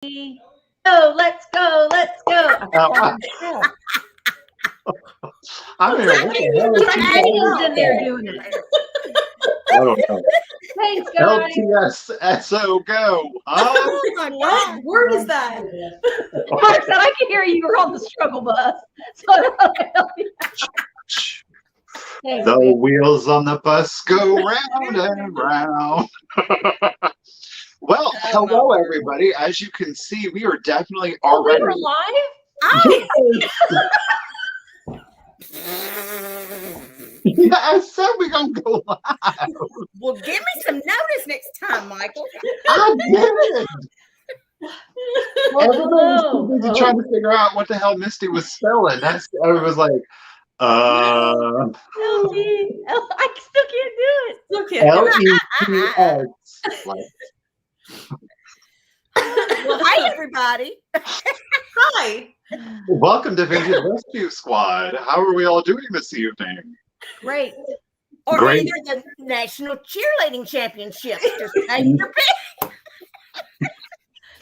Oh, let's go. I'm here. What the hell is she Everyone's in there talking doing it. about? I don't know. Thanks, guys. LTSSO go. Huh? What word is that? Mark said I can hear you were on the struggle bus. So I don't know how to Thanks, The man. wheels on the bus go round and round. Well, hello everybody. As you can see, we are definitely already. We were live? Yeah, I said we're gonna go live. Well, give me some notice next time, Michael. I did. Everybody's too busy trying to figure out what the hell Misty was spelling. I was like, I still can't do it. LETS. Well, hi, everybody. Hi. Welcome to Vintage Rescue Squad. How are we all doing this evening? Great. Or Great. either the National Cheerleading Championship. Just take your pick.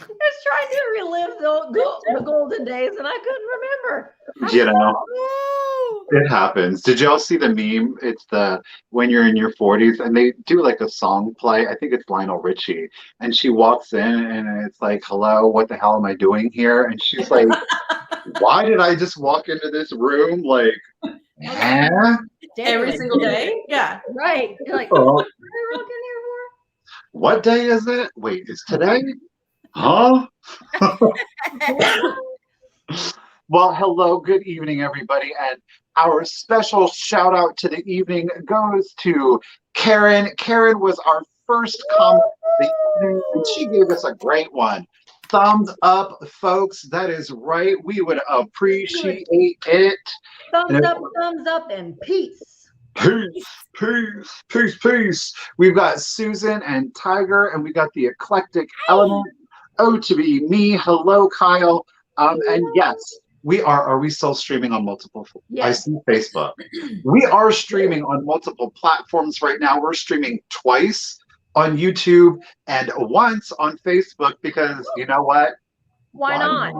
I was trying to relive the golden days, and I couldn't remember. You know, it happens. Did y'all see the meme? It's the when you're in your 40s and they do like a song play. I think it's Lionel Richie. And she walks in and it's like, hello, what the hell am I doing here? And she's like, why did I just walk into this room? Like, huh? Every single day? Yeah. Right. You're like, Oh. what are you walking here for? What day is it? Wait, is today? Huh? Well, hello, good evening, everybody. And our special shout out to the evening goes to Karen. Karen was our first comment of the evening, and she gave us a great one. Thumbs up, folks. That is right. We would appreciate it. Thumbs up, and peace. Peace. We've got Susan and Tiger, and we got the eclectic element. Oh, to be me. Hello, Kyle. And yes, we are. Are we still streaming on multiple? Yes. I see Facebook. We are streaming on multiple platforms right now. We're streaming twice on YouTube and once on Facebook because you know what? Why not?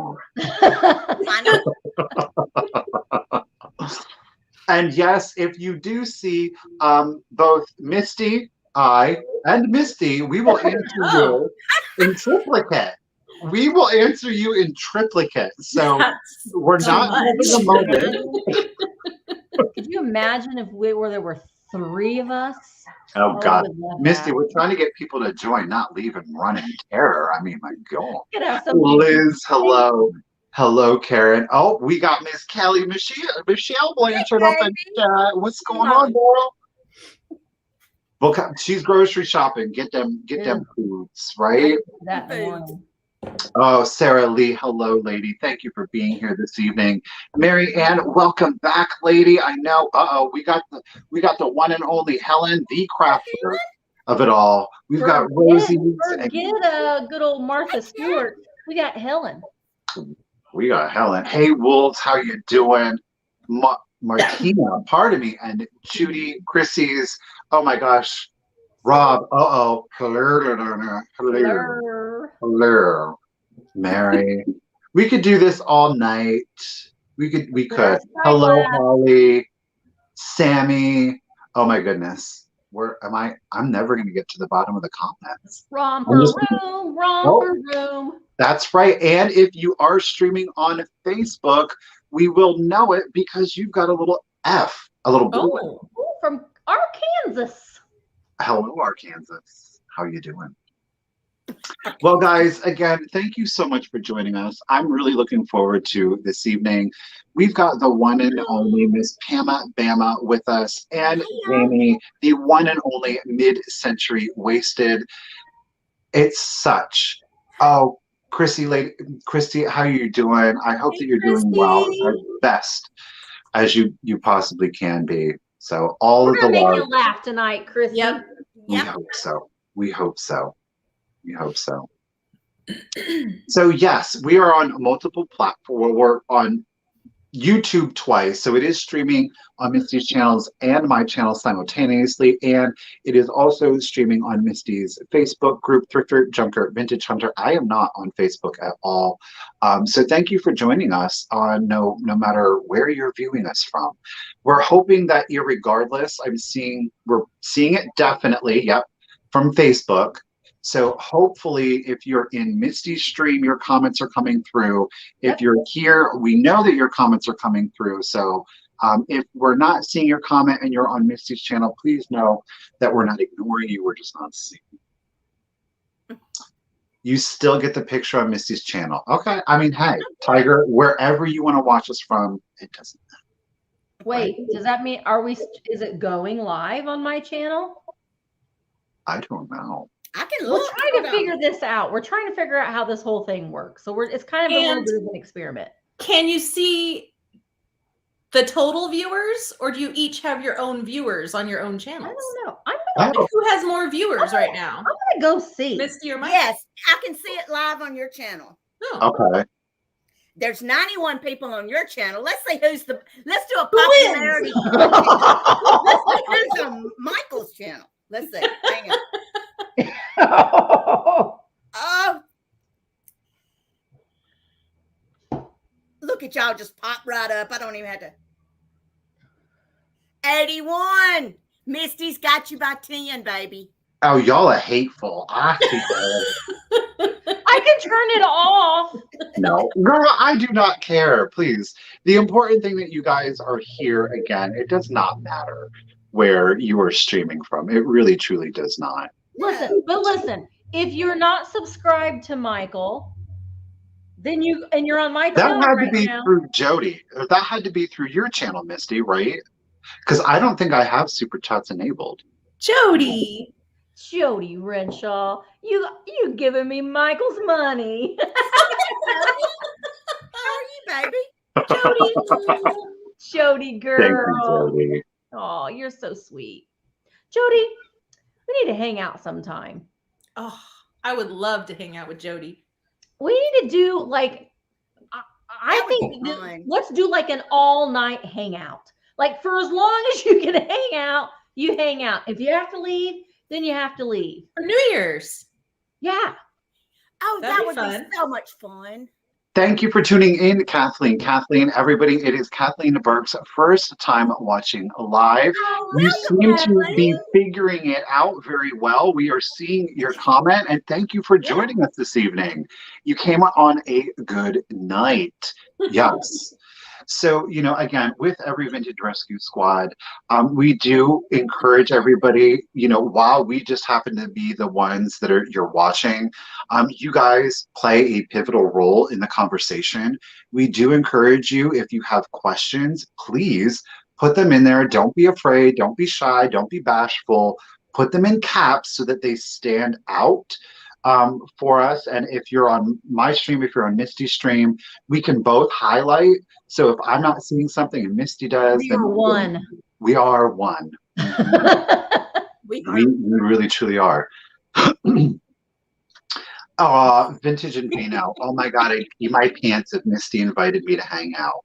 Why not? And yes, if you do see both Misty, I, and Misty, we will answer you in triplicate. We will answer you in triplicate. So we're not having a moment. Could you imagine if there were three of us? Oh God, Misty, that. we're trying to get people to join, not leave and run in terror. I mean, my God. Liz, hello. Hello, Karen. Oh, we got Miss Kelly Michelle Blanchard up in chat. What's going on, girl? Well, she's grocery shopping. Get them foods, right? That morning. Oh, Sarah Lee, hello, lady. Thank you for being here this evening. Mary Ann, welcome back, lady. I know. We got the one and only Helen, the crafter of it all. We've got Rosie. Forget good old Martha Stewart. We got Helen. We got Helen. Hey, Wolves, how you doing? Martina, pardon me, and Judy, Chrissy's. Oh my gosh, Rob. Hello, Mary. We could do this all night. We could. Yes, Hello, Holly, Sammy. Oh my goodness. Where am I? I'm never going to get to the bottom of the comments. Romper room. That's right. And if you are streaming on Facebook, we will know it because you've got a little F, a little blue. From Arkansas. Hello, Arkansas. How you doing? Well, guys, again, thank you so much for joining us. I'm really looking forward to this evening. We've got the one and only Miss Pamela Bama with us, and Jamie, the one and only mid-century wasted. It's such. Oh, Christy, how are you doing? I hope that you're doing well, as best as you possibly can be. So all of the love. We're gonna make you laugh tonight, Christy. Yep. We hope so. We hope so. We hope so. So yes, we are on multiple platforms. We're on YouTube twice. So it is streaming on Misty's channels and my channel simultaneously. And it is also streaming on Misty's Facebook group, Thrifter, Junker, Vintage Hunter. I am not on Facebook at all. So thank you for joining us on no matter where you're viewing us from. We're hoping that irregardless, we're seeing it definitely, yep, from Facebook. So hopefully if you're in Misty's stream, your comments are coming through. If you're here, we know that your comments are coming through. So if we're not seeing your comment and you're on Misty's channel, please know that we're not ignoring you. We're just not seeing you. You still get the picture on Misty's channel. Okay. I mean, hey, Tiger, wherever you want to watch us from, it doesn't matter. Wait, does that mean, is it going live on my channel? I don't know. I can We're look. trying to figure this out. We're trying to figure out how this whole thing works. So it's kind of a little bit of an experiment. Can you see the total viewers, or do you each have your own viewers on your own channels? I don't know. Like, who has more viewers right now? I'm gonna go see. Misty or Mike? Yes, I can see it live on your channel. Oh. Okay. There's 91 people on your channel. Let's see let's do a popularity. Let's see who's on Michael's channel. Let's see. Hang on. Oh, look at y'all just pop right up. I don't even have to. 81. Misty's got you by 10, baby. Oh, y'all are hateful. I hate that. I can turn it off. No, girl, I do not care. Please. The important thing that you guys are here again, it does not matter where you are streaming from. It really, truly does not. Listen, if you're not subscribed to Michael, then you're on my channel. That had right to be now. through Jody. That had to be through your channel, Misty, right? Because I don't think I have super chats enabled. Jody Renshaw, you giving me Michael's money. How are you, baby? Jody girl. Thank you, Jody. Oh, you're so sweet. Jody, we need to hang out sometime. Oh, I would love to hang out with Jody. We need to do like, I think let's do like an all night hangout. Like for as long as you can hang out, you hang out. If you have to leave, then you have to leave. For New Year's. Yeah. Oh, That'd that be would fun. be so much fun. Thank you for tuning in, Kathleen. Kathleen, everybody, it is Kathleen Burke's first time watching live. You seem to be figuring it out very well. We are seeing your comment, and thank you for joining us this evening. You came on a good night. Yes. So, again, with every Vintage Rescue Squad, we do encourage everybody, while we just happen to be the ones that you're watching, you guys play a pivotal role in the conversation. We do encourage you, if you have questions, please put them in there. Don't be afraid. Don't be shy. Don't be bashful. Put them in caps so that they stand out for us. And if you're on my stream, if you're on Misty's stream, we can both highlight. So if I'm not seeing something and Misty does, We are one. We are one. We really truly are. Vintage and Vino. Oh my God, I'd pee my pants if Misty invited me to hang out.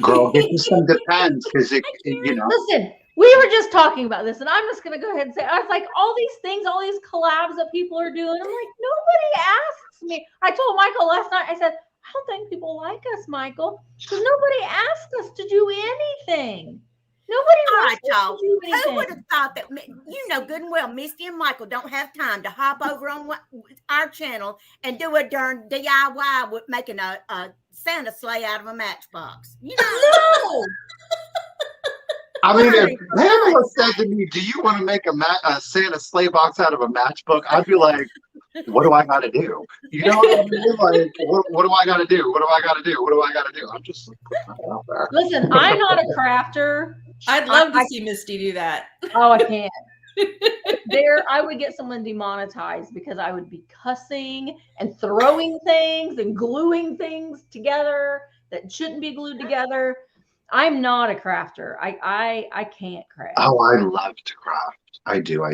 Girl, get you some Depends, because Listen, we were just talking about this, and I'm just gonna go ahead and say, I was like, all these things, all these collabs that people are doing. I'm like, nobody asks me. I told Michael last night, I said, I don't think people like us, Michael, because nobody asked us to do anything. Nobody wants us to do anything. Who would have thought that? You know good and well, Misty and Michael don't have time to hop over on our channel and do a darn DIY with making a Santa sleigh out of a matchbox. No. I mean, if Pamela said to me, do you want to make a Santa sleigh box out of a matchbook? I'd be like, what do I got to do? You know what I mean? Like, what do I got to do? What do I got to do? What do I got to do? I'm just putting it out there. Listen, I'm not a crafter. I'd love to see Misty do that. Oh, I can't. I would get someone demonetized because I would be cussing and throwing things and gluing things together that shouldn't be glued together. I'm not a crafter. I can't craft. Oh, I love to craft. I do.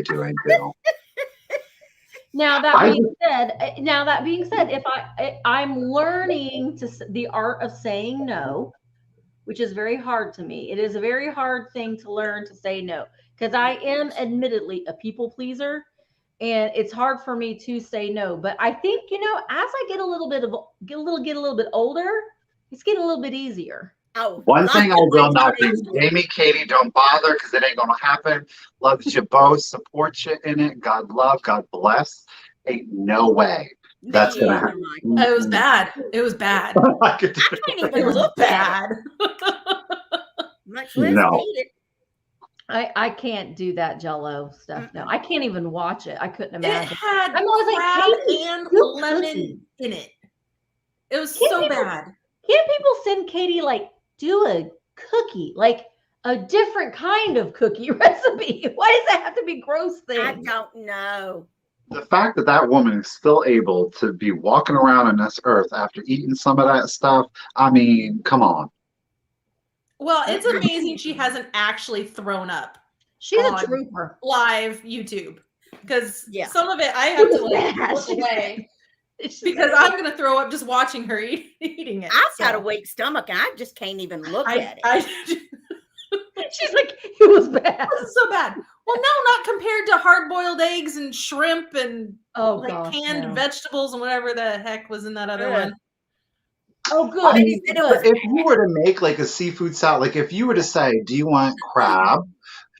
Now that being said, if I'm learning the art of saying no, which is very hard to me. It is a very hard thing to learn to say no, because I am admittedly a people pleaser, and it's hard for me to say no. But I think, as I get a little bit older, it's getting a little bit easier. Oh, One lots thing I of will things not are do, easier. Amy, Katie, don't bother because it ain't gonna happen. Loves you both, support you in it. God love, God bless. Ain't no way that's Me gonna either, happen. Michael. It was bad. It was bad. I could do I it. can't It even was look at bad. it, much less No. eat it. I can't do that Jello stuff. No, I can't even watch it. I couldn't It imagine. had I'm always like, crab Katie, and do lemon cookies. in it. It was Can so people- bad. Can't people send Katie like do a cookie, like a different kind of cookie recipe? Why does it have to be gross I things? don't know. The fact that that woman is still able to be walking around on this earth after eating some of that stuff, I mean, come on. Well, it's amazing she hasn't actually thrown up She's on a trooper. live YouTube, because Yeah. some of it I have to like bad. look away It's just- because I'm gonna throw up just watching her eating it. I've got a So weak stomach and I just can't even look at it. she's like, it was bad. This is so bad. Well, no, not compared to hard-boiled eggs and shrimp and Oh like gosh, canned no. vegetables and whatever the heck was in that other Ugh. one. Oh good. I mean, said it was if you were to make like a seafood salad, like if you were to say, do you want crab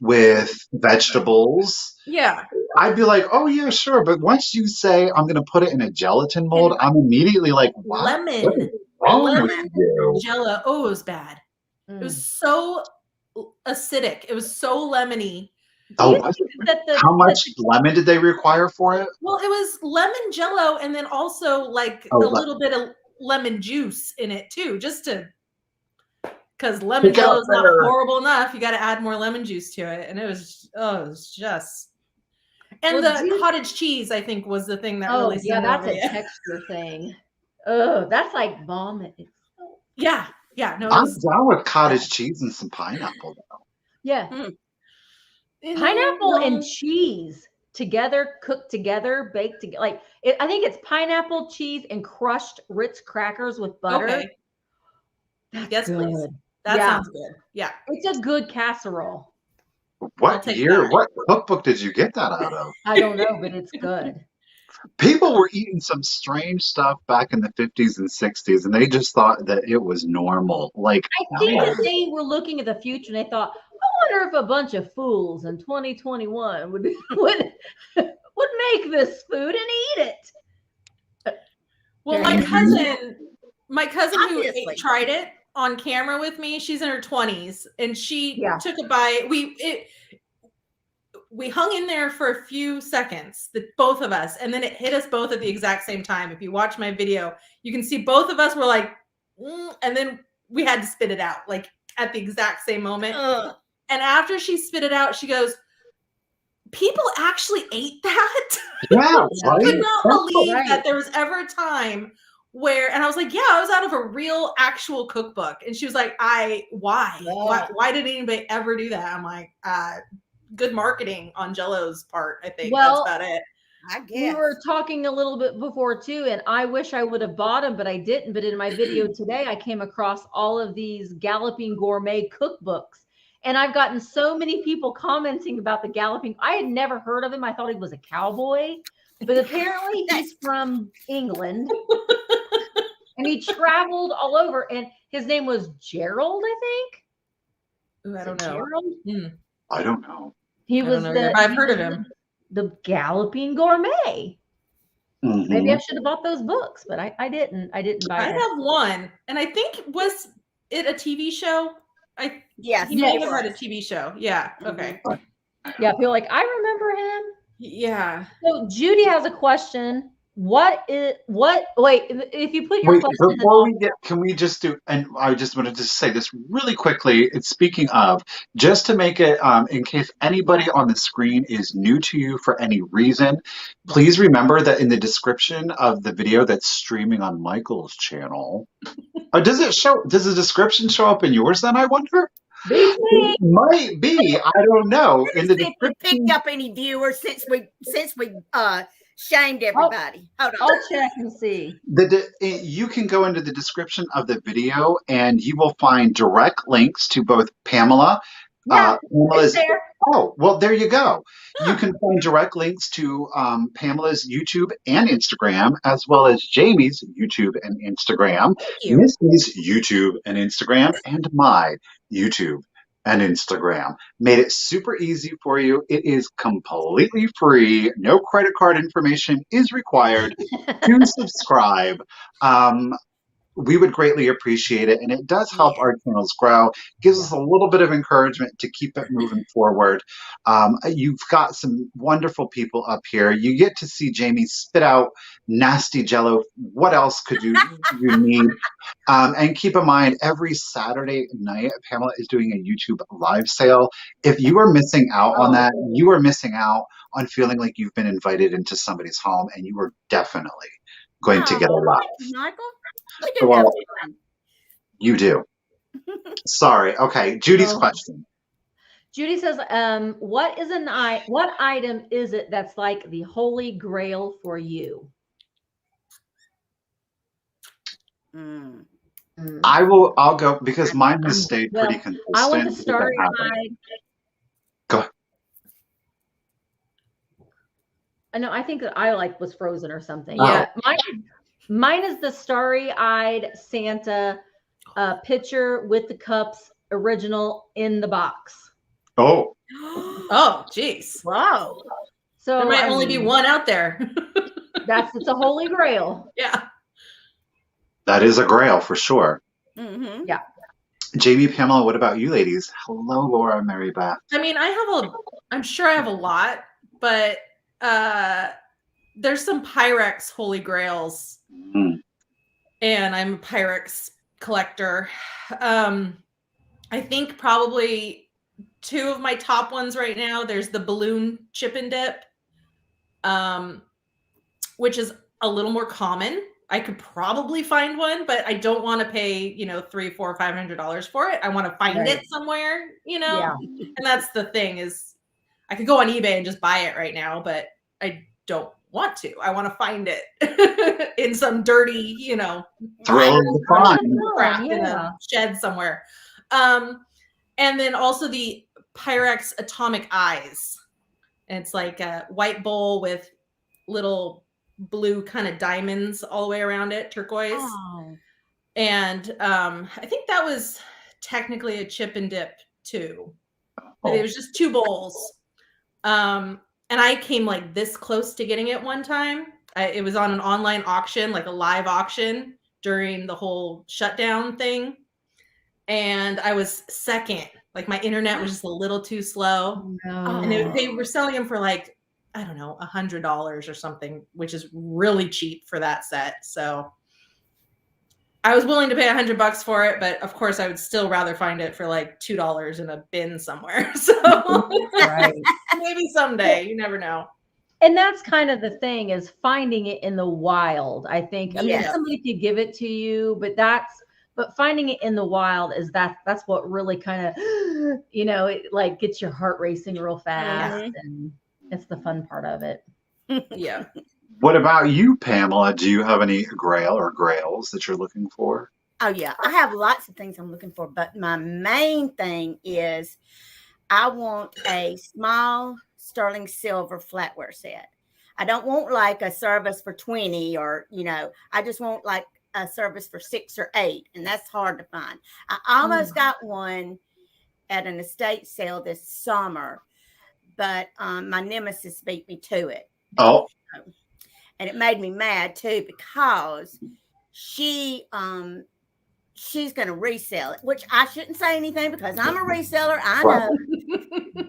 with vegetables? Yeah. I'd be like, oh yeah, sure. But once you say I'm going to put it in a gelatin mold, I'm immediately like, what? Lemon. What is wrong with Lemon you? Jello. Oh, it was bad. It Mm. was so acidic. It was so lemony. Do you Oh, was it? that the How much lemon did they require for it? Well, it was lemon Jello and then also like Oh, a little bit of lemon juice in it too, just to because lemon Pick out Jello is not their- horrible enough. You got to add more lemon juice to it, and it was just. And Well, the cottage cheese, I think, was the thing that oh really. yeah, sent it that's over a you. texture thing. Oh, that's like vomit. Yeah, no, it I'm was, down with cottage cheese and some pineapple. Yeah. you know, Pineapple no. and cheese together, cooked together, baked together. Like I think it's pineapple, cheese, and crushed Ritz crackers with butter. Okay, That's yes, good. please. That Yeah. sounds good. Yeah, It's a good casserole. I'll What take year? that. What cookbook did you get that out of? I don't know, but it's good. People were eating some strange stuff back in the 50s and 60s, and they just thought that it was normal. Like, I think that they were looking at the future and they thought, I wonder if a bunch of fools in 2021 would make this food and eat it. Well, Very my cousin who Obviously. tried it on camera with me, she's in her 20s, and she Yeah. took a bite. We hung in there for a few seconds, both of us, and then it hit us both at the exact same time. If you watch my video, you can see both of us were like, and then we had to spit it out, like at the exact same moment. Ugh. And after she spit it out, she goes, people actually ate that? yeah, Yeah. I right? could not believe right. that there was ever a time where, and I was like, yeah, I was out of a real actual cookbook. And she was like, why? Yeah. Why did anybody ever do that? I'm like, good marketing on Jello's part. I think Well, that's about it. I We guess. were talking a little bit before too, and I wish I would have bought them, but I didn't. But in my video today, I came across all of these Galloping Gourmet cookbooks. And I've gotten so many people commenting about the Galloping. I had never heard of him. I thought he was a cowboy, but apparently he's from England. And he traveled all over, and his name was Gerald, I think. Ooh, I Is don't it know. Gerald? I don't know. He I was don't know either, but I've heard of him. The Galloping Gourmet. Mhm. Maybe I should have bought those books, but I didn't. I didn't buy I them. have one, and I think was it a TV show? Yes. He may Yes. have had a TV show. Yeah. Okay. Yeah, I feel like I remember him. Yeah. So Judy has a question. Wait, if you put your Wait, question before we get, can we just do, and I just wanted to say this really quickly. It's speaking of, just to make it, in case anybody on the screen is new to you for any reason, please remember that in the description of the video that's streaming on Michael's channel, does the description show up in yours then, I wonder? beats me. It might be, I don't know. In the See if we description, picked up any viewers since we Shamed everybody. Hold on. I'll check and see. You can go into the description of the video and you will find direct links to both Pamela. Yeah, Pamela's. it's there. Oh, well, there you go. You can find direct links to Pamela's YouTube and Instagram, as well as Jamie's YouTube and Instagram, Thank you. Misty's YouTube and Instagram, and my YouTube and Instagram. Made it super easy for you. It is completely free. No credit card information is required to subscribe. We would greatly appreciate it, and it does help Yeah. our channels grow. Gives us a little bit of encouragement to keep it moving forward. You've got some wonderful people up here. You get to see Jamie spit out nasty jello. What else could you need? And keep in mind, every Saturday night, Pamela is doing a YouTube live sale. If you are missing out on that, you are missing out on feeling like you've been invited into somebody's home, and you are definitely going to get a lot. Michael, we do Well, have fun. you do. Sorry. Okay. Judy's Oh. question. Judy says, what item is it that's like the holy grail for you? Mm. I'll go because mine has stayed pretty consistent. I want the with that starry happening. eyed. Go ahead. I know. I think that I was Frozen or something. Oh. Yeah. Mine is the starry-eyed Santa picture with the cups, original in the box. Oh, Oh, geez. Wow. So There might only be one out there. It's a holy grail. Yeah. that is a grail for sure. Mm-hmm. Jamie, Pamela, what about you ladies? Hello, Laura, Mary Beth. I mean, I'm sure I have a lot, but there's some Pyrex holy grails. Mm. And I'm a Pyrex collector. I think probably two of my top ones right now. There's the balloon chip and dip, which is a little more common. I could probably find one, but I don't want to pay, $300, $400, $500 for it. I want to find it somewhere, Yeah. And that's the thing is I could go on eBay and just buy it right now, but I don't want to. I want to find it in some dirty, Thrill of the fun. crap in a shed somewhere. And then also the Pyrex Atomic Eyes. And it's like a white bowl with little blue kind of diamonds all the way around it, turquoise. Oh. And I think that was technically a chip and dip too. But it was just two bowls. And I came like this close to getting it one time. It was on an online auction, like a live auction during the whole shutdown thing. And I was second. Like my internet was just a little too slow. No. And they were selling them for like, I don't know, $100 or something, which is really cheap for that set. So I was willing to pay $100 for it, but of course I would still rather find it for like $2 in a bin somewhere. So Right. maybe someday, you never know. And that's kind of the thing is finding it in the wild. I think. I mean, Yeah. somebody could give it to you, but finding it in the wild is that's what really kind of, it like gets your heart racing real fast, and it's the fun part of it. Yeah. What about you, Pamela? Do you have any grail or grails that you're looking for? Oh, yeah. I have lots of things I'm looking for, but my main thing is I want a small sterling silver flatware set. I don't want like a service for 20 or, I just want like a service for 6 or 8, and that's hard to find. I almost got one at an estate sale this summer, but my nemesis beat me to it. Oh. And it made me mad too because she's going to resell it, which I shouldn't say anything because I'm a reseller. I know,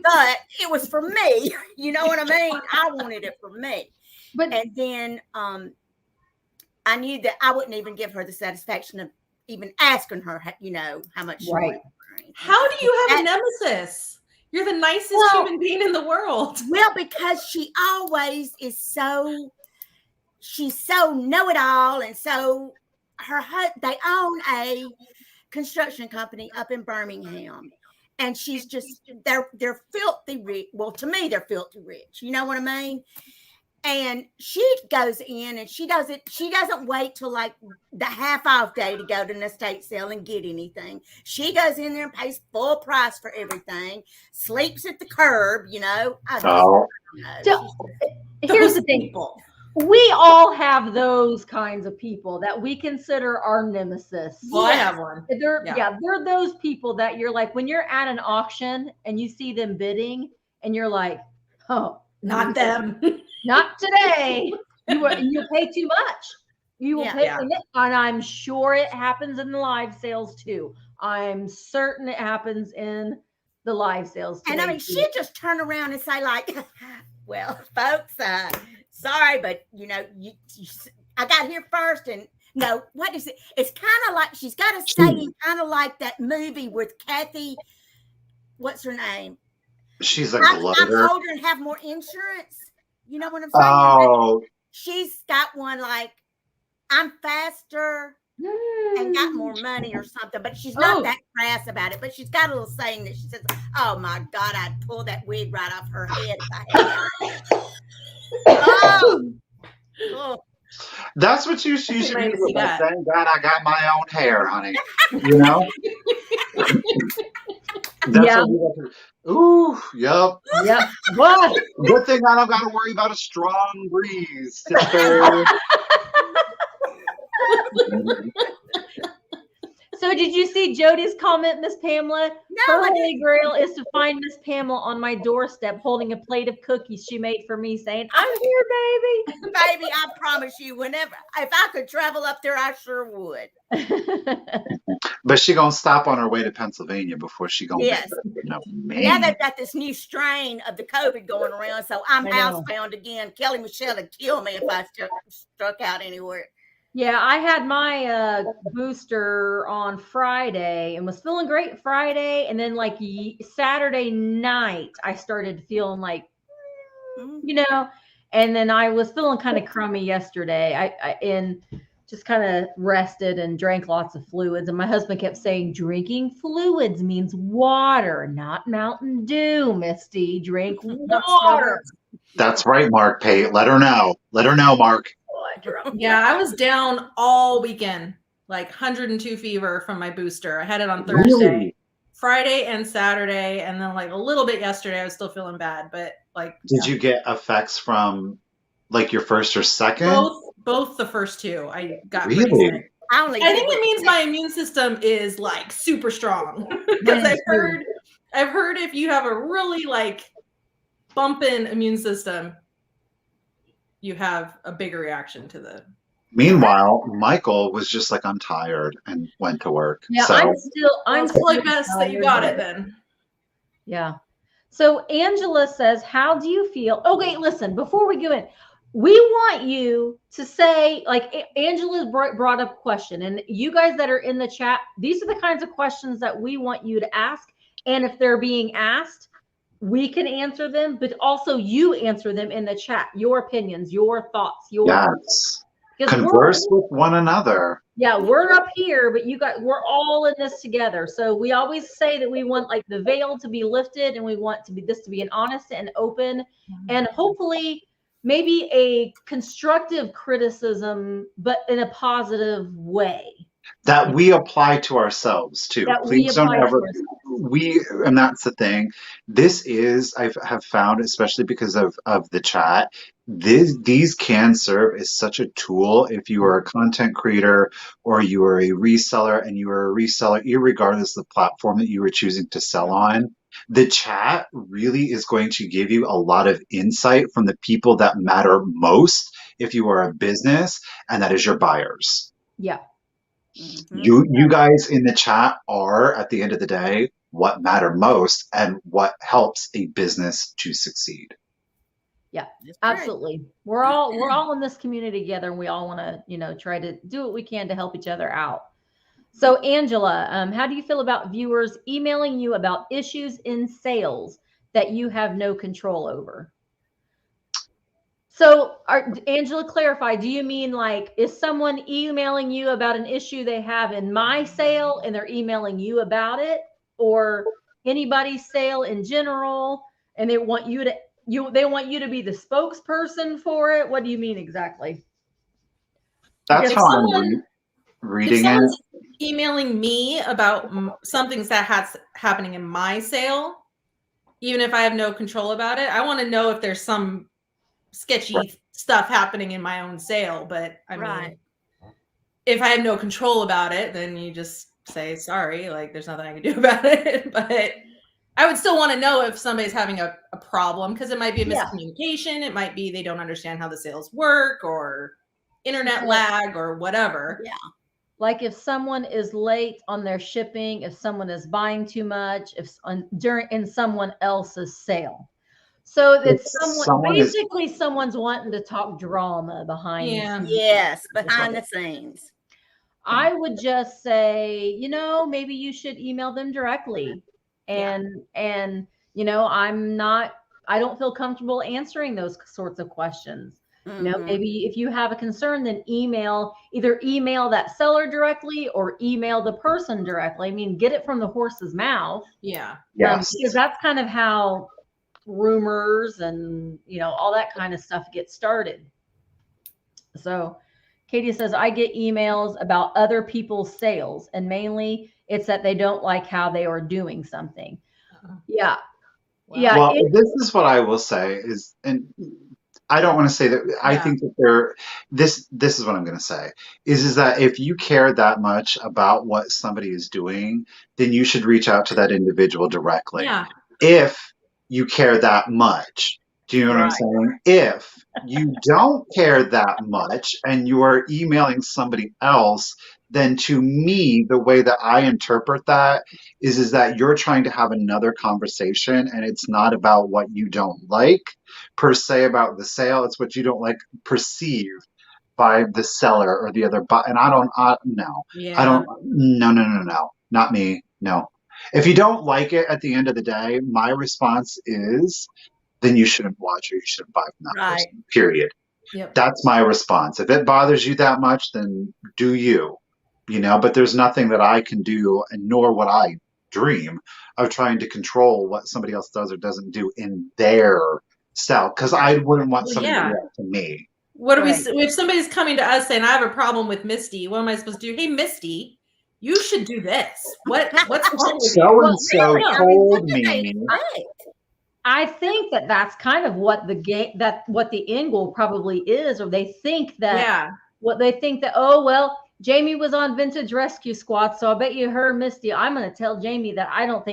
but it was for me. You know what I mean? I wanted it for me. And then I knew that I wouldn't even give her the satisfaction of even asking her, how much she wanted. How do you have a nemesis? You're the nicest human being in the world. Well, because she always is she's so know-it-all, and so they own a construction company up in Birmingham, and she's just they're filthy rich. Well, to me, they're filthy rich. You know what I mean? And she goes in and she doesn't wait till like the half off day to go to an estate sale and get anything. She goes in there and pays full price for everything, sleeps at the curb, you know. Oh. Here's the thing. People. We all have those kinds of people that we consider our nemesis. Well, I have one. They're those people that you're like, when you're at an auction and you see them bidding and you're like, oh, Not them. not today. You pay too much. You will pay, and I'm sure it happens in the live sales too. I'm certain it happens in the live sales too. And I mean, she'd just turn around and say like, well, folks, sorry, but you know, I got here first, and no, what is it? It's kind of like she's got a saying, kind of like that movie with Kathy. What's her name? She's a I'm gloater. older and have more insurance. You know what I'm saying? Oh, She's got one like, I'm faster and got more money or something, but she's not that crass about it. But she's got a little saying that she says, "Oh my God, I'd pull that wig right off her head if I had it." Oh. That's what you should be Nice to see like. that. Thank God I got my own hair, honey. You know? That's what we got to. Ooh, yep. Yep. What? Good thing I don't got to worry about a strong breeze, sister. So did you see Jody's comment, Miss Pamela? No, Her holy grail is to find Miss Pamela on my doorstep holding a plate of cookies she made for me, saying, I'm here, baby. Baby, I promise you, whenever, if I could travel up there, I sure would. But she gonna stop on her way to Pennsylvania before she gonna Yes. no, man. Now they've got this new strain of the COVID going around, so I'm I know. housebound again. Kelly Michelle would kill me if I struck out anywhere. Yeah, I had my booster on Friday and was feeling great Friday. And then like Saturday night, I started feeling like, you know, and then I was feeling kind of crummy yesterday. I and just kind of rested and drank lots of fluids. And my husband kept saying, drinking fluids means water, not Mountain Dew, Misty. Drink water. That's right, Mark. Pay. Let her know. Let her know, Mark. Yeah, I was down all weekend, like 102 fever from my booster. I had it on Thursday, Really? Friday, and Saturday, and then like a little bit yesterday. I was still feeling bad, but like, Did you get effects from like your first or second? both the first two? I got Really? pretty sick. I think it means my immune system is like super strong because I've heard if you have a really like bumping immune system, you have a bigger reaction to the. Meanwhile, Michael was just like, I'm tired, and went to work. Yeah, so I'm It's probably still best that you got it then. Yeah. So Angela says, how do you feel? Okay, listen, before we go in, we want you to say, like Angela brought up a question, and you guys that are in the chat, these are the kinds of questions that we want you to ask. And if they're being asked, we can answer them, but also you answer them in the chat, your opinions, your thoughts, yes. Converse with one another. Yeah, we're up here, but we're all in this together. So we always say that we want like the veil to be lifted, and we want this to be an honest and open, and hopefully maybe a constructive criticism, but in a positive way. That we apply to ourselves too. Please don't ever. And that's the thing. This is, I have found, especially because of the chat, these can serve as such a tool if you are a content creator or you are a reseller, and you are a reseller irregardless of the platform that you are choosing to sell on. The chat really is going to give you a lot of insight from the people that matter most if you are a business, and that is your buyers. Yeah. Mm-hmm. You guys in the chat are, at the end of the day, what matter most and what helps a business to succeed. Yeah, absolutely. We're all in this community together, and we all want to, try to do what we can to help each other out. So Angela, how do you feel about viewers emailing you about issues in sales that you have no control over? So Angela, clarify, do you mean like, is someone emailing you about an issue they have in my sale and they're emailing you about it, or anybody's sale in general and they want you to they want you to be the spokesperson for it. What do you mean exactly? That's If how I'm someone- reading If it. someone's emailing me about something that's happening in my sale, even if I have no control about it, I want to know if there's some sketchy stuff happening in my own sale. But I mean, if I have no control about it, then you just say sorry, like there's nothing I can do about it. But I would still want to know if somebody's having a problem, because it might be a miscommunication. It might be they don't understand how the sales work, or internet lag, or whatever. Yeah. Like if someone is late on their shipping, if someone is buying too much, if in someone else's sale. So it's someone's wanting to talk drama behind the scenes. Yes, behind the scenes. I would just say, maybe you should email them directly. And I don't feel comfortable answering those sorts of questions. Maybe if you have a concern, then either email that seller directly or email the person directly. I mean, get it from the horse's mouth. Yeah. Yes. Because that's kind of how rumors and, all that kind of stuff gets started. So Katie says, I get emails about other people's sales, and mainly it's that they don't like how they are doing something. Yeah. Wow. Yeah. Well, this is what I will say is, and I don't want to say that I think that this is what I'm going to say is that if you care that much about what somebody is doing, then you should reach out to that individual directly. Yeah. If you care that much. Do you know what I'm saying? If you don't care that much and you are emailing somebody else, then to me, the way that I interpret that is that you're trying to have another conversation, and it's not about what you don't like per se about the sale. It's what you don't like perceived by the seller or the other buyer. And no, not me. No. If you don't like it at the end of the day, my response is, then you shouldn't watch or you shouldn't buy from that person, period. Yep. That's my response. If it bothers you that much, then do you, but there's nothing that I can do, and nor would I dream of trying to control what somebody else does or doesn't do in their style, because I wouldn't want somebody to do that to me. What do we, if somebody's coming to us saying, I have a problem with Misty, what am I supposed to do? Hey, Misty, you should do this. What's wrong with you? So told me. I think that's kind of what what the end goal probably is, or they think that oh, well, Jamie was on Vintage Rescue Squad, so I bet you her Misty. I'm going to tell Jamie that I don't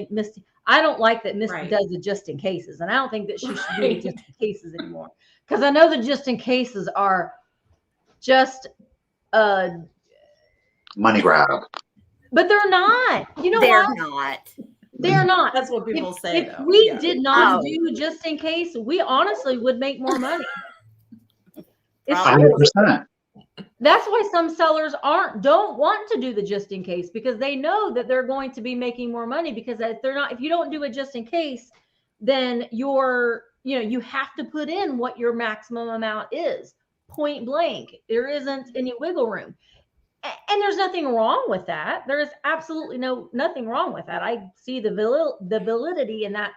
like that Misty does the just in cases, and I don't think that she should do the just in cases anymore, because I know the just in cases are just money grab. But they're not. They're not. They're not. That's what people say. If we did not do just in case, we honestly would make more money. 100%. That's why some sellers don't want to do the just in case, because they know that they're going to be making more money, because if you don't do it just in case, then you have to put in what your maximum amount is, point blank. There isn't any wiggle room. And there's nothing wrong with that. There is absolutely nothing wrong with that. I see the validity in that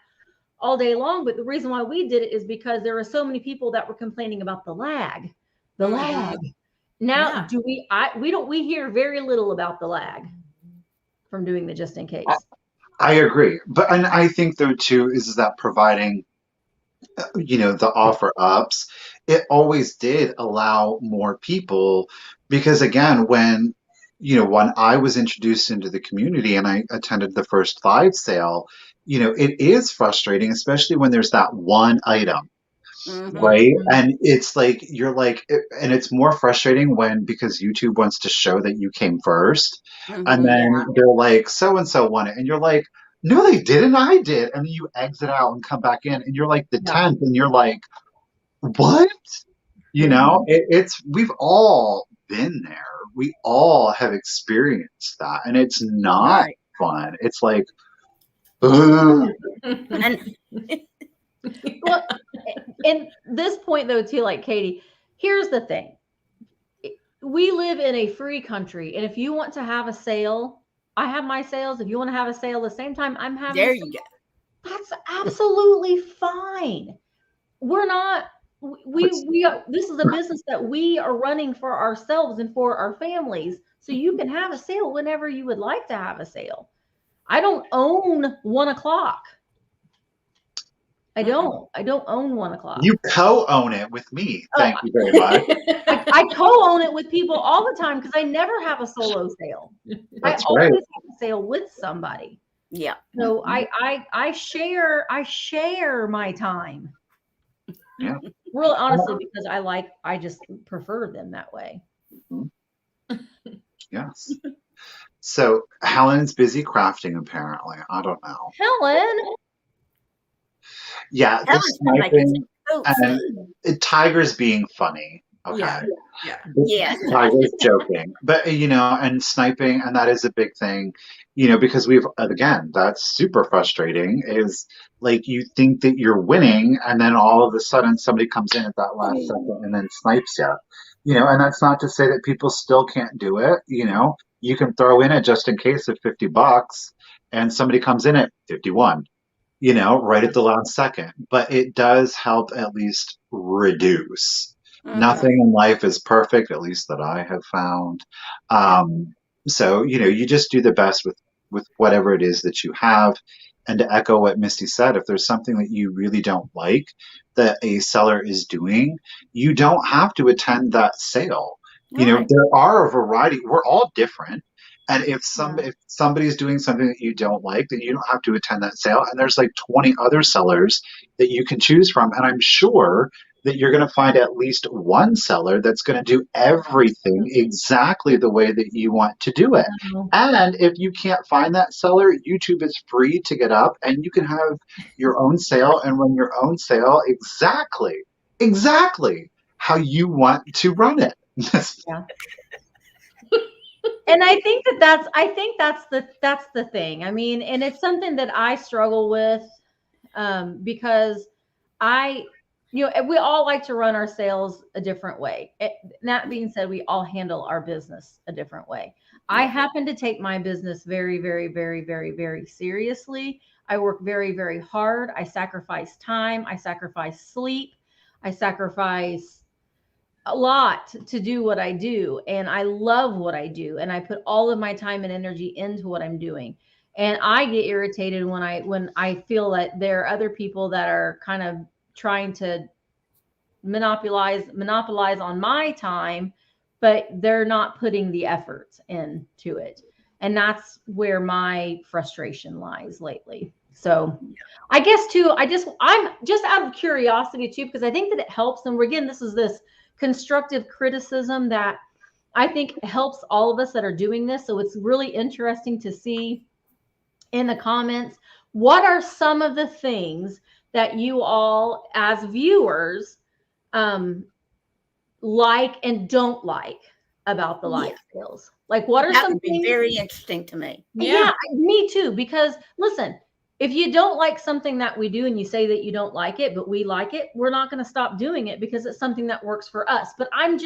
all day long. But the reason why we did it is because there were so many people that were complaining about the lag. The lag. Now, we hear very little about the lag from doing the just in case. I agree. And I think though too is that providing the offer ups, it always did allow more people, because again, when I was introduced into the community and I attended the first live sale, it is frustrating, especially when there's that one item. Right. And it's like, and it's more frustrating because YouTube wants to show that you came first. And then they're like, so-and-so won it. And you're like, no, they didn't. I did. And then you exit out and come back in and you're like the 10th and you're like, what? We've all been there. We all have experienced that. And it's not fun. It's like, well, in this point though, too, like Katie, here's the thing. We live in a free country. And if you want to have a sale, I have my sales. If you want to have a sale the same time I'm having, there you go. That's absolutely fine. we're not, this is a business that we are running for ourselves and for our families. So you can have a sale whenever you would like to have a sale. I don't own 1 o'clock. I don't own 1 o'clock. You co-own it with me. Thank you very much. I co-own it with people all the time because I never have a solo sale. That's I always right. have a sale with somebody. Yeah. So I share my time. Yeah. Really honestly, because I just prefer them that way. Yes. So Helen's busy crafting apparently. I don't know. Helen. Yeah, the Helen's been making sniping and Tiger's being funny. Okay. Yeah. Yes. Tiger's joking. But and sniping, and that is a big thing, because again, that's super frustrating, is like you think that you're winning and then all of a sudden somebody comes in at that last second and then snipes you. And that's not to say that people still can't do it, you can throw in it just in case of $50 and somebody comes in at 51. Right at the last second. But it does help at least reduce. Nothing in life is perfect, at least that I have found. So, you just do the best with whatever it is that you have. And to echo what Misty said, if there's something that you really don't like that a seller is doing, you don't have to attend that sale. Right. There are a variety. We're all different. And if somebody's doing something that you don't like, then you don't have to attend that sale. And there's like 20 other sellers that you can choose from. And I'm sure that you're going to find at least one seller that's going to do everything exactly the way that you want to do it. And if you can't find that seller, YouTube is free to get up and you can have your own sale and run your own sale exactly how you want to run it. Yeah. And I think that's the thing. I mean, and it's something that I struggle with because we all like to run our sales a different way. That being said, we all handle our business a different way. I happen to take my business very, very, very, very, very seriously. I work very, very hard. I sacrifice time. I sacrifice sleep. I sacrifice a lot to do what I do. And I love what I do. And I put all of my time and energy into what I'm doing. And I get irritated when I feel that there are other people that are kind of trying to monopolize on my time, but they're not putting the effort into it. And that's where my frustration lies lately. So I guess too, I'm just out of curiosity too, because I think that it helps. And again, this constructive criticism that I think helps all of us that are doing this. So it's really interesting to see in the comments, what are some of the things that you all as viewers like and don't like about the live sales? Like what are that some would be things? very interesting to me. Yeah, me too. Because listen, if you don't like something that we do and you say that you don't like it, but we like it, we're not going to stop doing it because it's something that works for us. But I'm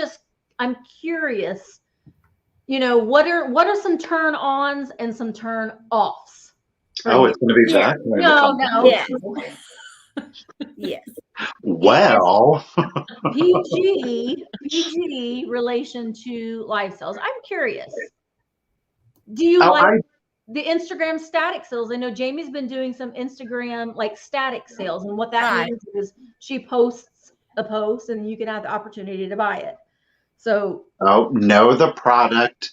curious, what are some turn ons and some turn offs? Oh, it's going to be that? No. Yes. Yes. Well, PG relation to live sales. I'm curious. Do you like the Instagram static sales? I know Jamie's been doing some Instagram like static sales, and what that means is she posts a post and you can have the opportunity to buy it. So know the product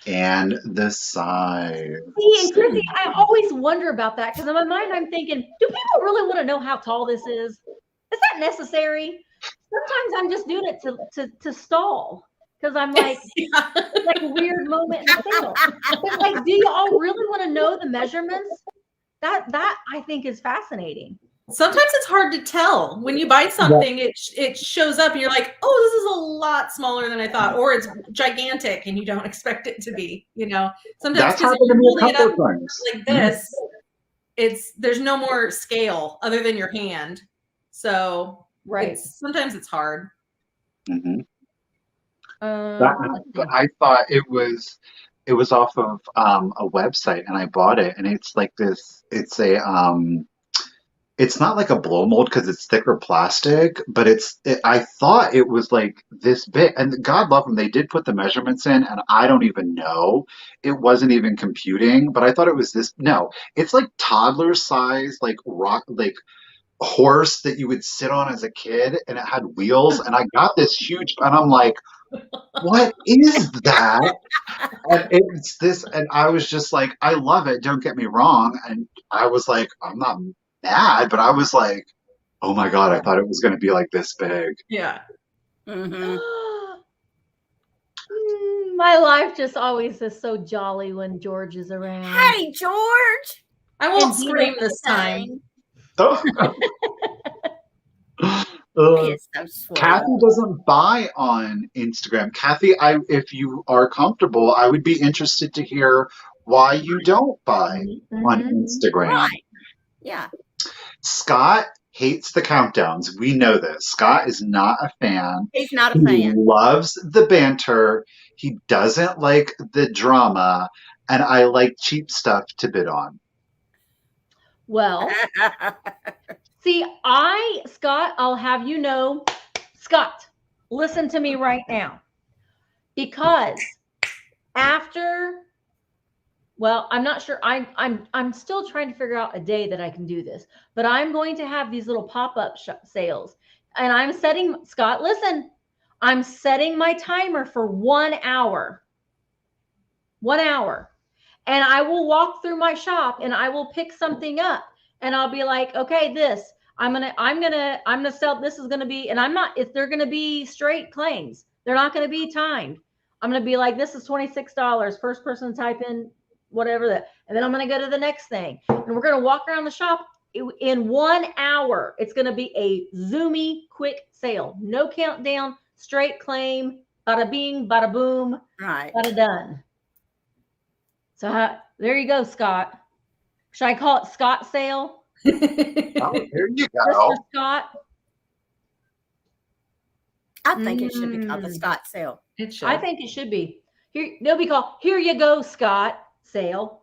and the size. See, and Chrissy, I always wonder about that because in my mind I'm thinking, do people really want to know how tall this is? Is that necessary? Sometimes I'm just doing it to stall. Because I'm like, it's like a weird moment in the sale. But like, do you all really want to know the measurements? That I think is fascinating. Sometimes it's hard to tell when you buy something. It shows up and you're like, oh, this is a lot smaller than I thought, or it's gigantic and you don't expect it to be. Sometimes because you're holding it up like this, there's no more scale other than your hand. So sometimes it's hard. Mm-hmm. I thought it was off of a website and I bought it, and it's like this. It's a it's not like a blow mold because it's thicker plastic, but I thought it was like this big. And God love them, they did put the measurements in, and I don't even know. It wasn't even computing, but I thought it was this. No, it's like toddler size, like rock, like horse that you would sit on as a kid, and it had wheels. And I got this huge, and I'm like, what is that? And it's this, and I was just like, I love it. Don't get me wrong. And I was like, I'm not mad, but I was like, oh my God, I thought it was going to be like this big. Yeah. Mhm. My life just always is so jolly when George is around. Hey, George. I won't And he scream does this time. Oh. He is so sweet. Kathy doesn't buy on Instagram. Kathy, if you are comfortable, I would be interested to hear why you don't buy on Instagram. Right. Yeah. Scott hates the countdowns. We know this. Scott is not a fan. He's not a He fan. loves the banter. He doesn't like the drama. And I like cheap stuff to bid on. Well, see, Scott, I'll have you know, Scott, listen to me right now. Because well, I'm not sure. I'm still trying to figure out a day that I can do this, but I'm going to have these little pop-up sales, and Scott, listen, I'm setting my timer for 1 hour. 1 hour. And I will walk through my shop and I will pick something up and I'll be like, okay, I'm gonna sell, this is gonna be, and if they're gonna be straight claims, they're not gonna be timed. I'm gonna be like, this is $26, first person to type in whatever that, and then I'm gonna go to the next thing. And we're gonna walk around the shop in 1 hour. It's gonna be a zoomy quick sale. No countdown, straight claim, bada bing, bada boom, Right. bada done. So there you go, Scott. Should I call it Scott sale? Oh, there you go. Mr. Scott? I think it should be called the Scott sale. It should. I think it should be. They'll be called Here You Go, Scott sale.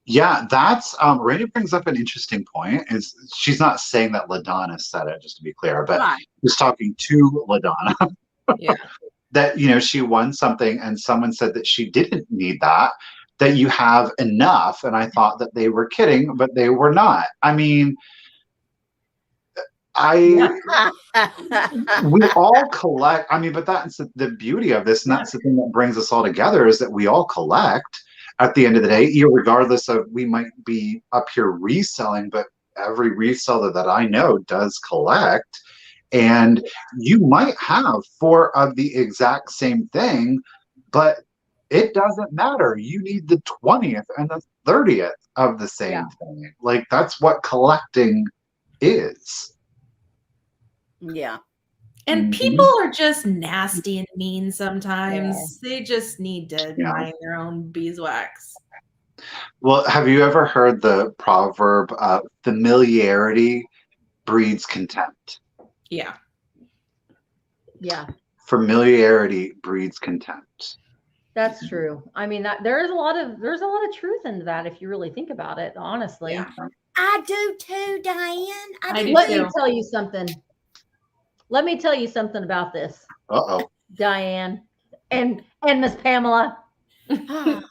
Yeah, that's Randy brings up an interesting point. Is she's not saying that LaDonna said it, just to be clear, but Right. she's talking to LaDonna. Yeah. That, she won something and someone said that she didn't need that you have enough. And I thought that they were kidding, but they were not. I mean, we all collect. I mean, but that's the beauty of this. And that's the thing that brings us all together, is that we all collect at the end of the day, regardless of, we might be up here reselling, but every reseller that I know does collect. And you might have 4 of the exact same thing, but it doesn't matter. You need the 20th and the 30th of the same thing. Like, that's what collecting is. Yeah. And people are just nasty and mean sometimes. They just need to mind their own beeswax. Well, have you ever heard the proverb, familiarity breeds contempt? Yeah. Yeah. Familiarity breeds contempt. That's true. I mean, there's a lot of truth into that if you really think about it, honestly. Yeah. I do too, Diane. I do Let too. me tell you something. Let me tell you something about this, Uh-oh. Diane and Miss Pamela. It's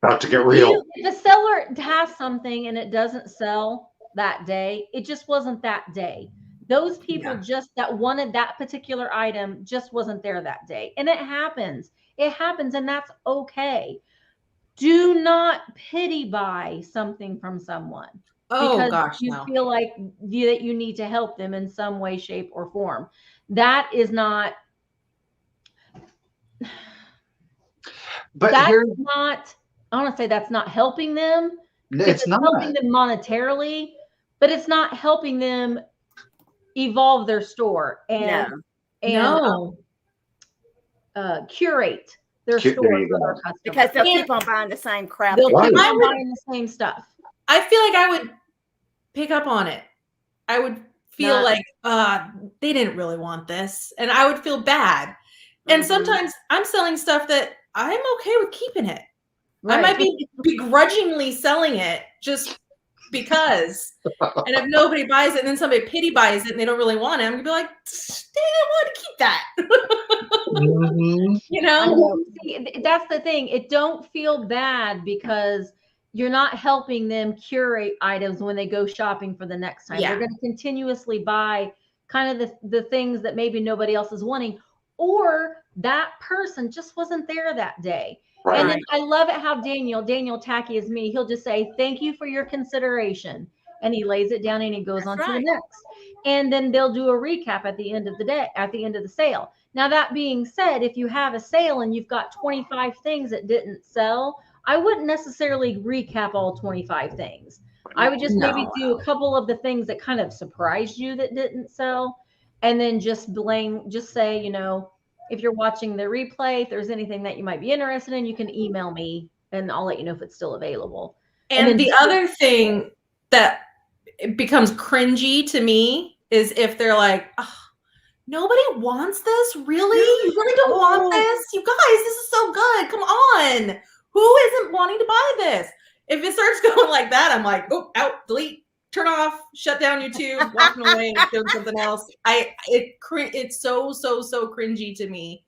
about to get real. If the seller has something and it doesn't sell that day, it just wasn't that day. Those people that wanted that particular item just wasn't there that day. And it happens. It happens, and that's okay. Do not pity buy something from someone. Oh, because gosh, you no. feel like that you need to help them in some way, shape, or form. That is not. But that's not. I want to say that's not helping them. It's not helping them monetarily, but it's not helping them evolve their store and curate their store for their customers. Because they'll keep on buying the same crap. They'll keep on buying the same stuff. I feel like I would pick up on it. I would feel like they didn't really want this, and I would feel bad. And sometimes I'm selling stuff that I'm okay with keeping it. Right. I might be begrudgingly selling it just because. And if nobody buys it and then somebody pity buys it and they don't really want it, I'm gonna be like, dang, I want to keep that. Mhm. You I know? know. See, that's the thing. It don't feel bad because you're not helping them curate items when they go shopping for the next time. Yeah. They're going to continuously buy kind of the things that maybe nobody else is wanting, or that person just wasn't there that day. Right. And then I love it how Daniel tacky as me, he'll just say, "Thank you for your consideration." And he lays it down and he goes on to the next. And then they'll do a recap at the end of the day, at the end of the sale. Now, that being said, if you have a sale and you've got 25 things that didn't sell, I wouldn't necessarily recap all 25 things. I would just maybe do a couple of the things that kind of surprised you that didn't sell. And then just say, if you're watching the replay, if there's anything that you might be interested in, you can email me and I'll let you know if it's still available. And then the other thing that it becomes cringy to me is if they're like, oh, nobody wants this? Really? You really don't want this? You guys, this is so good. Come on. Who isn't wanting to buy this? If it starts going like that, I'm like, oh, out, delete, turn off, shut down YouTube, walking away and doing something else. It's so cringy to me.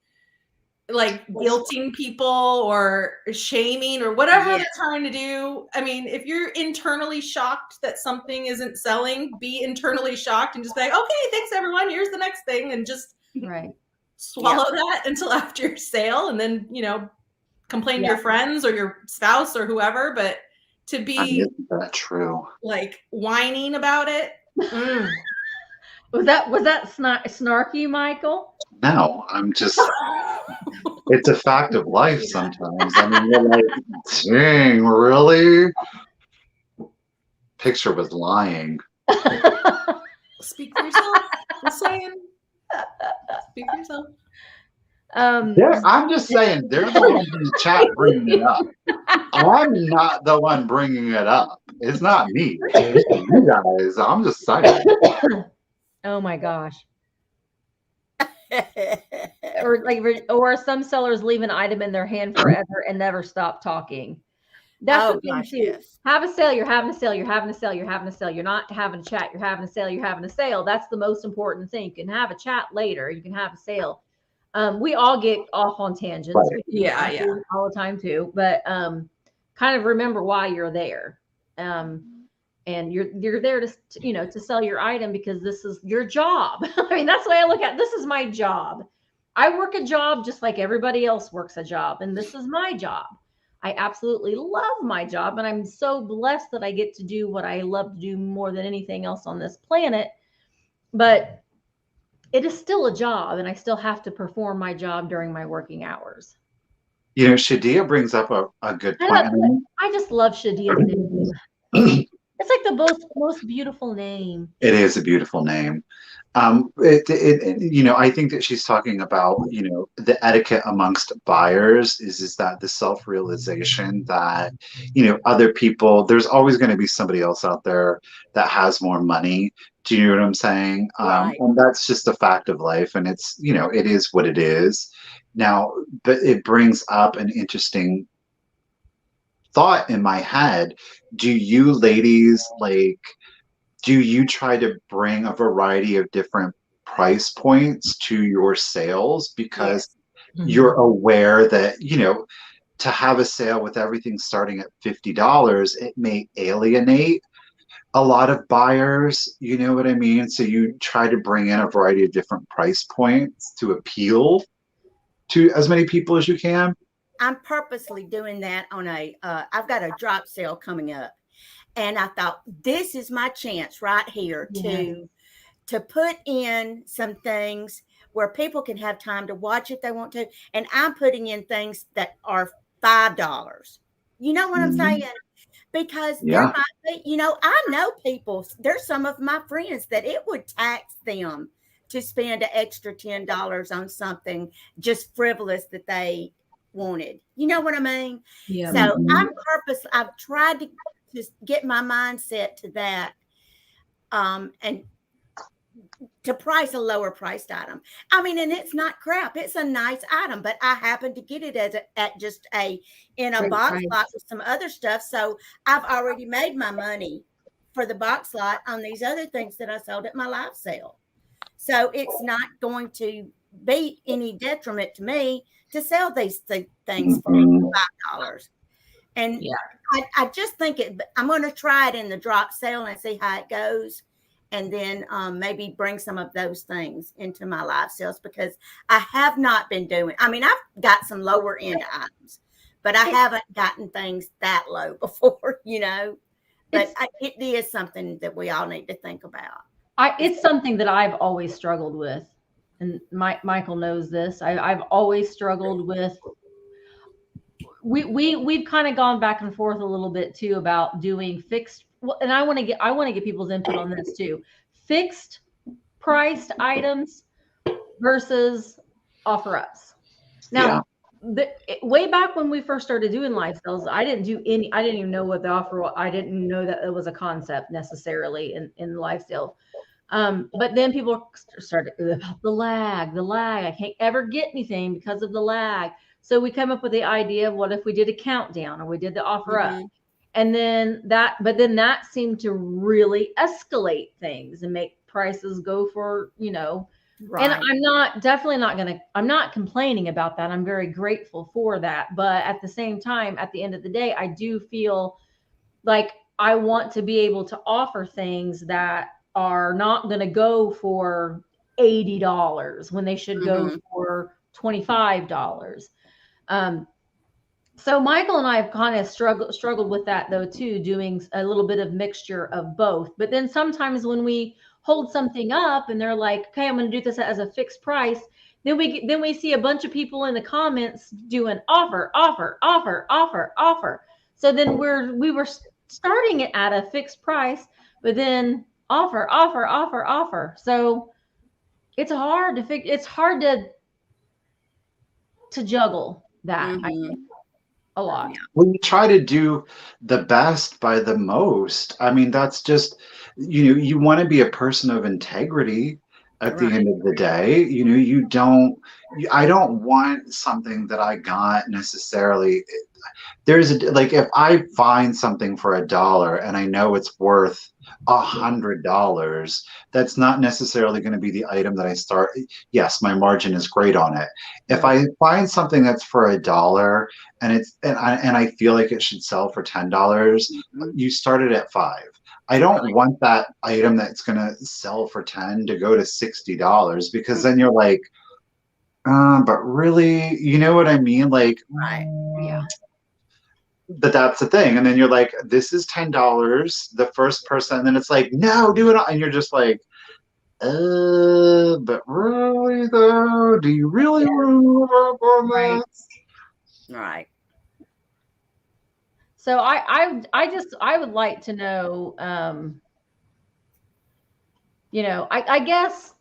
Like guilting people or shaming or whatever they're trying to do. I mean, if you're internally shocked that something isn't selling, be internally shocked and just be like, okay, thanks everyone. Here's the next thing. And just swallow that until after your sale. And then, complain to your friends or your spouse or whoever. But to be Isn't that true? Like whining about it. Was that snarky, Michael? No, I'm just, it's a fact of life sometimes. I mean, you're like, dang, really? Picture was lying. Speak for yourself. Just saying. Speak for yourself. I'm just saying, they're the ones in the chat bringing it up. I'm not the one bringing it up. It's not me. It's you guys. I'm just saying. Oh my gosh. or some sellers leave an item in their hand forever and never stop talking. That's the thing too. Yes. Have a sale, you're having a sale, you're having a sale, you're having a sale. You're not having a chat, you're having a sale, you're having a sale. That's the most important thing. You can have a chat later, you can have a sale. We all get off on tangents. Right. Yeah. All the time too. But kind of remember why you're there. And you're there to sell your item because this is your job. I mean, that's the way I look at it. This is my job. I work a job just like everybody else works a job, and this is my job. I absolutely love my job, and I'm so blessed that I get to do what I love to do more than anything else on this planet. But it is still a job, and I still have to perform my job during my working hours. Shadia brings up a good point. I just love Shadia's name. It's like the most beautiful name. It is a beautiful name. I think that she's talking about, the etiquette amongst buyers is that the self-realization that, other people, there's always going to be somebody else out there that has more money. Do you know what I'm saying? Right. And that's just a fact of life. And it's, it is what it is. Now, but it brings up an interesting thought in my head. Do you ladies do you try to bring a variety of different price points to your sales because you're aware that, to have a sale with everything starting at $50, it may alienate a lot of buyers, you know what I mean? So you try to bring in a variety of different price points to appeal to as many people as you can. I'm purposely doing that on I've got a drop sale coming up. And I thought, this is my chance right here to put in some things where people can have time to watch if they want to. And I'm putting in things that are $5. You know what I'm saying? Because there might be, I know people, there's some of my friends that it would tax them to spend an extra $10 on something just frivolous that they wanted. You know what I mean? Yeah. So I've tried to just get my mindset to that, and to price a lower priced item. I mean, and it's not crap. It's a nice item, but I happen to get it in a box lot with some other stuff. So I've already made my money for the box lot on these other things that I sold at my live sale. So it's not going to be any detriment to me to sell these things for Mhm. $5. And Yeah. I just think I'm going to try it in the drop sale and see how it goes. And then maybe bring some of those things into my live sales, because I have not been doing, I mean, I've got some lower end items, but I haven't gotten things that low before, you know. But it is something that we all need to think about. It's something that I've always struggled with, and Michael knows this. I've always struggled with. We've kind of gone back and forth a little bit too about doing fixed. Well, and I want to get people's input on this too. Fixed priced items versus offer ups. Now, way back when we first started doing live sales, I didn't even know what the offer was. I didn't know that it was a concept necessarily in live sales. But then people started about the lag. I can't ever get anything because of the lag. So we came up with the idea of, what if we did a countdown, or we did the offer up? And then that seemed to really escalate things and make prices go for, you know. Right. And I'm not complaining about that. I'm very grateful for that. But at the same time, at the end of the day, I do feel like I want to be able to offer things that are not going to go for $80 when they should go for $25. So Michael and I have kind of struggled with that though too, doing a little bit of mixture of both. But then sometimes when we hold something up and they're like, okay, I'm going to do this as a fixed price, then we see a bunch of people in the comments doing offer. So then we were starting it at a fixed price, but then offer. So it's hard to juggle that. I think. A lot. When you try to do the best by the most, I mean, that's just, you want to be a person of integrity at the end of the day. I don't want something that I got necessarily. If I find something for $1 and I know it's worth $100, that's not necessarily going to be the item that I start. Yes, my margin is great on it. If I find something that's for $1 and I feel like it should sell for $10, you start it at $5. I don't want that item that's going to sell for $10 to go to $60, because then you're like, but really, you know what I mean? Like, Yeah. But that's the thing. And then you're like, this is $10, the first person, and then it's like, no, do it. And you're just like, but really though, do you really want to move up on that? Right. So I would like to know, I guess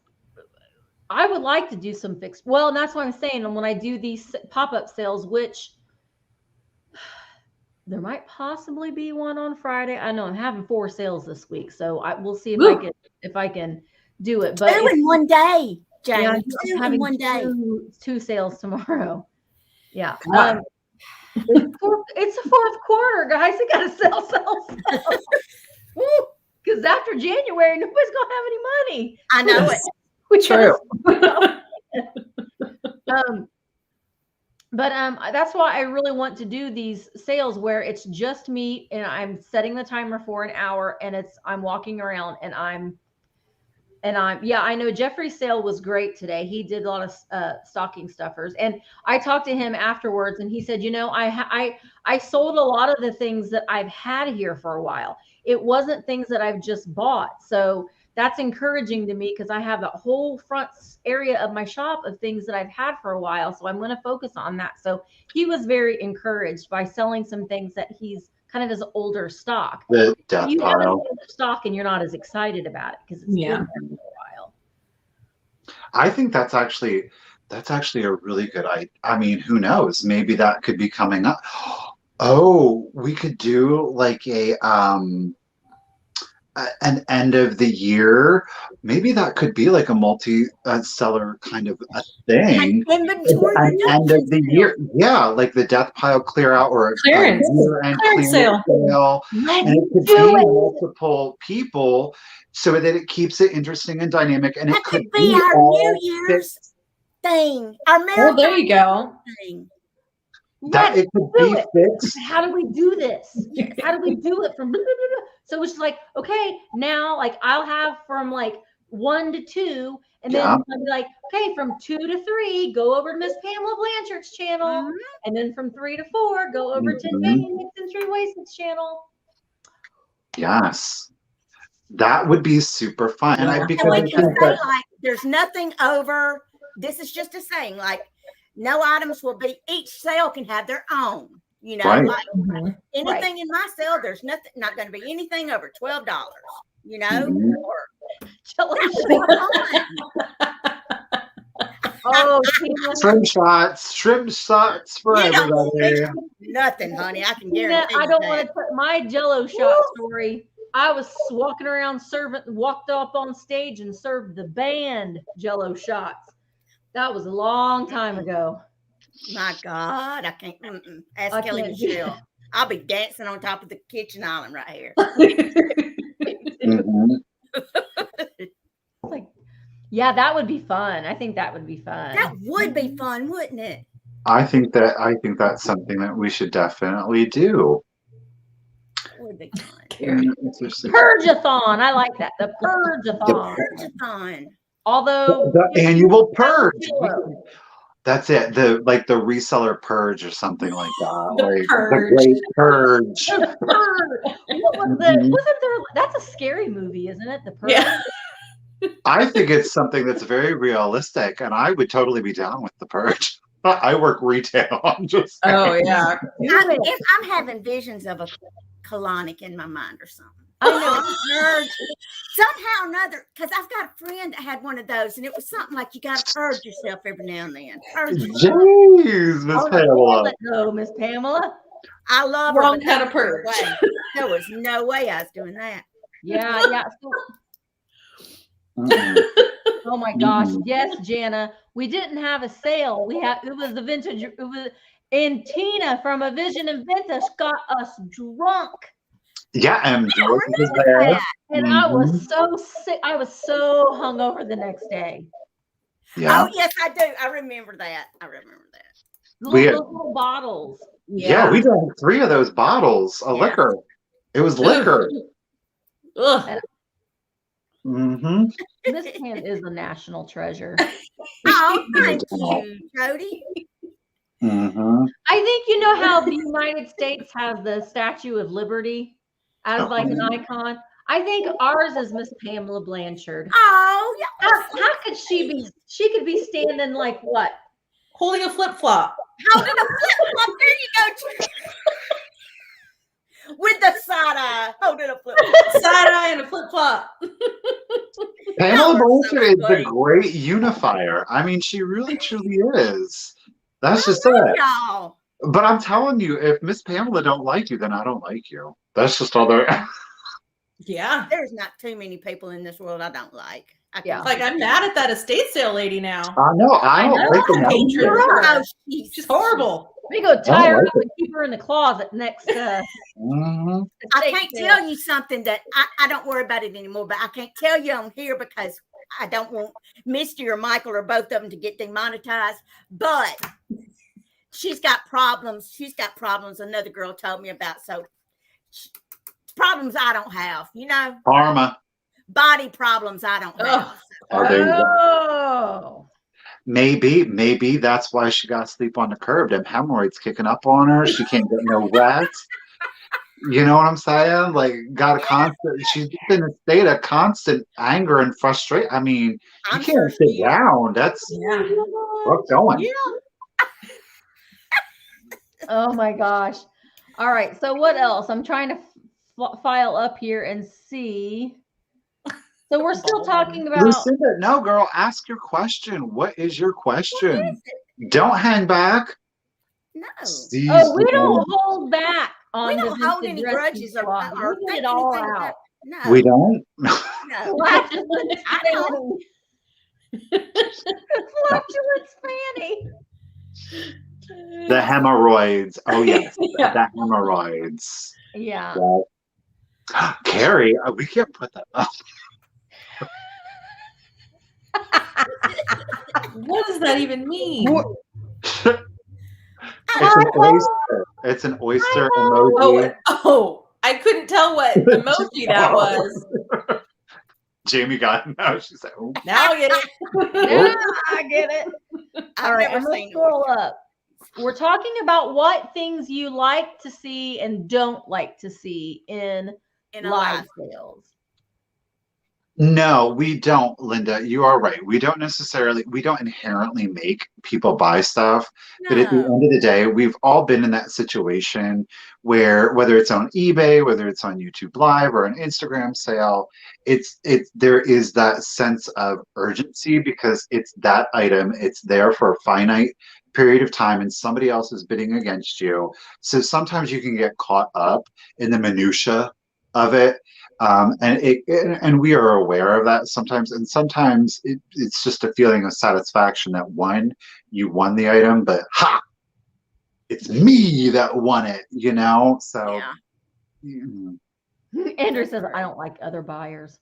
I would like to do some fixed. Well, and that's what I'm saying. And when I do these pop-up sales, which there might possibly be one on Friday. I know I'm having 4 sales this week, so we'll see if I can do it. But 2 in one day, Jane. Yeah, 2 in one day. 2 sales tomorrow. Yeah. It's the 4th quarter, guys. I gotta sell. Because after January, nobody's gonna have any money. I know it. True. But that's why I really want to do these sales where it's just me and I'm setting the timer for an hour, and I'm walking around and I know Jeffrey's sale was great today. He did a lot of stocking stuffers, and I talked to him afterwards, and he said, I sold a lot of the things that I've had here for a while. It wasn't things that I've just bought. So that's encouraging to me, because I have the whole front area of my shop of things that I've had for a while. So I'm going to focus on that. So he was very encouraged by selling some things that he's kind of his older stock. The death you have an pile. older stock and you're not as excited about it because it's been there for a while. I think that's actually a really good idea. I mean, who knows? Maybe that could be coming up. Oh, we could do like a an end of the year, maybe that could be like a multi-seller kind of a thing. Inventory An end of the reduction year, yeah, like the death pile clear out or a Clearance. year-end Clearance sale. sale. Let's And it could do be it. multiple people so that it keeps it interesting and dynamic. And That it could could be our all New Year's thing. Our Oh, marathon there you go. thing. that Let's it could do be it. fixed. How do we do this? How do we do it from blah, blah, blah, blah. So it's like, okay, now like I'll have from like 1 to 2, and then Yeah. I'll be like, okay, from 2 to 3, go over to Miss Pamela Blanchard's channel, Mhm. and then from 3 to 4, go over to Mhm. Jane Nixon's Wasted channel. Yes. That would be super fun. And Yeah. And because we I can think say that like, there's nothing over. This is just a saying, like, no items will be. Each sale can have their own. You know, Right. like Mhm. anything in my sale, there's not going to be anything over $12. You know, Mhm. or Jello that would shot. be fun. Oh, Tina, shrimp shots for You don't want everybody. nothing, honey. I can Tina, guarantee I you don't that. want to put my Jello shot story. I was walking around walked up on stage and served the band Jello shots. That was a long time ago. My God, I can't. Ask I Kelly can't do Michelle. I'll be dancing on top of the kitchen island right here. Mhm. Like, yeah, that would be fun. I think that would be fun. That would be fun, wouldn't it? I think that's something that we should definitely do. That would be fun. Purge-a-thon. I like that. The purge-a-thon. Purge-a-thon. Although The annual purge. Jello. That's it. The reseller purge or something like that. The like purge. the great purge. The Purge. What was Mhm. wasn't there? That's a scary movie, isn't it? The Purge. Yeah. I think it's something that's very realistic, and I would totally be down with the purge. I work retail. I'm just saying. Oh yeah. If I'm having visions of a colonic in my mind or something. I know. Purge. Somehow or another, because I've got a friend that had one of those, and it was something like you got to purge yourself every now and then. Purge yourself. Jeez, Miss Oh, Pamela. no, Miss Pamela. I love her. Wrong but kind of there was no purge. way. There was no way I was doing that. Yeah. So, Mm-mm. oh my gosh. Yes, Jana. We didn't have a sale. It was the vintage. It was, and Tina from A Vision of Vintage got us drunk. Yeah, and George was remember there. that. And I was so sick. I was so hungover the next day. Yeah. Oh, yes, I do. I remember that. We had- Little bottles. Yeah, we drank 3 of those bottles of Yeah. liquor. It was liquor. Ugh. Mm-hmm. This can is a national treasure. Oh, thank you, Jody. Mm-hmm. I think you know how the United States has the Statue of Liberty as like an icon. I think ours is Miss Pamela Blanchard. Oh, yeah. How could she be? She could be standing like what? Holding a flip flop. Holding a flip-flop. There you go. With the side eye. Holding a flip-flop. Side eye and a flip flop. Pamela That was so Blanchard is the funny. great unifier. I mean, she really truly is. That's just I love it. y'all. But I'm telling you, if Miss Pamela don't like you, then I don't like you. That's just all there. Yeah. There's not too many people in this world I don't like. Yeah. Like I'm mad at that estate sale lady now. I know. I don't know. like them. Hatred. either. Oh, She's horrible. We go tie her like up and keep her in the closet next. Mhm. I can't tell you something that I don't worry about it anymore, but I can't tell you on here because I don't want Misty or Michael or both of them to get demonetized. But she's got problems. She's got problems another girl told me about. So problems I don't have, you know, Karma. body problems I don't have. Oh, there you go. Oh. Maybe that's why she got to sleep on the curb. Them hemorrhoids kicking up on her. She can't get no rest. You know what I'm saying? Like, got a constant. She's just in a state of constant anger and frustration. I mean, I'm you sure can't sit she is. down. That's Yeah. what's going. Yeah. Oh my gosh. All right. So what else? I'm trying to file up here and see. So we're still talking about. Lucinda, no, girl, ask your question. What is your question? Don't hang back. No. Seize Oh, we the don't moment. hold back on We the don't hold vintage any dressing grudges or squad. or We get think it all anything out. about. No. We don't? No. Flatulence I don't. Fanny. Flatulence Fanny. The hemorrhoids. Oh, yes. Yeah. The hemorrhoids. Yeah. Carrie, we can't put that up. What does that even mean? It's an oyster. It's an oyster emoji. Oh, I couldn't tell what emoji that was. Jamie got it now. She's like, oh. Now I get it. Yeah, I get it. I've All right, never I'm gonna seen it. scroll up. We're talking about what things you like to see and don't like to see in In a live live. sales. No, we don't, Linda. You are right. We don't inherently make people buy stuff. But at the No. end of the day, we've all been in that situation where whether it's on eBay, whether it's on YouTube Live or an Instagram sale, there is that sense of urgency because it's that item. It's there for a finite period of time and somebody else is bidding against you. So sometimes you can get caught up in the minutia of it. And we are aware of that sometimes, and sometimes it's just a feeling of satisfaction that you won the item, but it's me that won it, So Yeah. Andrew says I don't like other buyers.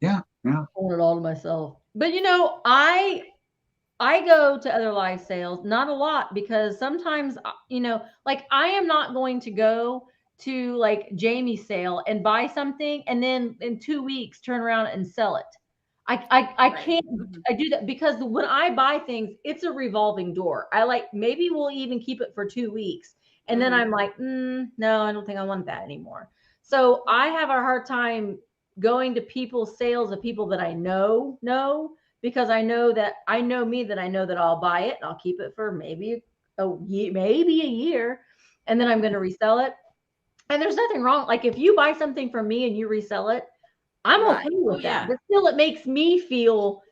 Yeah. I want it all to myself. But I go to other live sales, not a lot, because sometimes like I am not going to go to like Jamie's sale and buy something and then in 2 weeks turn around and sell it. I can't I do that because when I buy things, it's a revolving door. Maybe we'll even keep it for 2 weeks. And then I'm like, no, I don't think I want that anymore. So I have a hard time going to people's sales of people that I know, because I know that I know that I'll buy it and I'll keep it for maybe a year, and then I'm going to resell it. And there's nothing wrong. Like if you buy something from me and you resell it, I'm okay with that. But still, it makes me feel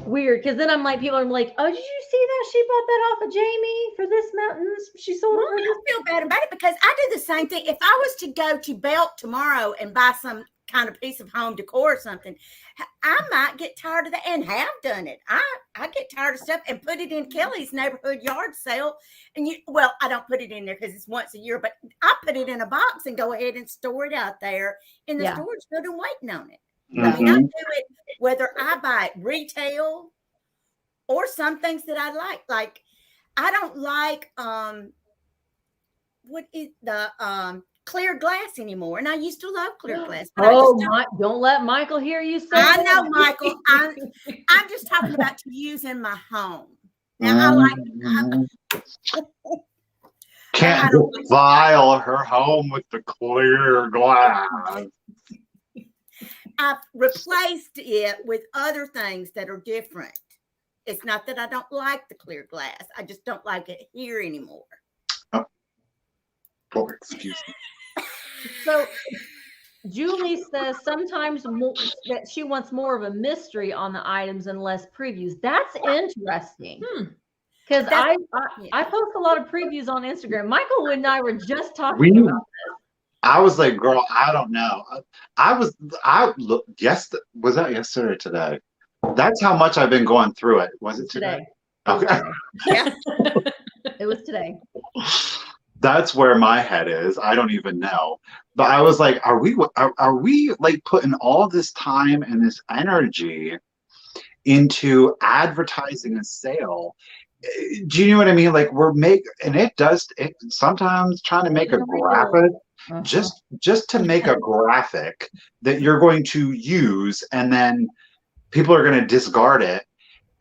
weird because then I'm like, people are like, oh, did you see that? She bought that off of Jamie for this mountain. She sold it for this. I feel bad about it because I do the same thing. If I was to go to Belt tomorrow and buy some kind of piece of home decor or something, I might get tired of that and have done it. I get tired of stuff and put it in Kelly's neighborhood yard sale. And I don't put it in there because it's once a year, but I put it in a box and go ahead and store it out there in the storage building waiting on it. I mean, I do it whether I buy it retail or some things that I like. Like I don't like what is the clear glass anymore, and I used to love clear glass. But don't let Michael hear you say I that. know, Michael. I'm just talking about to use in my home. Now I can't defile her home with the clear glass. I've replaced it with other things that are different. It's not that I don't like the clear glass. I just don't like it here anymore. Oh, excuse me. So Julie says sometimes that she wants more of a mystery on the items and less previews. That's interesting. Because I post a lot of previews on Instagram. Michael and I were just talking about this. I was like, girl, I don't know. Was that yesterday or today? That's how much I've been going through it. Was it today? Okay. Yeah. It was today. That's where my head is. I don't even know. But I was like, are we like putting all this time and this energy into advertising a sale? Do you know what I mean? Like sometimes trying to make a graphic, just to make a graphic that you're going to use and then people are going to discard it.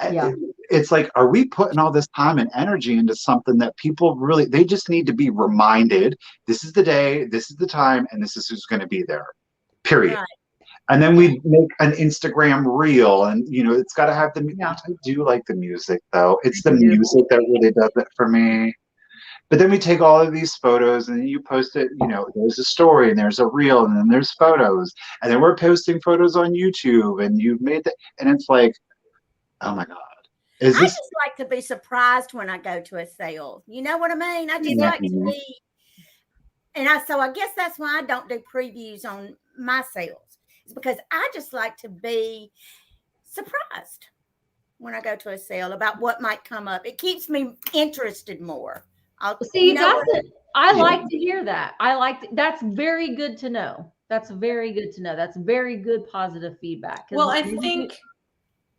Yeah. It's like, are we putting all this time and energy into something that people they just need to be reminded, this is the day, this is the time, and this is who's going to be there, period. Right. And then we make an Instagram reel and, it's got to have I do like the music though. It's the music that really does it for me. But then we take all of these photos and you post it, there's a story and there's a reel and then there's photos. And then we're posting photos on YouTube and you've made that. And it's like, oh my God. I just like to be surprised when I go to a sale. You know what I mean? I just like to be. And so I guess that's why I don't do previews on my sales is because I just like to be surprised when I go to a sale about what might come up. It keeps me interested more. See, that's what? it. I like to hear that. That's very good to know. That's very good to know. That's very good positive feedback. Well, I think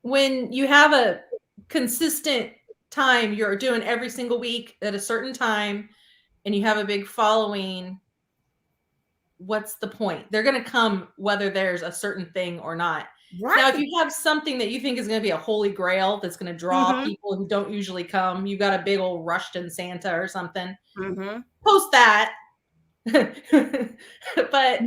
when you have a consistent time, you're doing every single week at a certain time, and you have a big following, what's the point? They're going to come whether there's a certain thing or not. Right. Now, if you have something that you think is going to be a holy grail that's going to draw people who don't usually come, you got a big old Russian Santa or something, post that. But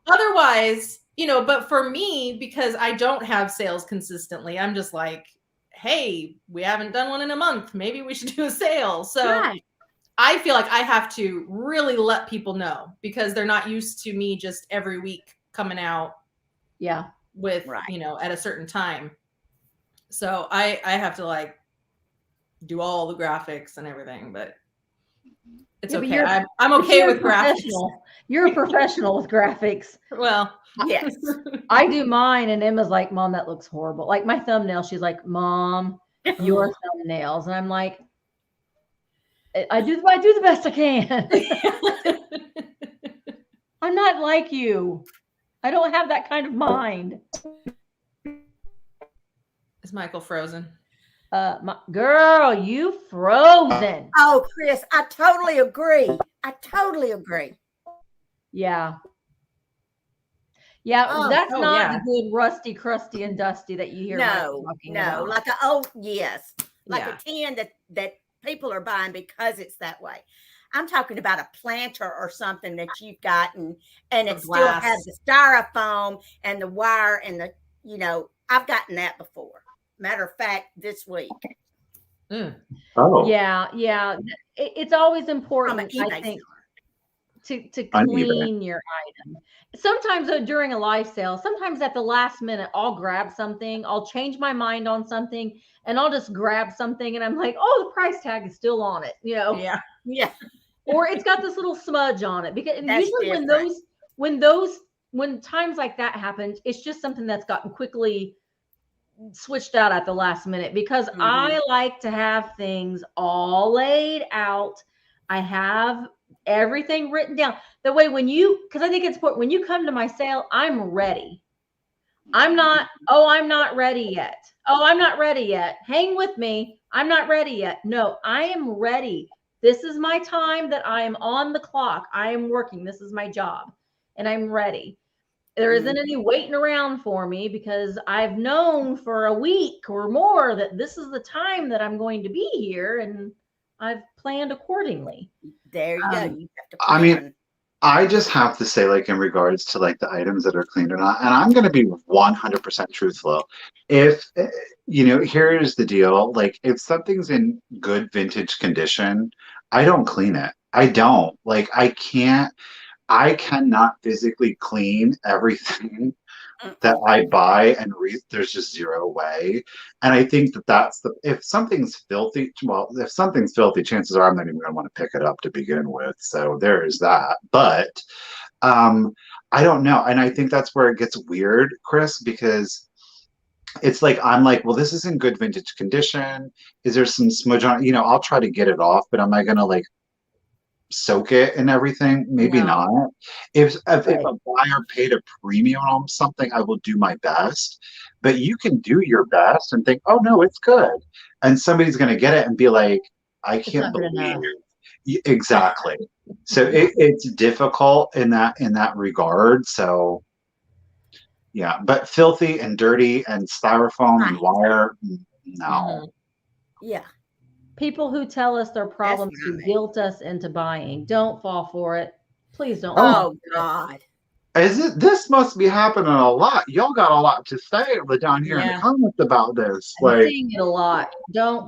otherwise, but for me, because I don't have sales consistently, I'm just like, hey, we haven't done one in a month. Maybe we should do a sale. So I feel like I have to really let people know because they're not used to me just every week coming out. Yeah. With, at a certain time. So I have to like do all the graphics and everything, but it's okay. I'm okay with graphics. You're a professional with graphics. Well, yes. I do mine and Emma's like, Mom, that looks horrible. Like my thumbnail, she's like, Mom, your thumbnails. And I'm like, I do the best I can. I'm not like you. I don't have that kind of mind. Is Michael frozen? Girl, you frozen. Oh, Chris, I totally agree. Yeah. Yeah, that's not the good rusty, crusty, and dusty that you hear talking about. Like a can that people are buying because it's that way. I'm talking about a planter or something that you've gotten and it still has the styrofoam and the wire and I've gotten that before. Matter of fact, this week. Oh. Yeah. It's always important, I think, to clean your item. Sometimes during a live sale, sometimes at the last minute, I'll grab something, I'll change my mind on something, and I'll just grab something and I'm like, oh, the price tag is still on it, Yeah. Or it's got this little smudge on it. Because that's usually different. when times like that happen, it's just something that's gotten quickly switched out at the last minute because I like to have things all laid out. I have everything written down. That way because I think it's important when you come to my sale, I'm ready. I'm not ready yet. Oh, I'm not ready yet. Hang with me. I'm not ready yet. No, I am ready. This is my time that I am on the clock. I am working. This is my job and I'm ready. There isn't any waiting around for me because I've known for a week or more that this is the time that I'm going to be here and I've planned accordingly. There you go. You have to plan. I mean, I just have to say, like, in regards to like the items that are cleaned or not, and I'm going to be 100% truthful. If, here's the deal. Like, if something's in good vintage condition, I don't clean it. I don't. Like, I cannot physically clean everything that I buy and there's just zero way. And I think that's if something's filthy, chances are I'm not even going to want to pick it up to begin with. So there is that. But I don't know. And I think that's where it gets weird, Chris, because it's like, I'm like, well, this is in good vintage condition. Is there some smudge on it? I'll try to get it off, but am I going to like soak it and everything? Maybe not. If a buyer paid a premium on something, I will do my best. But you can do your best and think, oh no, it's good, and somebody's going to get it and be like, I can't believe it. Exactly. So it's difficult in that regard. So yeah, but filthy and dirty and styrofoam and wire, no. Yeah. People who tell us their problems to guilt us into buying. Don't fall for it. Please don't. Oh God. This must be happening a lot. Y'all got a lot to say down here in the comments about this. I'm seeing it a lot. Don't.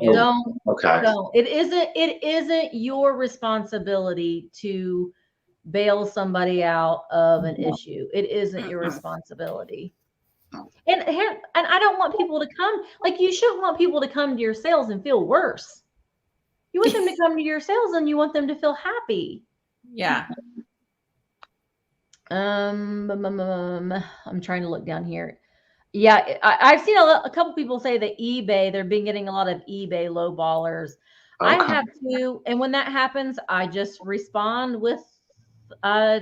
Okay. Don't. It isn't your responsibility to bail somebody out of an issue. It isn't your responsibility. And I don't want people to come, like, you shouldn't want people to come to your sales and feel worse. You want them to come to your sales and you want them to feel happy. Yeah. I'm trying to look down here. Yeah, I've seen a couple people say that eBay, they've been getting a lot of eBay low ballers. I Okay. have too, and when that happens, I just respond with uh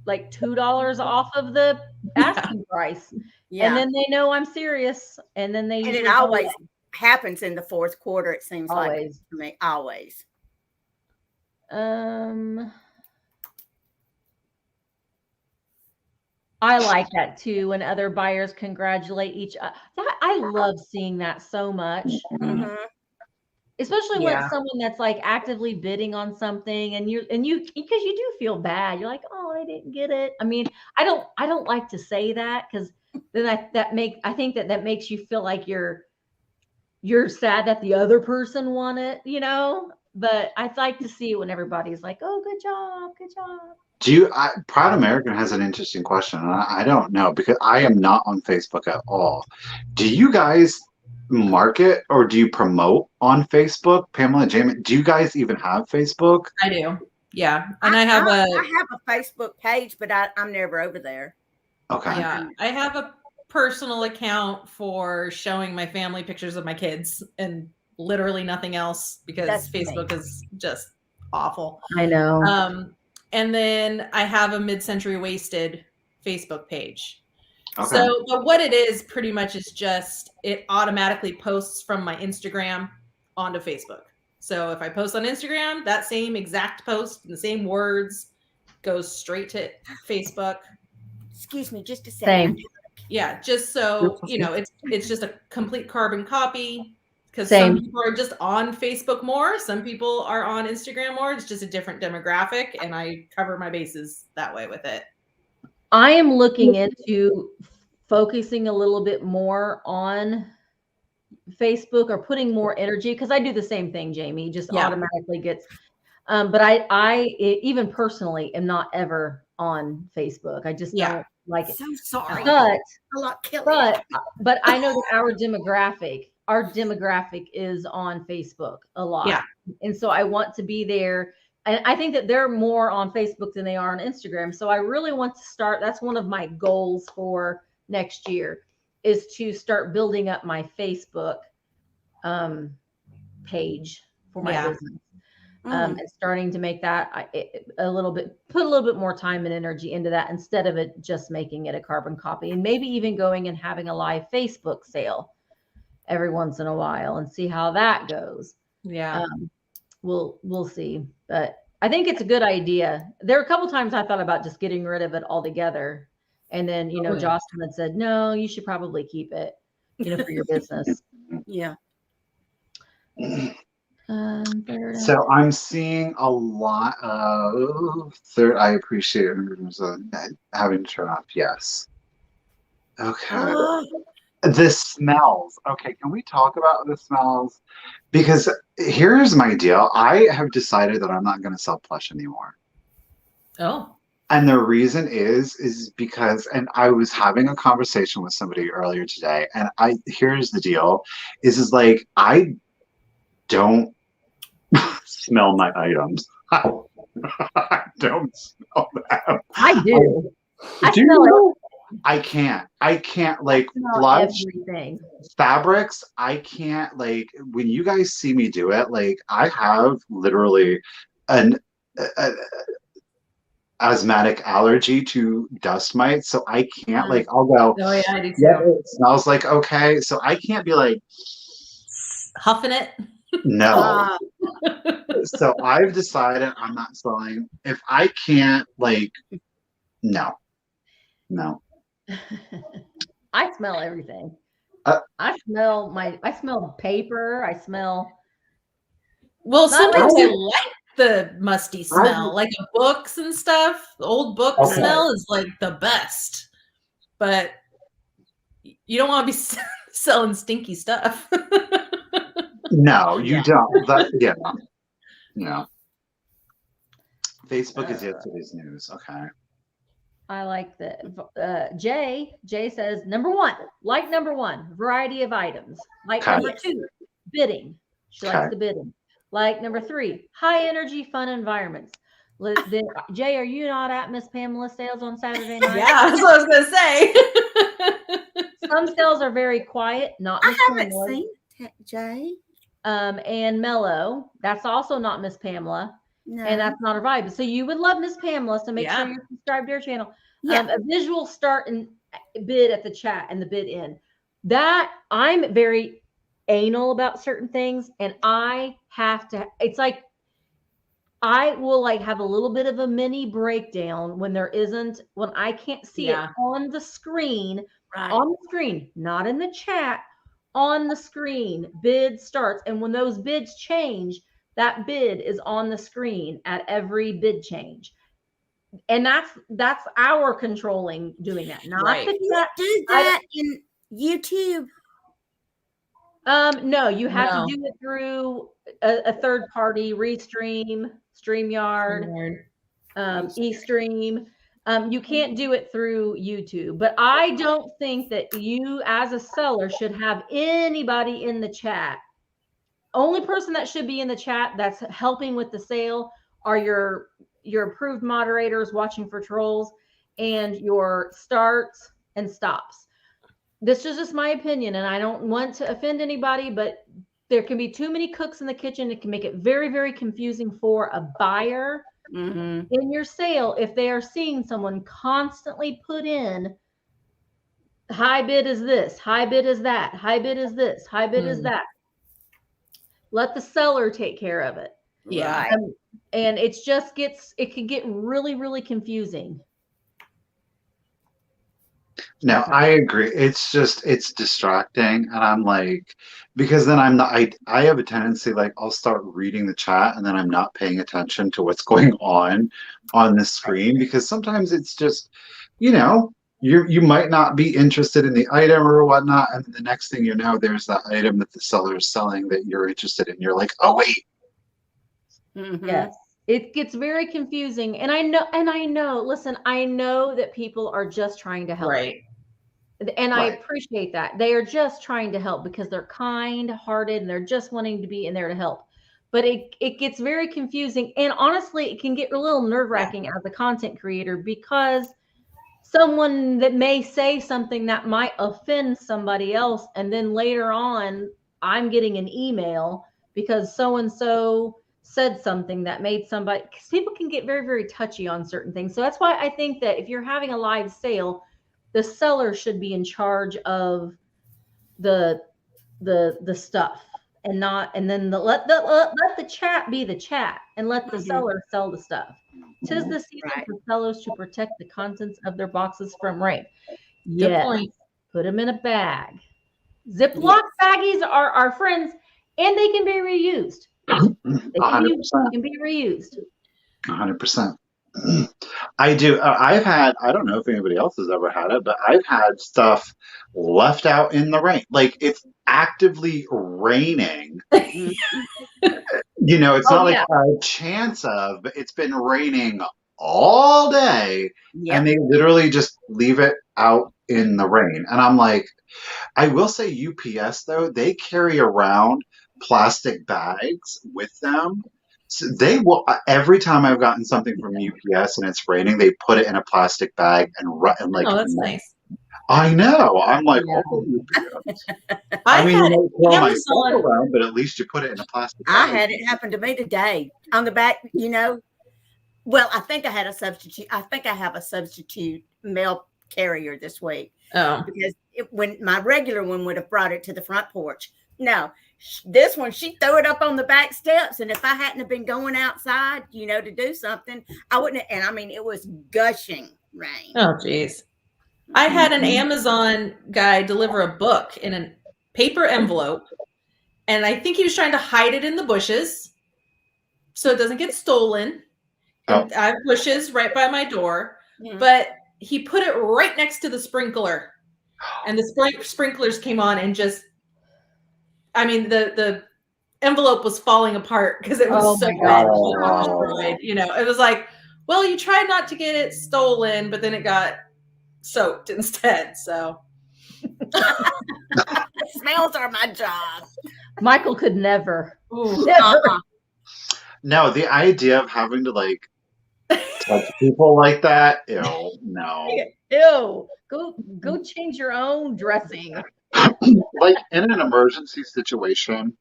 like $2 off of the asking price. Yeah. And then they know I'm serious. And then they And it usually go always away. happens in the fourth quarter, it seems like Always. to me. Always. I like that too when other buyers congratulate each other. That I love seeing that so much. Mm-hmm. Especially when it's Yeah. someone that's like actively bidding on something and you because you do feel bad. You're like, oh, I didn't get it. I mean, I don't like to say that because then I think that makes you feel like you're sad that the other person won it, you know? But I like to see when everybody's like, oh, good job, good job. Proud American has an interesting question. And I don't know because I am not on Facebook at all. Do you guys market or do you promote on Facebook? Pamela, Jamie, do you guys even have Facebook? I do. Yeah. And I have I have a Facebook page, but I'm never over there. Okay. yeah, I have a personal account for showing my family pictures of my kids and literally nothing else because That's Facebook is just awful. I know. And then I have a Mid-Century Wasted Facebook page. Okay. So, but what it is pretty much is just it automatically posts from my Instagram onto Facebook. So if I post on Instagram, that same exact post and the same words goes straight to Facebook. Excuse me, just a second. Same. Yeah, just so you know, it's just a complete carbon copy because Same. some people are just on Facebook more, some people are on Instagram more. It's just a different demographic, and I cover my bases that way with it. I am looking into focusing a little bit more on Facebook or putting more energy because I do the same thing, Jamie, just Yeah. automatically gets but even personally am not ever on Facebook. I just Yeah. don't like it. So sorry. But A lot killing. but I know that our demographic is on Facebook a lot. Yeah. And so I want to be there. And I think that they're more on Facebook than they are on Instagram. So I really want to start. That's one of my goals for next year is to start building up my Facebook page for my Yeah. business. And starting to make that put a little bit more time and energy into that instead of it just making it a carbon copy, and maybe even going and having a live Facebook sale every once in a while and see how that goes. Yeah. We'll see, but I think it's a good idea. There are a couple times I thought about just getting rid of it altogether, and then Jocelyn had said, no, you should probably keep it, for your business. Yeah. So I'm seeing a lot of third. I appreciate it. Having to turn off. Yes. Okay. The smells. Okay. Can we talk about the smells? Because here's my deal. I have decided that I'm not going to sell plush anymore. Oh. And the reason is because, and I was having a conversation with somebody earlier today, and here's the deal, is like I don't smell my items. I don't smell them. I do. I Do smell you? I can't like blush, everything. fabrics. I can't like when you guys see me do it. Like I have literally an asthmatic allergy to dust mites, so I can't like. I'll go. Oh yeah, I do too. Yeah, it smells like okay, so I can't be like huffing it. No. So I've decided I'm not selling. If I can't, like, no. I smell everything. Uh, I smell paper. I smell. Well, sometimes really. I like the musty smell, like of books and stuff. The old book smell is like the best, but you don't want to be selling stinky stuff. No, you don't. No. Facebook is yesterday's news. Okay. I like that. Jay says number one, variety of items. Number two, bidding. She likes the bidding. Number three, high energy, fun environments. Jay, are you not at Miss Pamela sales on Saturday night? Yeah, that's what I was gonna say. Some sales are very quiet, not I Miss haven't Pamela. seen Jay. And Mellow, that's also not Miss Pamela, No. and that's not her vibe. So you would love Miss Pamela, so make sure Yeah. you're subscribed to her channel. Yeah. A visual start and bid at the chat and the bid in. That I'm very anal about certain things, and I have to. It's like I will like have a little bit of a mini breakdown when I can't see it on the screen. Right. On the screen, not in the chat. On the screen, bid starts, and when those bids change, that bid is on the screen at every bid change, and that's our controlling doing that, not Right. the Do you chat. do that in YouTube? No, you have No. to do it through a third party, Restream, StreamYard, eStream. You can't do it through YouTube, but I don't think that you as a seller should have anybody in the chat. Only person that should be in the chat that's helping with the sale are your approved moderators watching for trolls and your starts and stops. This is just my opinion, and I don't want to offend anybody, but there can be too many cooks in the kitchen. It can make it very, very confusing for a buyer in your sale if they are seeing someone constantly put in high bid is this, high bid is that, high bid is this, high bid is that. Let the seller take care of it. Yeah. Right. And it can get really, really confusing. No, I agree. It's distracting. And I'm like, because then I have a tendency, like, I'll start reading the chat and then I'm not paying attention to what's going on the screen, because sometimes it's just, you might not be interested in the item or whatnot. And the next thing you know, there's that item that the seller is selling that you're interested in. You're like, oh, wait. Yes. It gets very confusing. And I know, listen, I know that people are just trying to help. Right. And I appreciate that. They are just trying to help because they're kind-hearted and they're just wanting to be in there to help. But it gets very confusing. And honestly, it can get a little nerve-wracking as a content creator, because someone that may say something that might offend somebody else, and then later on, I'm getting an email because so-and-so said something that made somebody, because people can get very, very touchy on certain things. So that's why I think that if you're having a live sale, the seller should be in charge of the stuff, and then let the chat be the chat, and let the seller sell the stuff. 'Tis the season for sellers to protect the contents of their boxes from rain. Yes, put them in a bag. Ziploc baggies are our friends, and they can be reused. They can be reused. 100%. I do. I've had, I don't know if anybody else has ever had it, but I've had stuff left out in the rain. Like, it's actively raining. It's not like a chance of, but it's been raining all day. And they literally just leave it out in the rain. And I'm like, I will say UPS, though, they carry around plastic bags with them. So they will, every time I've gotten something from UPS and it's raining, they put it in a plastic bag and like. Oh, that's nice. I know. I'm like, UPS. I mean, you might throw my stuff around, but at least you put it in a plastic bag. I had it happen to me today on the back. Well, I think I had a substitute. I think I have a substitute mail carrier this week. Oh, because when my regular one would have brought it to the front porch. No, this one, she threw it up on the back steps. And if I hadn't have been going outside, to do something, I wouldn't have, and I mean, it was gushing rain. Oh, geez. I had an Amazon guy deliver a book in a paper envelope, and I think he was trying to hide it in the bushes so it doesn't get stolen. And I have bushes right by my door, but he put it right next to the sprinkler, and the sprinklers came on and just, I mean, the envelope was falling apart because it was so bad. It was like, well, you tried not to get it stolen, but then it got soaked instead. So smells are my job. Michael could never. No, the idea of having to touch people like that. Ew, no. Ew. Go change your own dressing. Like in an emergency situation,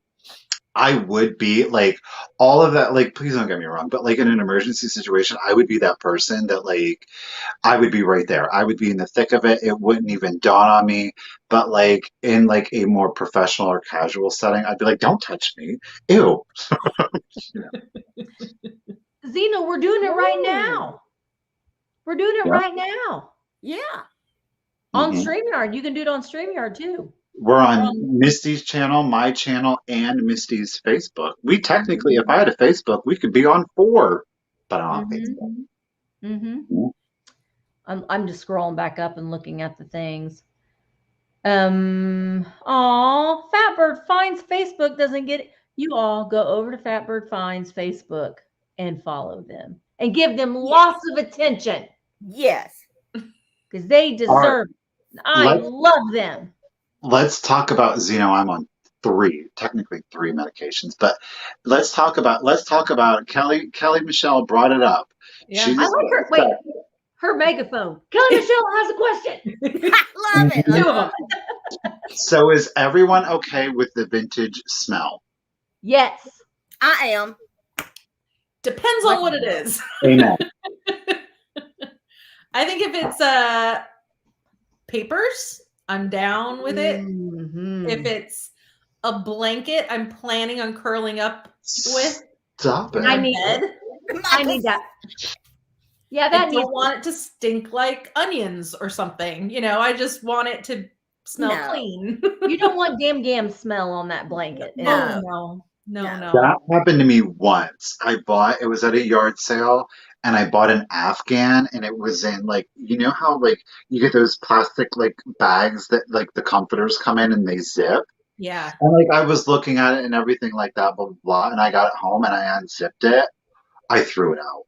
I would be like all of that. Like, please don't get me wrong, but like in an emergency situation, I would be that person that like I would be right there. I would be in the thick of it. It wouldn't even dawn on me. But like in like a more professional or casual setting, I'd be like, "Don't touch me, ew." Zena, we're doing it right now. We're doing it Yeah. right now. Yeah. On Mhm. StreamYard. You can do it on StreamYard too. We're on Misty's channel, my channel, and Misty's Facebook. We technically, if I had a Facebook, we could be on 4, but I don't have Facebook. Mm-hmm. I'm just scrolling back up and looking at the things. Fatbird Finds Facebook doesn't get it. You all go over to Fatbird Finds Facebook and follow them and give them lots of attention Yes. because they deserve it. I love them. Let's talk about Zeno. I'm on 3, technically 3 medications, but let's talk about Kelly. Kelly Michelle brought it up. Yeah. She I like her. Wait, her megaphone. Kelly Michelle has a question. I love it. I Two of love them. So is everyone okay with the vintage smell? Yes. I am. Depends on what it is. Amen. I think if it's papers, I'm down with it. Mhm. If it's a blanket, I'm planning on curling up with Stop it. I need bed. I need that. Yeah, I that don't needs. want it to stink like onions or something. You know, I just want it to smell No. clean. You don't want gam smell on that blanket. No. No. That happened to me once. It was at a yard sale, and I bought an Afghan, and it was in like, you know how like you get those plastic like bags that like the comforters come in and they zip? Yeah. And like I was looking at it and everything like that, blah, blah, blah, and I got it home and I unzipped it. I threw it out.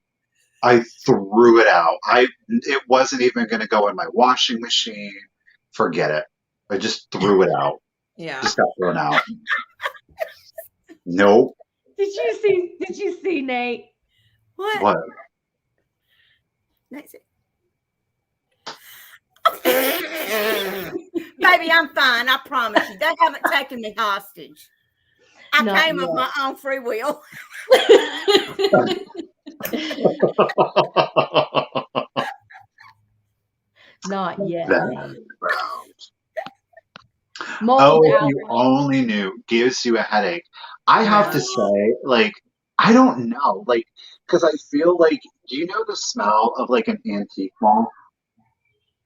It wasn't even going to go in my washing machine. Forget it. I just threw it out. Yeah. Just got thrown out. Nope. Did you see Nate? What? What? That's it. Baby, I'm fine. I promise you. They haven't taken me hostage. I Not came of yet. my own free will. Not yet. That Nate. gross. Mold Oh, if allergy. you only knew, gives you a headache. I have to say, like, I don't know, like, because I feel like, do you know the smell of like an antique mall?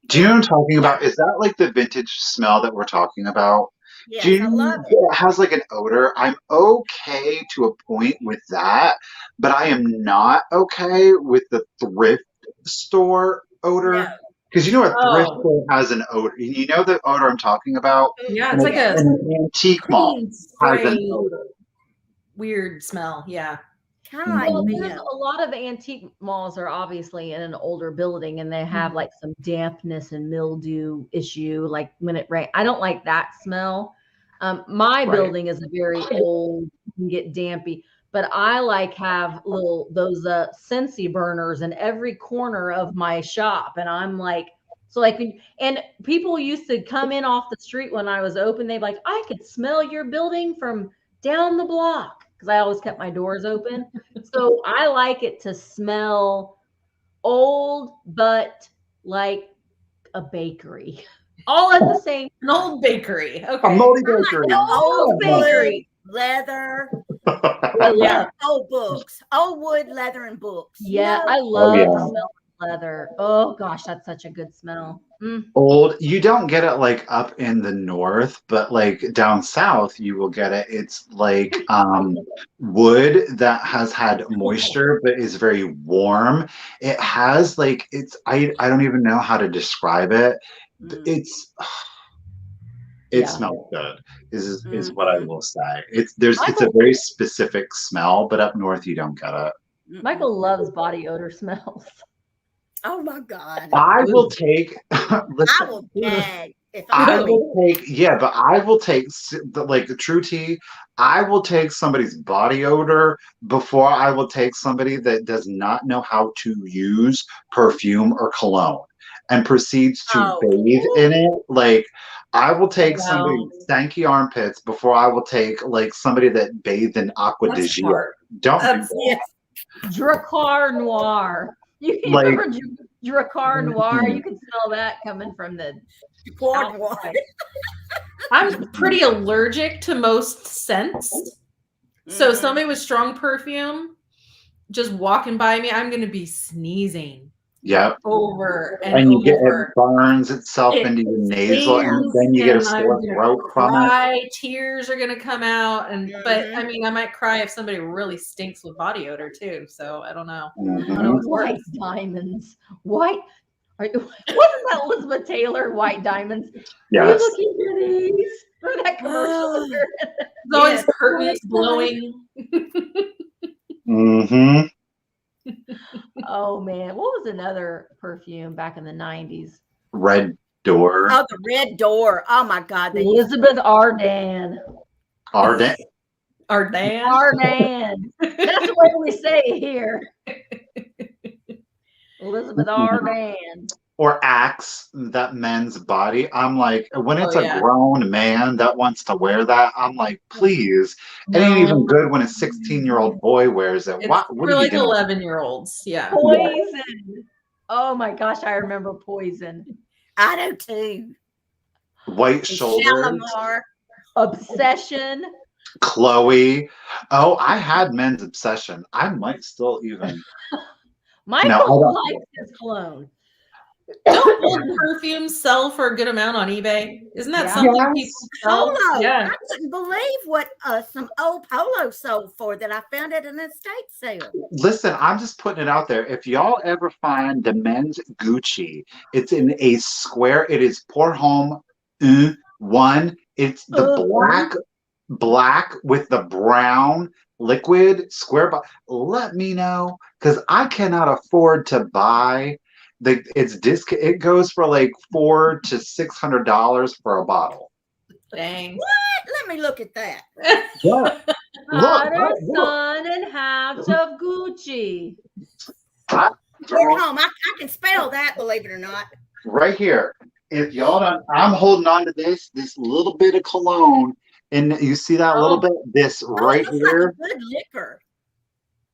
Do you know what I'm talking about? Is that like the vintage smell that we're talking about? Yes, Do you I know love it. it has like an odor? I'm okay to a point with that, but I am not okay with the thrift store odor. No. Because you know a thrift Oh. store has an odor. You know the odor I'm talking about? Yeah, it's like a And an antique mall clean, has an spray, odor. weird smell. Yeah. Kind of like Well, me. there's a lot of antique malls are obviously in an older building and they have like some dampness and mildew issue, like when it rains. I don't like that smell. My Right. building is a very old, you can get dampy, but I like have those Scentsy burners in every corner of my shop. And I'm like, so like, and people used to come in off the street when I was open. They'd like, I could smell your building from down the block. Because I always kept my doors open. So I like it to smell old, but like a bakery. All at the same An old bakery. A Okay. moldy bakery. Old bakery. wood, leather, I love, old books, old wood, leather, and books. yeah, You know? I love yeah. the smell of leather. Oh gosh, that's such a good smell. Old, you don't get it like up in the north, but like down south, you will get it. It's like wood that has had moisture but is very warm. It has like I don't even know how to describe it. It Yeah. smells good. Is Mhm. what I will say. It's a very specific smell, but up north you don't get it. Michael loves body odor smells. Oh my God. I will take. I will gag. If I I'm will take, yeah, but I will take, like the true tea, I will take somebody's body odor before I will take somebody that does not know how to use perfume or cologne and proceeds to Oh, bathe in it. Like, I will take somebody's Well, stanky armpits before I will take, like, somebody that bathed in aqua di that's Gio. smart. Don't do That's that. yes. Dracar Noir. You Like, remember Dracar Noir? You can smell that coming from the Quad one. outside. I'm pretty allergic to most scents. So somebody with strong perfume just walking by me, I'm going to be sneezing yep. over and And you get, it over. burns itself It into your nasal, and stings, then you get a and I'm sore gonna throat from it. cry. Tears are gonna come out, and but Mhm. I mean, I might cry if somebody really stinks with body odor too. So I don't know. I don't know Mhm. what's White worse. diamonds. White. Wasn't that Elizabeth Taylor? White diamonds. Are you Yes. looking for these? For that commercial? Oh, There's always yes. curtains blowing. Mm-hmm. Oh man, what was another perfume back in the 90s? Red Door. Oh, the red door. Oh my God. They used Elizabeth Arden. Arden. Ardan. Arden. That's the way we say it here. Elizabeth Arden. Or Axe, that men's body. I'm like, when it's Oh, a yeah. grown man that wants to wear that, I'm like, please. It ain't even good when a 16-year-old boy wears it. It's What for are you like doing? 11-year-olds. Yeah. Poison. Oh my gosh, I remember Poison. I do too. White And shoulders. Shalimar. Obsession. Chloe. Oh, I had men's obsession. I might still even. Michael No, I don't. likes his cologne. Don't old perfumes sell for a good amount on eBay? Isn't that Yeah. something Yes. people sell? Polo. Yeah. I couldn't believe what some old polo sold for that I found at an estate sale. Listen, I'm just putting it out there. If y'all ever find the men's Gucci, it's in a square. It is pour homme one. It's the black with the brown liquid square. Let me know, because I cannot afford to buy it goes for like $400 to $600 for a bottle. Dang. What? Let me look at that. Yeah. Father, Look. son, and halves of Gucci. Port home. I can spell that, believe it or not. Right here. If y'all don't, I'm holding on to this little bit of cologne, and you see that little bit, this Oh, right it looks here. like a good liquor.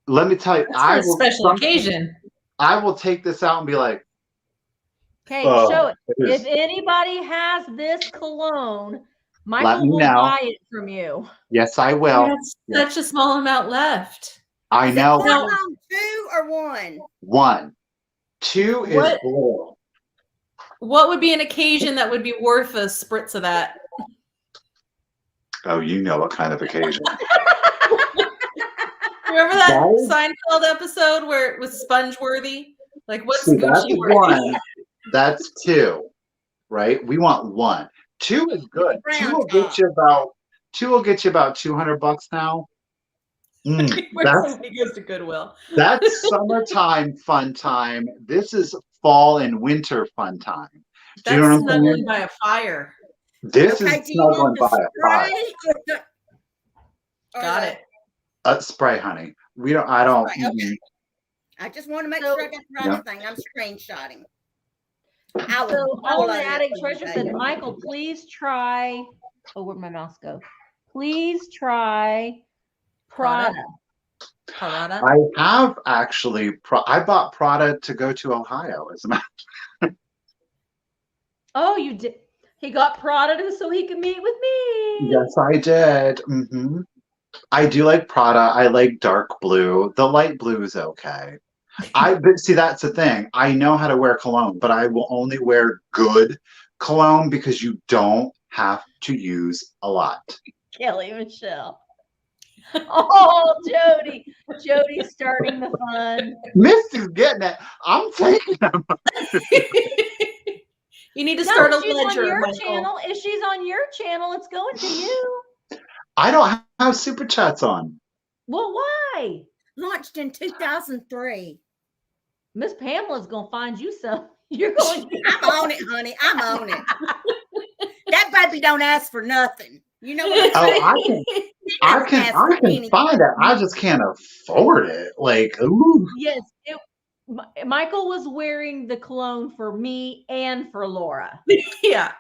Let me tell you, That's for a special occasion. I will take this out and be like, Okay, oh, show it. it is- If anybody has this cologne, Let Michael me will know. buy it from you. yes, I We will. have such a small amount left. I Is know. it port home 2 or 1? 1, 2 is What? blue. What would be an occasion that would be worth a spritz of that? Oh, you know what kind of occasion. Remember that Guys? Seinfeld episode where it was sponge-worthy? Like, what's See, that's Gucci worthy? 1. That's 2. Right? We want 1. 2 is good. Brown 2 will top. get you about $200 now. Where somebody goes to Goodwill. That's summertime fun time. This is fall and winter fun time. Do you know That's what I'm snuggling saying? by a fire. This Okay, is do you want snuggling the by a fire. spray or Got the- it. Spray, honey. I don't. Spray, okay. I just want to make sure I got the right Yeah. thing. I'm screenshotting. So all the attic treasure treasure said, Michael, please try. Oh, where'd my mouse go? Please try Prada. Prada. I have actually. I bought Prada to go to Ohio. As a matter. Oh, you did. He got Prada so he could meet with me. Yes, I did. I do like Prada. I like dark blue. The light blue is okay. But see, that's the thing. I know how to wear cologne, but I will only wear good cologne because you don't have to use a lot. Kelly Michelle. Oh, Jody. Jody's starting the fun. Misty's getting it. I'm taking them. You need to No, start a she's ledger, on your Michael. channel. If she's on your channel, it's going to you. I don't have super chats on. Well, why? Launched in 2003. Miss Pamela's gonna find you some. You're going. I'm on it, honey. I'm on it. baby don't ask for nothing. You know what I'm saying? Oh, I can find it. I just can't afford it. Like, ooh. Yes, Michael was wearing the cologne for me and for Laura. Yeah.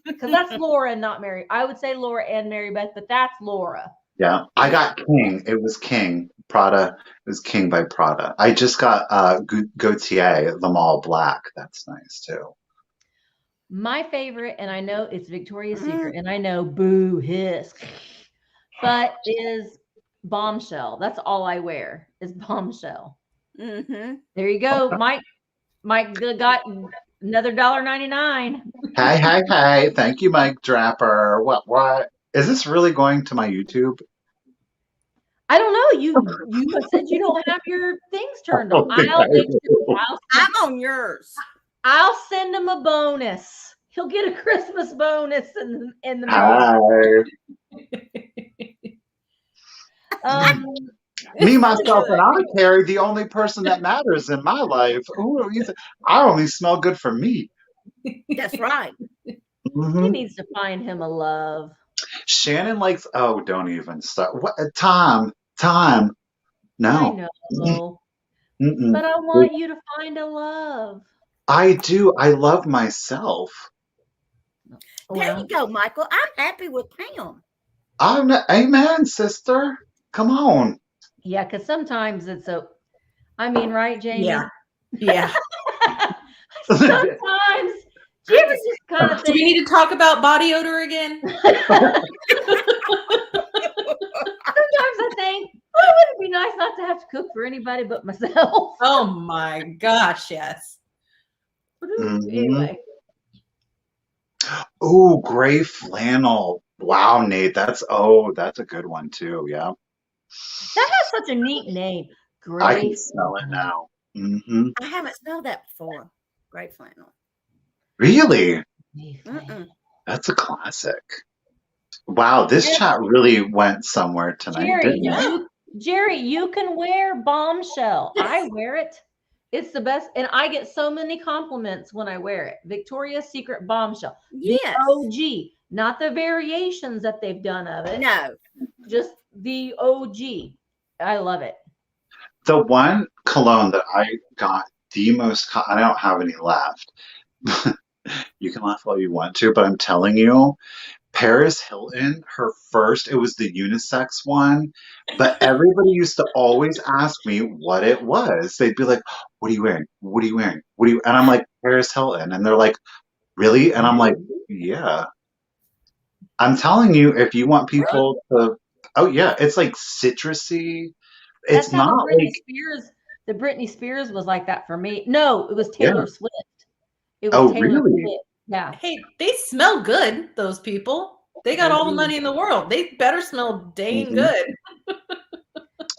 Because that's Laura and not Mary. I would say Laura and Mary Beth, but that's Laura. Yeah, I got King. It was King Prada. It was King by Prada. I just got Gautier, the Mall Black. That's nice too. My favorite, and I know it's Victoria's Secret, and I know boo hiss, but is Bombshell. That's all I wear is Bombshell. Mm-hmm. There you go, Mike. Mike got another $1.99. Hey! Thank you, Mike Draper. What? Is this really going to my YouTube? I don't know. You said you don't have your things turned on. I'm on yours. I'll send him a bonus. He'll get a Christmas bonus in the mail. Hi. Me, myself, and I carry the only person that matters in my life. I only smell good for me. That's right. He needs to find him a love. Shannon likes. Oh, don't even start. What time? No. I know, but I want you to find a love. I do. I love myself. There you go, Michael. I'm happy with Pam. Amen, sister. Come on. Yeah, because sometimes it's right, Jamie? Yeah. Sometimes. Do you ever just kind of think? Do we need to talk about body odor again? Sometimes I think, wouldn't it be nice not to have to cook for anybody but myself? Oh my gosh, yes. Anyway. Oh, gray flannel. Wow, Nate, that's a good one too. Yeah. That has such a neat name. Gray. I can smell it now. I haven't smelled that before. Gray flannel. Really? Mm-mm. That's a classic. Wow, this chat really went somewhere tonight, didn't it? Jerry, you can wear Bombshell. I wear it. It's the best. And I get so many compliments when I wear it. Victoria's Secret Bombshell. Yes. The OG, not the variations that they've done of it. No. Just the OG. I love it. The one cologne that I got the most, I don't have any left. You can laugh all you want to, but I'm telling you, Paris Hilton, it was the unisex one, but everybody used to always ask me what it was. They'd be like, what are you wearing? What are you wearing? And I'm like, Paris Hilton. And they're like, really? And I'm like, yeah. I'm telling you, if you want people to, oh yeah, it's like citrusy. It's That's how not the Britney Spears was like that for me. No, it was Taylor Swift. It was Oh, Taylor really? Swift. Yeah. Hey, they smell good, those people. They got all the money in the world. They better smell dang good.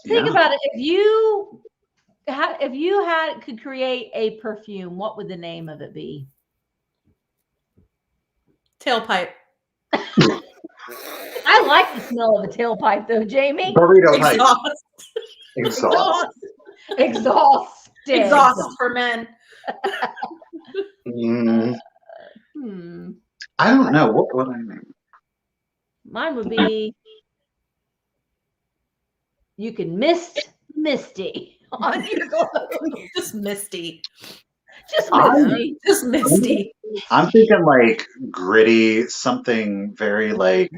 Think about it. If you could create a perfume, what would the name of it be? Tailpipe. I like the smell of a tailpipe, though, Jamie. Burrito pipe. Exhaust. Exhaust for men. I don't know. What would I name? Mine would be, you can Misty on your clothes. Just Misty. Just Misty. I'm thinking like gritty, something very like,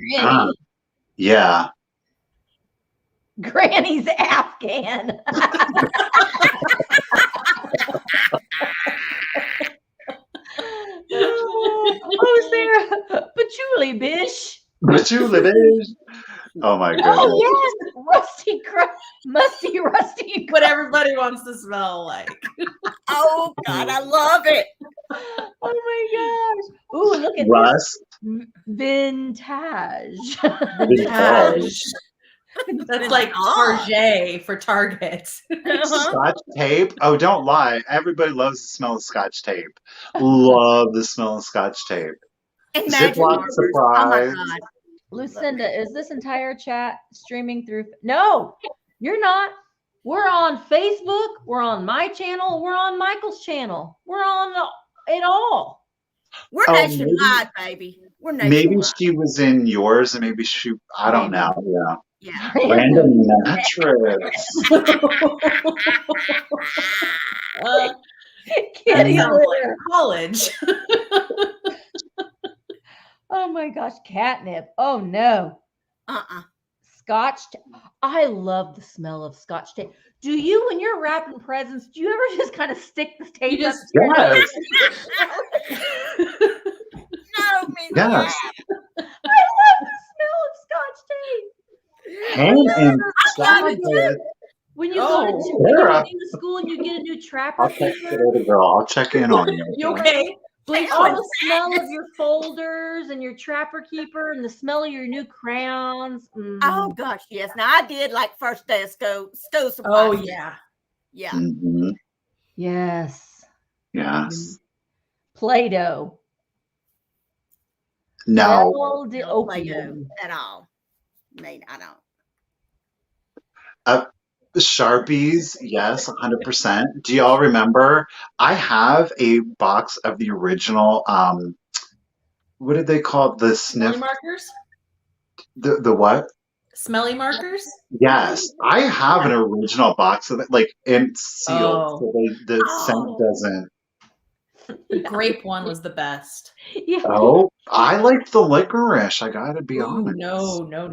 yeah. Granny's Afghan. Oh, Sarah, patchouli, bish. Patchouli, bish. Oh my goodness. Oh yes, musty, rusty. What everybody wants to smell like. Oh God, I love it. Oh my gosh. Ooh, look at Rust. this. Vintage. That's like Target for Target. Scotch tape. Oh, don't lie. Everybody loves the smell of Scotch tape. Love the smell of Scotch tape. Ziploc surprise. Oh my God. Lucinda, is this entire chat streaming through? No, you're not. We're on Facebook. We're on my channel. We're on Michael's channel. We're on it all. We're Oh, nationwide, baby. We're maybe nationwide. she was in yours, and maybe I don't know. Yeah. Yeah. Random mattress. Kitty Sounds like litter. college. Oh my gosh, catnip. Oh no. Scotch. I love the smell of Scotch tape. Do you, when you're wrapping presents, do you ever just kind of stick the tape You up just- to your nose? Yes. No, Miss Yes. I love the smell of Scotch tape. Ham and love it salad. When you Oh, go to when Sarah. you go to school and you get a new trapper I'll check keeper, it out, girl. I'll check in on you. You okay? Blink all one. the smell of your folders and your trapper keeper and the smell of your new crayons. Oh gosh, yes. Now I did like first day of school supplies. Oh yeah. Yeah. Mhm. Yes. Yes. Play-Doh. No. Well, the No Play-Doh opium. at all. I don't. Sharpies, yes, 100%. Do y'all remember? I have a box of the original. What did they call it? The Smelly sniff. markers? The what? Smelly markers? Yes, I have an original box of it, like and sealed, Oh. so the scent Oh. doesn't. The grape one was the best. Yeah. Oh, I liked the licorice. I gotta be Ooh, honest. no. No,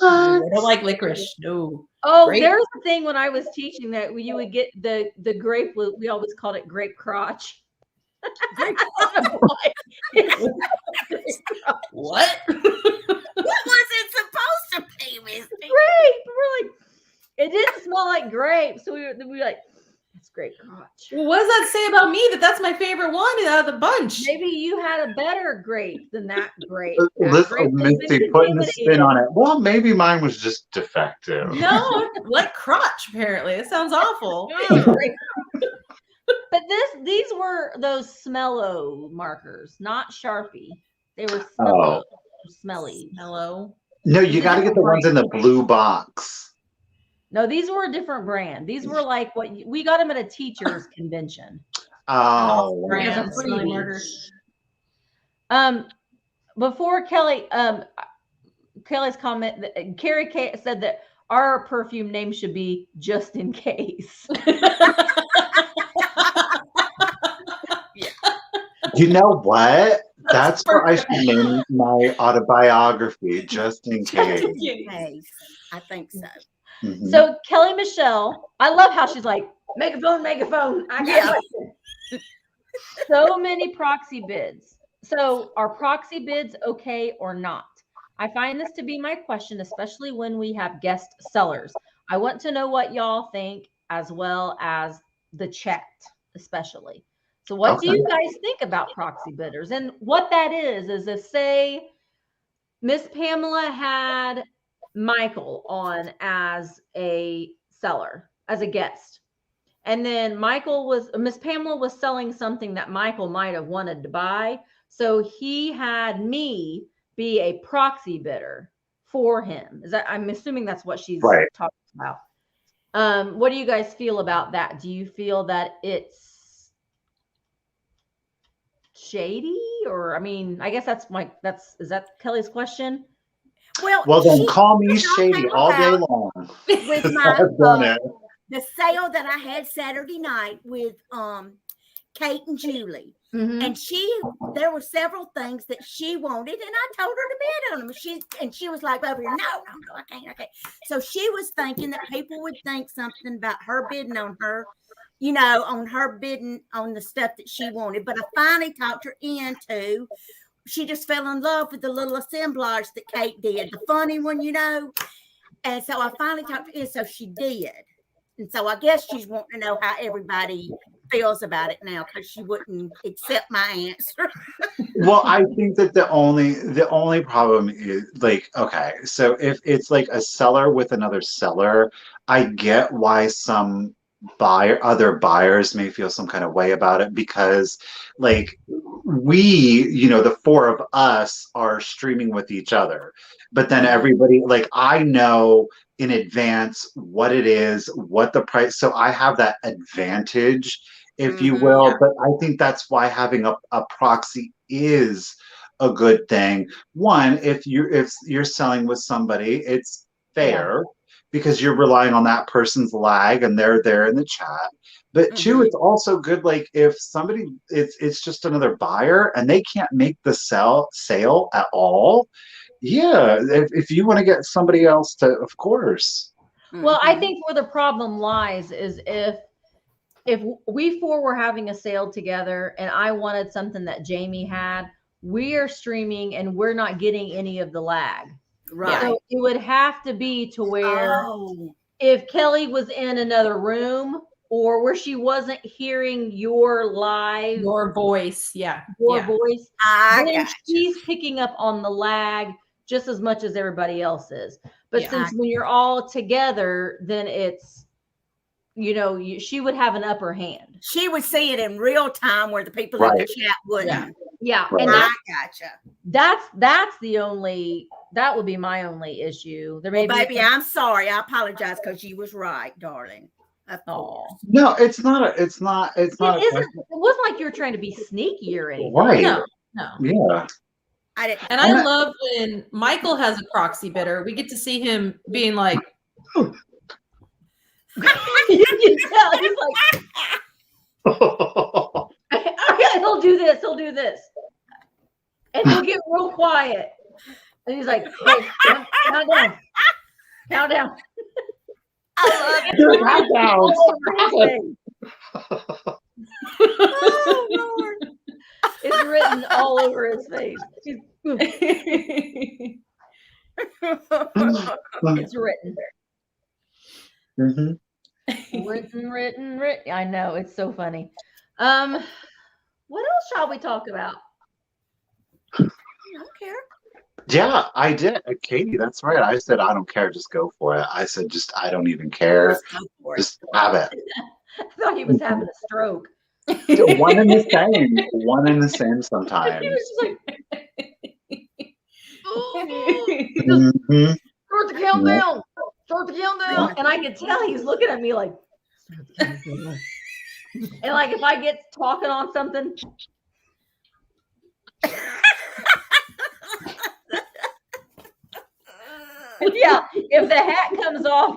I what? don't like licorice. No. Oh, Grape. there's a thing when I was teaching that you would get the grape loop. We always called it grape crotch. Grape- I don't know why. It's What? What was it supposed to be, Misty? grape. We're like, it didn't smell like grape, so we were like, it's grape crotch. Well, what does that say about me that that's my favorite one out of the bunch? Maybe you had a better grape than that grape. That Listen, grape has been Misty putting a spin on it. Well, maybe mine was just defective. No, like crotch, apparently. It sounds awful. contaminated. But these were those smello markers, not Sharpie. They were smello, smelly. Hello. No, you got to get the ones in the blue box. No, these were a different brand. These were like we got them at a teacher's convention. Oh, Brand As a smelly freebie. markers. Before Kelly, Kelly's comment, Carrie said that our perfume name should be just in case. you know what? That's where I should name my autobiography, just in case. Case. I think so. Mhm. So Kelly Michelle, I love how she's like, megaphone. I got it. So many proxy bids. So are proxy bids okay or not? I find this to be my question, especially when we have guest sellers. I want to know what y'all think, as well as the chat, especially. So what do you guys think about proxy bidders? And what that is if, say, Miss Pamela had Michael on as a seller, as a guest. And then Miss Pamela was selling something that Michael might have wanted to buy. So he had me be a proxy bidder for him. I'm assuming that's what she's Right. talking about. What do you guys feel about that? Do you feel that it's shady? Or, I mean, I guess is that Kelly's question? Well, then she- call me she shady came all day about long. with I've done my it. the sale that I had Saturday night with Kate and Julie. Mm-hmm. And there were several things that she wanted, and I told her to bid on them. She was like, over here, no, I can't. So she was thinking that people would think something about her bidding on her, on her bidding on the stuff that she wanted. But I finally talked her into. She just fell in love with the little assemblage that Kate did, the funny one, And so I finally talked her in, so she did. And so I guess she's wanting to know how everybody feels about it now, because she wouldn't accept my answer. Well, I think that the only problem is like, okay, so if it's like a seller with another seller, I get why some other buyers may feel some kind of way about it, because like we, the four of us are streaming with each other, but then everybody, like, I know in advance what it is, what the price, so I have that advantage if you Mhm. will. But I think that's why having a proxy is a good thing. One, if you're selling with somebody, it's fair because you're relying on that person's lag and they're there in the chat. But two, Mhm. it's also good, like if somebody it's just another buyer and they can't make the sale at all. Yeah, if you want to get somebody else to, of course. Well, I Mhm. think where the problem lies is if we four were having a sale together and I wanted something that Jamie had, we are streaming and we're not getting any of the lag. Right. So it would have to be to where Oh. if Kelly was in another room or where she wasn't hearing your live Your voice. Yeah. voice, I then gotcha. she's picking up on the lag just as much as everybody else is. But Yeah. since when you're all together, then it's, she would have an upper hand. She would see it in real time where the people in the Right. chat wouldn't. Yeah. Right. And I gotcha. that's the only, that would be my only issue. There may Well, be baby, I'm sorry. I apologize because you was right, darling. Of Aw. course. No, it's not. It's not It wasn't like you were trying to be sneaky or anything. right. No. No. Yeah. I didn't. And I love when Michael has a proxy bidder. We get to see him being like, You can tell he's like, okay, he'll do this, and he'll get real quiet, and he's like, hey, count down. I love it. All over his face. Oh, Lord. It's written all over his face. It's written. Mhm. Written. I know, it's so funny. What else shall we talk about? I don't care. Yeah, I did. Katie, that's right. I said, I don't care. Just go for it. I said, just, I don't even care. Let's go for it. Just have it. I thought he was having a stroke. One and the same. One and the same He sometimes. was just like, Mhm. start the countdown. Start the countdown. And I could tell he's looking at me like, start the countdown. And like if I get talking on something, yeah, if the hat comes off,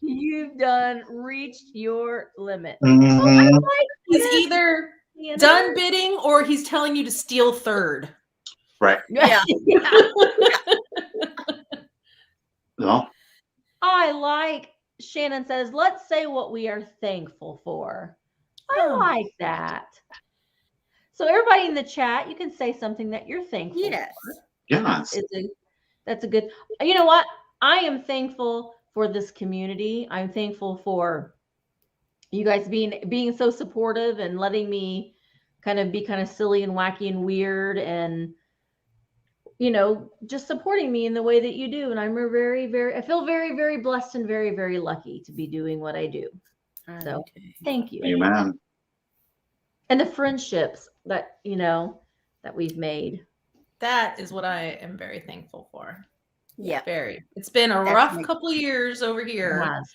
you've done reached your limit. Mhm. he's either done bidding or he's telling you to steal third. Right. Yeah. No. I like, Shannon says, let's say what we are thankful for. I like that. So everybody in the chat, you can say something that you're thankful Yes. for. Yes. That's a good, you know what? I am thankful for this community. I'm thankful for you guys being so supportive and letting me be kind of silly and wacky and weird and just supporting me in the way that you do. And I'm I feel very, very blessed and very, very lucky to be doing what I do. So thank you. Amen. And the friendships that, that we've made. That is what I am very thankful for. Yeah. Very. It's been a rough couple years over here. Yes.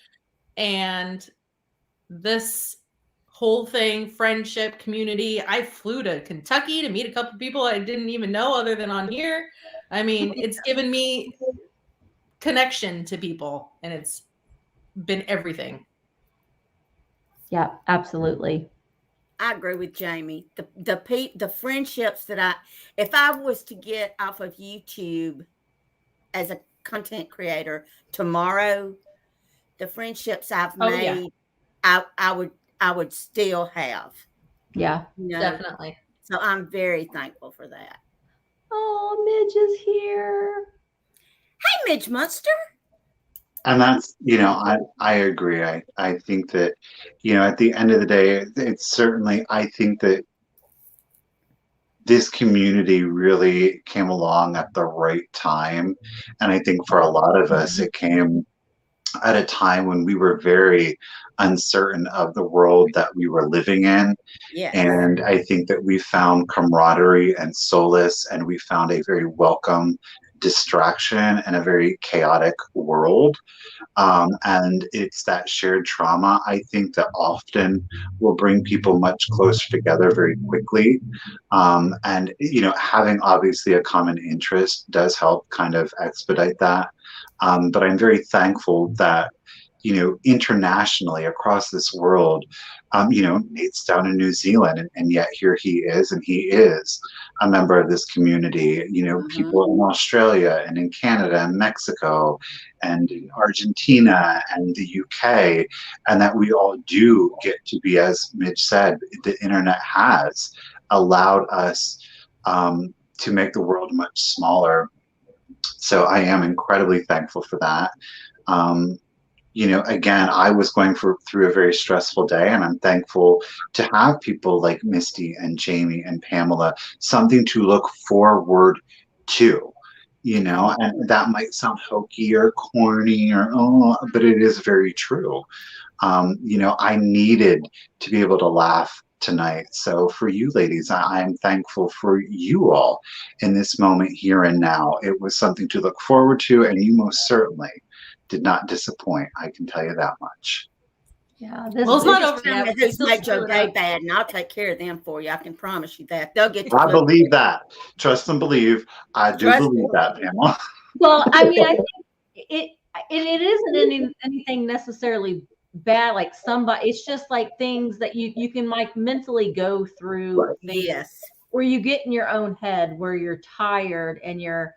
And this whole thing, friendship, community, I flew to Kentucky to meet a couple people I didn't even know other than on here. I mean, it's given me connection to people and it's been everything. Yeah, absolutely. I agree with Jamie. The friendships that if I was to get off of YouTube as a content creator tomorrow, the friendships I've made, I would still have. Yeah, definitely. So I'm very thankful for that. Oh, Midge is here. Hey, Midge Munster. And that's, I agree. I think that, at the end of the day, it's certainly, I think that this community really came along at the right time. And I think for a lot of us, it came at a time when we were very uncertain of the world that we were living in. Yes. And I think that we found camaraderie and solace, and we found a very welcome distraction in a very chaotic world. And it's that shared trauma, I think, that often will bring people much closer together very quickly. And, you know, having obviously a common interest does help kind of expedite that. But I'm very thankful that, you know, internationally across this world, you know, Nate's down in New Zealand, and yet here he is, and he is a member of this community. You know, people in Australia and in Canada and Mexico and in Argentina and the UK, and that we all do get to be, as Mitch said, the internet has allowed us to make the world much smaller. So I am incredibly thankful for that. You know, again, I was going through a very stressful day, and I'm thankful to have people like Misty and Jamie and Pamela, something to look forward to, you know, and that might sound hokey or corny or, oh, but it is very true. You know, I needed to be able to laugh tonight. So for you ladies, I'm thankful for you all in this moment here and now. It was something to look forward to, and you most certainly did not disappoint. I can tell you that much. Yeah, Well, it's not over Tell yet. me We can who's still made screw your it day up. bad, and I'll take care of them for you. I can promise you that. They'll get you. I believe that. Trust and believe. I do Trust believe me. that, Pamela. well, I mean, I think it isn't anything necessarily bad. Like somebody, it's just like things that you can like mentally go through Right. Yes. where you get in your own head, where you're tired and you're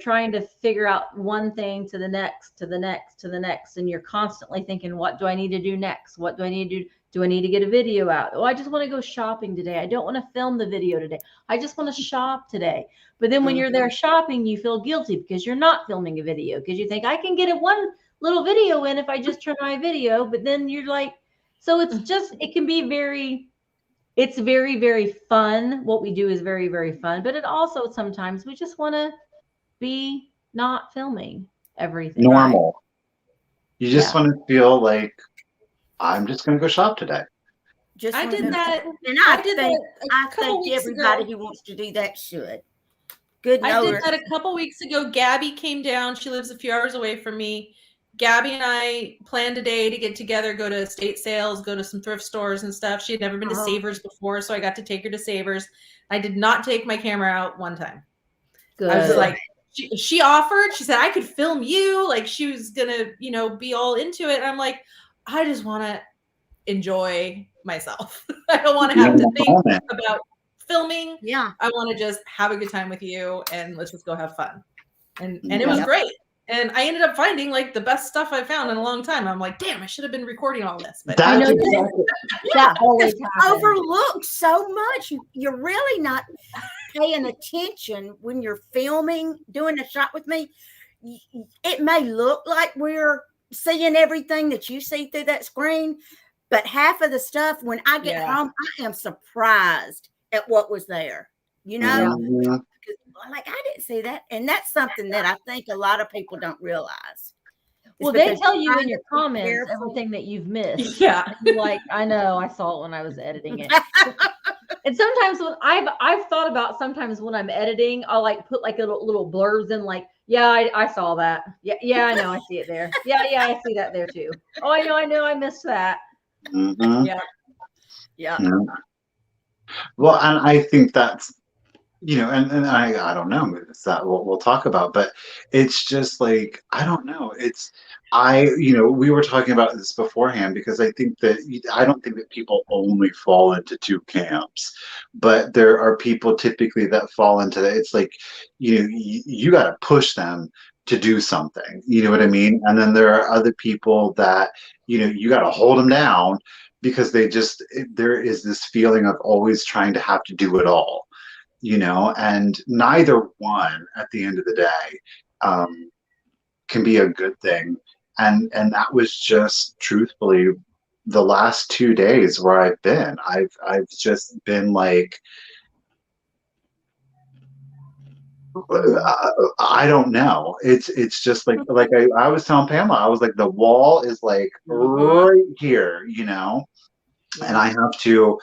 trying to figure out one thing to the next, to the next, to the next. And you're constantly thinking, what do I need to do next? What do I need to do? Do I need to get a video out? Oh, I just want to go shopping today. I don't want to film the video today. I just want to shop today. But then when you're there shopping, you feel guilty because you're not filming a video, because you think I can get it one little video in if I just turn my video. But then you're like, so it's just, it can be it's very, very fun. What we do is very, very fun. But it also sometimes we just want to be not filming everything. Normal. You just Yeah. want to feel like, I'm just going to go shop today. Just I wanna did go- that. and I I did think that a couple weeks everybody ago. who wants to do that should. Good I did notice. that a couple weeks ago. Gabby came down. She lives a few hours away from me. Gabby and I planned a day to get together, go to estate sales, go to some thrift stores and stuff. She had never been to Savers before, so I got to take her to Savers. I did not take my camera out one time. Good. I was like, she offered, she said, I could film you. Like she was gonna, be all into it. And I'm like, I just want to enjoy myself. I don't want to have to think about filming. Yeah. I want to just have a good time with you and let's just go have fun. And it was great. And I ended up finding like the best stuff I found in a long time. I'm like, damn, I should have been recording all this. But That's know exactly. that always happens. Overlooked so much. You're really not paying attention when you're filming, doing a shot with me. It may look like we're seeing everything that you see through that screen, but half of the stuff when I get home, I am surprised at what was there. Like I didn't see that, and that's something that I think a lot of people don't realize. Well, they tell you in your comments everything that you've missed. Yeah. Like, I know, I saw it when I was editing it. And sometimes when I've thought about, sometimes when I'm editing, I'll like put like a little blurbs in, like, yeah, I saw that. Yeah, I know, I see it there. Yeah, I see that there too. Oh, I know, I missed that. Mm-hmm. Yeah. Well, and I think that's, and I don't know, it's that we'll talk about, but it's just like, I don't know. We were talking about this beforehand, because I don't think that people only fall into two camps, but there are people typically that fall into that. It's like, you got to push them to do something, you know what I mean? And then there are other people that, you got to hold them down, because there is this feeling of always trying to have to do it all. And neither one at the end of the day can be a good thing. And that was just truthfully the last 2 days where I've been. I've just been like, I don't know. It's just like I was telling Pamela, I was like, the wall is like right here, and I have to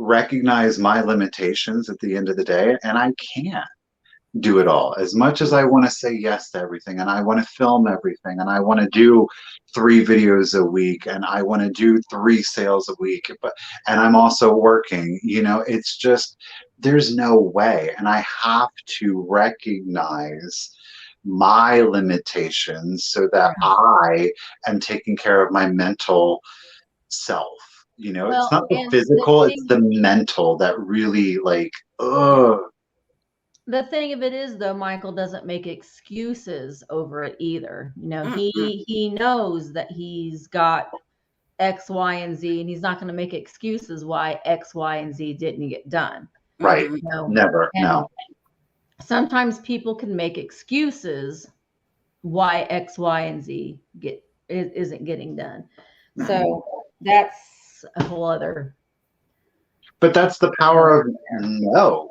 recognize my limitations at the end of the day, and I can't. do it all. As much as I want to say yes to everything, and I want to film everything, and I want to do 3 videos a week, and I want to do 3 sales a week, and I'm also working, it's just, there's no way. And I have to recognize my limitations so that I am taking care of my mental self. It's not the and physical, it's the mental that really ugh. The thing of it is, though, Michael doesn't make excuses over it either. He knows that he's got X, Y, and Z, and he's not going to make excuses why X, Y, and Z didn't get done. Right. Never. And no. Sometimes people can make excuses why X, Y, and Z isn't getting done. Right. So that's a whole other. But that's the power of no.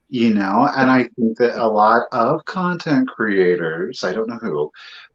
And I think that a lot of content creators, I don't know who,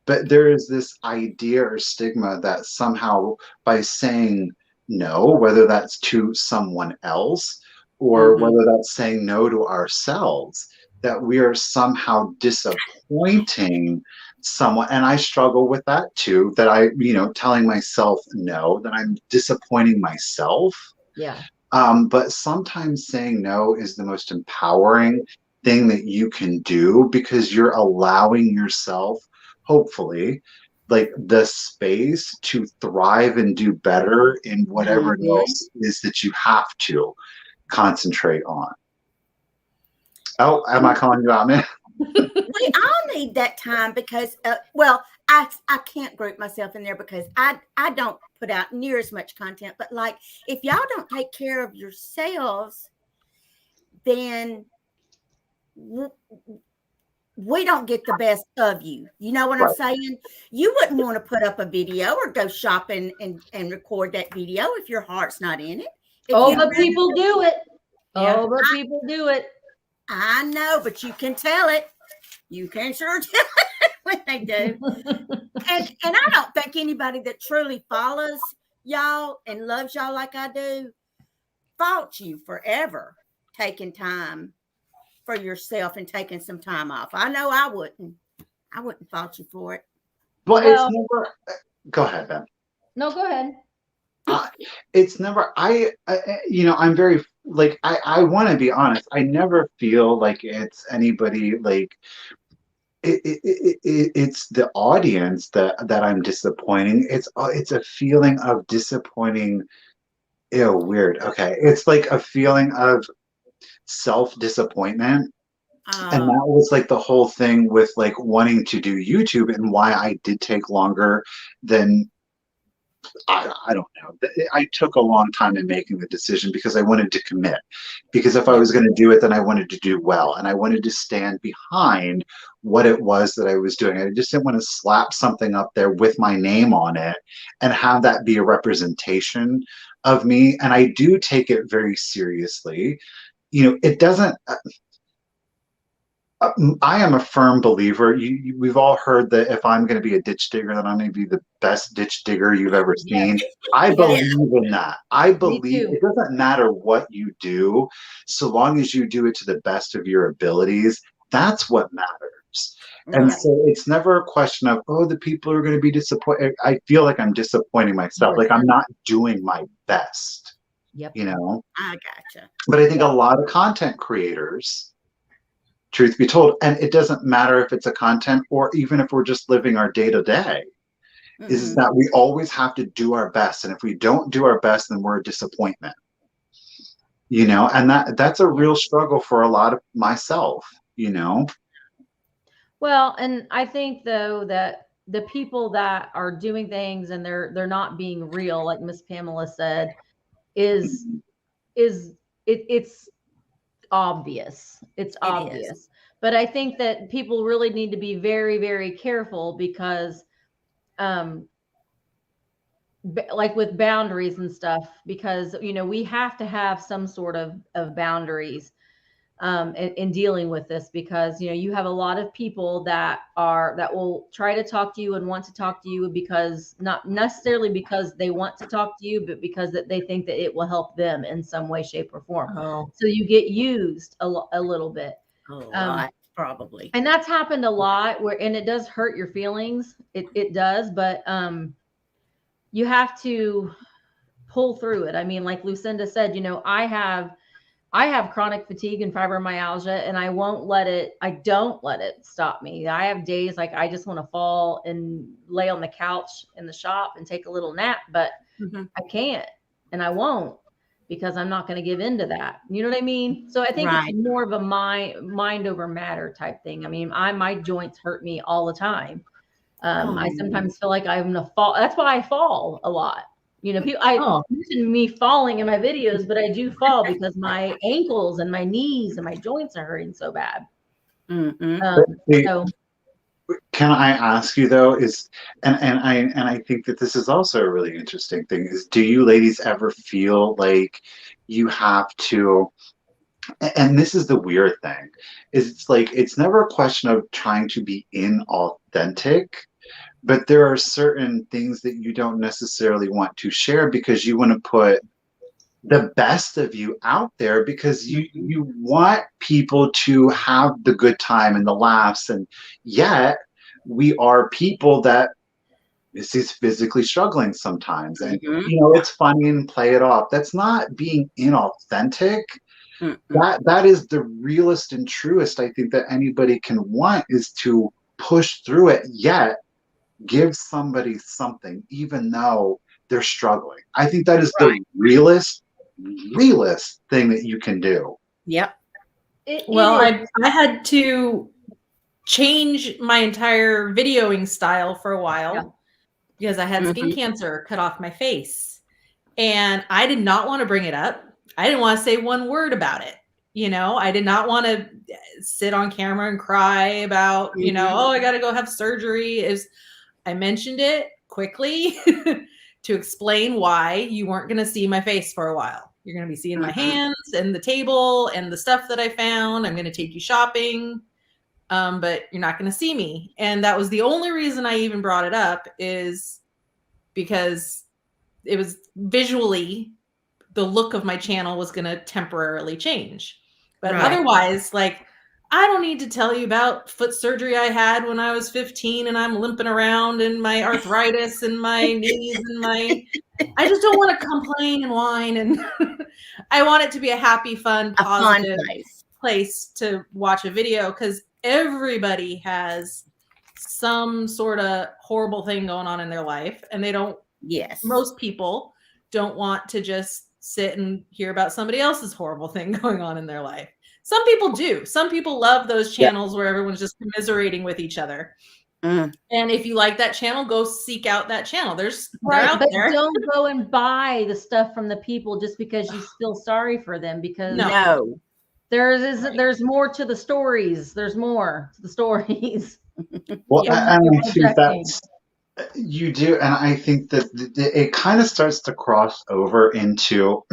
but there is this idea or stigma that somehow by saying no, whether that's to someone else or whether that's saying no to ourselves, that we are somehow disappointing someone. And I struggle with that too, that telling myself no, that I'm disappointing myself. Yeah. But sometimes saying no is the most empowering thing that you can do, because you're allowing yourself, hopefully, the space to thrive and do better in whatever else is that you have to concentrate on. Oh, am I calling you out, man? We all need that time because, I can't group myself in there because I don't put out near as much content. But if y'all don't take care of yourselves, then we don't get the best of you. You know what I'm saying? You wouldn't want to put up a video or go shopping and record that video if your heart's not in it. But people do it. Yeah. But people do it. I know, but you can tell it. You can sure tell it when they do. And I don't think anybody that truly follows y'all and loves y'all like I do fault you forever taking time for yourself and taking some time off. I know I wouldn't. I wouldn't fault you for it. Well, it's never. Go ahead, Ben. No, go ahead. It's never. I'm very I want to be honest. I never feel like it's anybody it's the audience that I'm disappointing. It's a feeling of disappointing. Ew, weird. Okay, it's a feeling of self-disappointment. And that was the whole thing with wanting to do YouTube, and why I did take longer than I don't know. I took a long time in making the decision because I wanted to commit. Because if I was going to do it, then I wanted to do well, and I wanted to stand behind what it was that I was doing. I just didn't want to slap something up there with my name on it and have that be a representation of me. And I do take it very seriously. It doesn't. I am a firm believer. We've all heard that if I'm going to be a ditch digger, then I'm going to be the best ditch digger you've ever seen. I believe in that. I believe it doesn't matter what you do, so long as you do it to the best of your abilities. That's what matters. And so it's never a question of, the people are going to be disappointed. I feel like I'm disappointing myself. I'm not doing my best. Yep. I gotcha. But I think a lot of content creators, truth be told, and it doesn't matter if it's a content or even if we're just living our day-to-day, is that we always have to do our best. And if we don't do our best, then we're a disappointment. And that's a real struggle for a lot of myself, Well, and I think though that the people that are doing things and they're not being real, like Miss Pamela said, it's obvious. It's obvious. But I think that people really need to be very, very careful because with boundaries and stuff, because we have to have some sort of boundaries in dealing with this, because you have a lot of people that will try to talk to you and want to talk to you because not necessarily because they want to talk to you, but because that they think that it will help them in some way, shape, or form. So you get used a little bit. probably. And that's happened a lot and it does hurt your feelings. It does, but you have to pull through it. I mean, like Lucinda said, I have chronic fatigue and fibromyalgia, and I don't let it stop me. I have days like I just want to fall and lay on the couch in the shop and take a little nap, but I can't and I won't, because I'm not going to give in to that. You know what I mean? So I think it's more of a mind over matter type thing. I mean, my joints hurt me all the time. I sometimes feel like I'm gonna fall. That's why I fall a lot. I mention me falling in my videos, but I do fall because my ankles and my knees and my joints are hurting so bad. So can I ask you though, and I think that this is also a really interesting thing, is do you ladies ever feel like you have to, and this is the weird thing, is it's like it's never a question of trying to be inauthentic, but there are certain things that you don't necessarily want to share because you want to put the best of you out there, because you want people to have the good time and the laughs, and yet we are people that is physically struggling sometimes, and it's funny and play it off. That's not being inauthentic. That is the realest and truest I think that anybody can want, is to push through it, yet give somebody something even though they're struggling. I think that is the realest thing that you can do. Yep. I had to change my entire videoing style for a while because I had skin cancer cut off my face, and I did not want to bring it up. I didn't want to say one word about it. I did not want to sit on camera and cry about, I got to go have surgery. I mentioned it quickly to explain why you weren't going to see my face for a while. You're going to be seeing my hands and the table and the stuff that I found. I'm going to take you shopping, but you're not going to see me. And that was the only reason I even brought it up, is because it was visually, the look of my channel was going to temporarily change. But otherwise, like, I don't need to tell you about foot surgery I had when I was 15 and I'm limping around and my arthritis and my knees and I just don't want to complain and whine. And I want it to be a happy, fun, positive place to watch a video, because everybody has some sort of horrible thing going on in their life, and they don't, most people don't want to just sit and hear about somebody else's horrible thing going on in their life. Some people do. Some people love those channels where everyone's just commiserating with each other. And if you like that channel, go seek out that channel. They're out there. Don't go and buy the stuff from the people just because you feel sorry for them, because there's more to the stories. There's more to the stories. Well, and I think that's, you do, and I think that it kind of starts to cross over into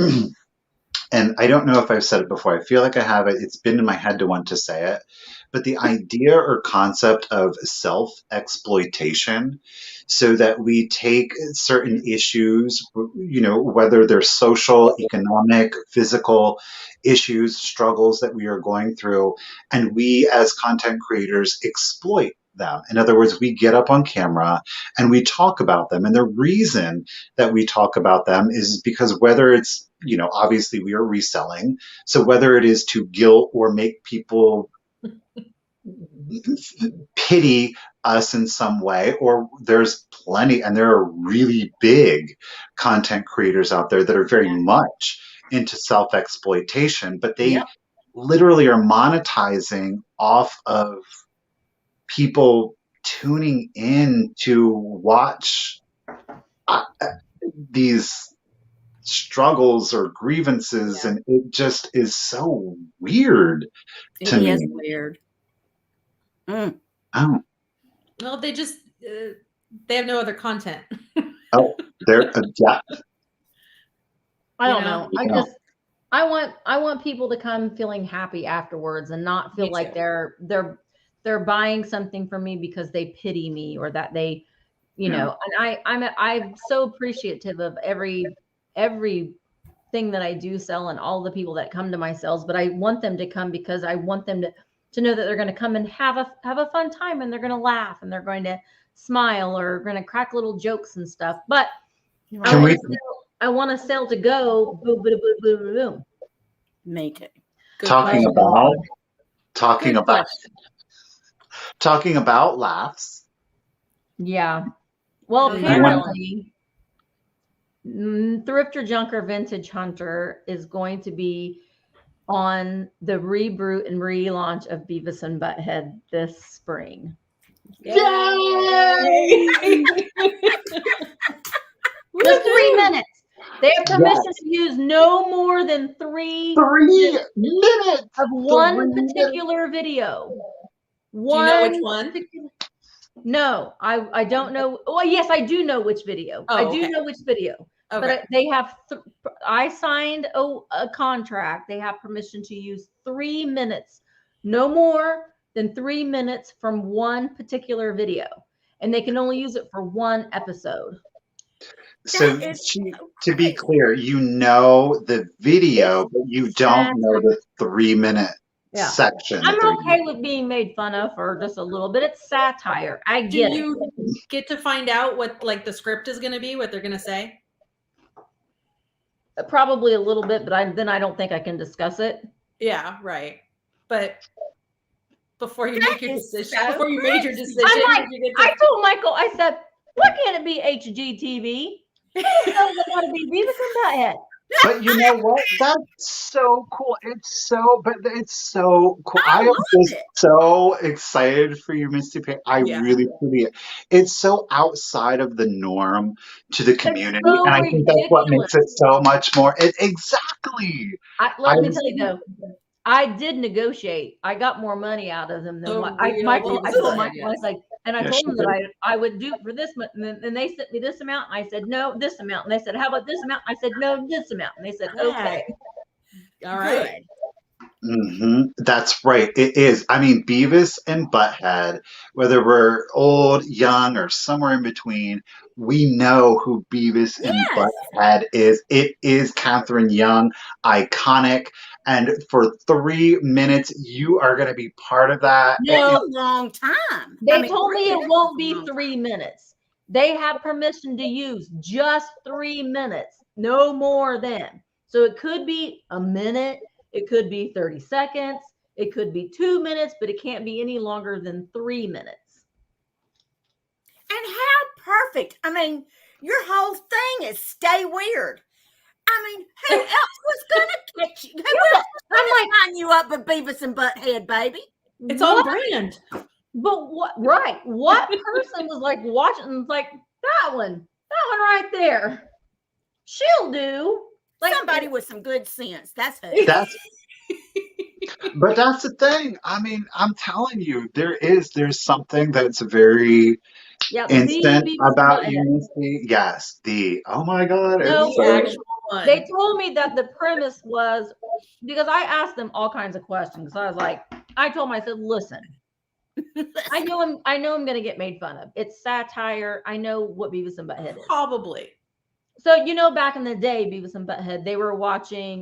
and I don't know if I've said it before. I feel like I have it. It's been in my head to want to say it. But the idea or concept of self-exploitation, so that we take certain issues, whether they're social, economic, physical issues, struggles that we are going through, and we as content creators exploit them. In other words, we get up on camera and we talk about them. And the reason that we talk about them is because whether it's, obviously we are reselling. So whether it is to guilt or make people pity us in some way, or there's plenty, and there are really big content creators out there that are very much into self-exploitation, but they literally are monetizing off of people tuning in to watch these struggles or grievances, and it just is so weird to me. It is weird. Oh. Well, they just they have no other content. Oh, they're I don't know. I want people to come feeling happy afterwards and not feel like they're buying something from me because they pity me, or that they, and I'm so appreciative of every thing that I do sell and all the people that come to my sales, but I want them to come because I want them to know that they're going to come and have a fun time, and they're going to laugh, and they're going to smile, or going to crack little jokes and stuff. But Can we? I want to sell to go boom, boom, boom, boom, boom, boom. Me too. Good Talking question. about Good question. talking about laughs. Yeah. Well, Mhm. apparently, Thrifter Junker Vintage Hunter is going to be on the reboot and relaunch of Beavis and Butthead this spring. Yay! Just 3 minutes. They have permission to use no more than 3 3 minutes of one 3 particular video. Do you know which one? No, I don't know. Well, yes, I do know which video. Oh, I do okay. know which video. Okay. But they have. I signed a contract. They have permission to use 3 minutes, no more than 3 minutes from one particular video, and they can only use it for one episode. So That is to be crazy. clear, you know the video, but you don't know the 3 minute Yeah. section. I'm that they're okay using. with being made fun of for just a little bit. It's satire. I Do get it. you get to find out what like the script is going to be, what they're going to say? Probably a little bit, but then I don't think I can discuss it. Yeah, right. But before you That make your is decision, so before you made your crazy. decision, I'm like, you get to- I told Michael, I said, why can't it be HGTV? He knows it got to be Beavis and Butthead. But you know what? That's so cool. It's so cool. I am love just it. so excited for you, Misty. I Yeah. really it's so outside of the norm to the community, so and I think that's what makes it so much more. Exactly. Let me tell you though, I did negotiate. I got more money out of them than The what real Michael. I Beavis told and Michael, I was like, and I Yeah, told she them that I would do for this much, and they sent me this amount. And I said no, this amount, and they said how about this amount? I said no, this amount, and they said okay. All right. That's right. It is. I mean, Beavis and Butthead, whether we're old, young, or somewhere in between, we know who Beavis and Yes. Butthead is. It is Catherine Young, iconic. And for 3 minutes, you are going to be part of that. No. That's a long time. They told 3 me it minutes won't is a be long 3 minutes. They have permission to use just 3 minutes, no more than. So it could be a minute, it could be 30 seconds, it could be 2 minutes, but it can't be any longer than 3 minutes. And how perfect. I mean, your whole thing is stay weird. I mean, who else was going to catch you? Who else was going to sign you up with Beavis and Butthead, baby? It's on brand. But what, right? What person was like watching and was like, that one right there, she'll do. Like Somebody with some good sense. That's who. But that's the thing. I mean, I'm telling you, there's something that's very instant about you, Misty. Yes, oh my God. No, It's so, actual one. they told me that the premise was, because I asked them all kinds of questions. So I was like, I told them, I said, listen, I know I'm going to get made fun of. It's satire. I know what Beavis and Butthead is. Probably. So, back in the day, Beavis and Butthead, they were watching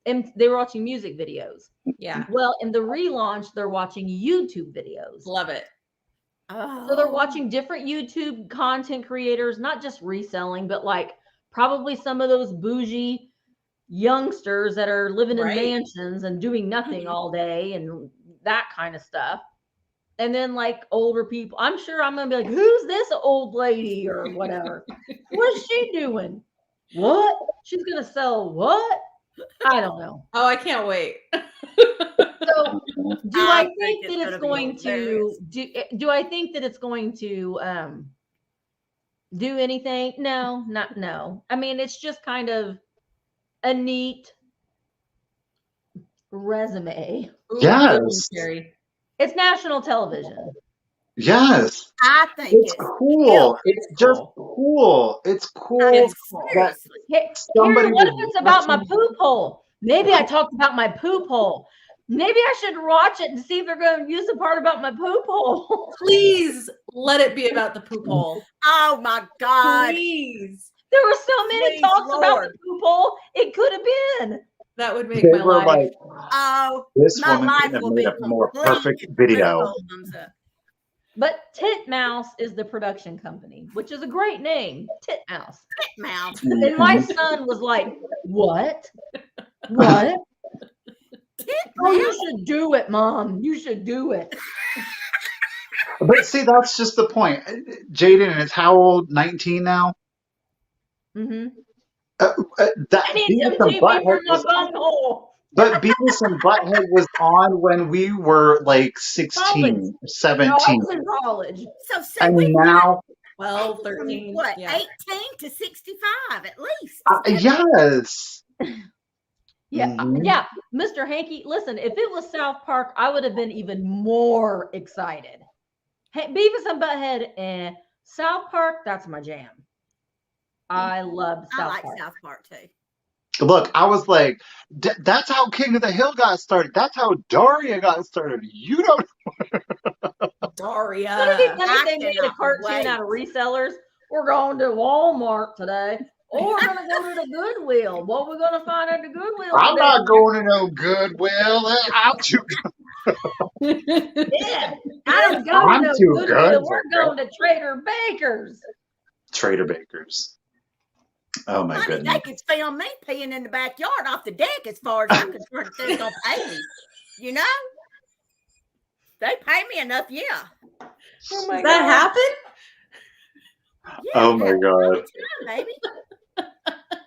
music videos. Yeah. Well, in the relaunch, they're watching YouTube videos. Love it. So they're watching different YouTube content creators, not just reselling, but like probably some of those bougie youngsters that are living in mansions and doing nothing all day and that kind of stuff. And then like older people, I'm sure I'm going to be like, who's this old lady or whatever? What is she doing? What? She's going to sell what? I don't know. Oh, I can't wait. So do I think that it's it's going to do I think that it's going to do anything? No. I mean, it's just kind of a neat resume. Ooh, yes. scary. It's national television. Yes. I think It's cool. It's just cool. It's cool. It's that Here, what if it's about my poop hole? Maybe I talked about my poop hole. Maybe I should watch it and see if they're going to use the part about my poop hole. Please let it be about the poop hole. Oh my God. Please. There were so many Please, talks about Lord. the poop hole. It could have been. That would make They my were life. like, Oh, this my woman life couldn't have will made be a more complete perfect with video. both thumbs up. But Titmouse is the production company, which is a great name, Titmouse. Mouth. And my son was like, "What? What? Oh, you should do it, Mom. You should do it." But see, that's just the point. Jaden is how old? 19 now? Mm-hmm. That I need Beavis some and TV Butthead for my was, bunghole. but Beavis and Butthead was on when we were like 16, No, I 17. was in college. So see, And we now, 12, from 13. what, Yeah. 18 to 65 at least. yes. Yeah, Mhm. yeah, Mr. Hanky. Listen, if it was South Park, I would have been even more excited. Hey, Beavis and Butthead and South Park, that's my jam. I loved I South like Park. South Park too. Look, I was like, that's how King of the Hill got started. That's how Daria got started. You don't. Daria. Wouldn't it be funny I if they made a cannot cartoon wait. out of resellers? We're going to Walmart today. Or we're gonna go to the Goodwill. What we're gonna find at the Goodwill I'm today? not going to no Goodwill. I'm too. Yeah, I don't go I'm to no too Goodwill. good. We're going to Trader Baker's. Trader Baker's. Oh my Honey, goodness. they could film me peeing in the backyard off the deck as far as I'm concerned. They're gonna pay me, you know. They pay me enough, yeah. Oh my Does that God. happen? Yeah, Oh my God. baby.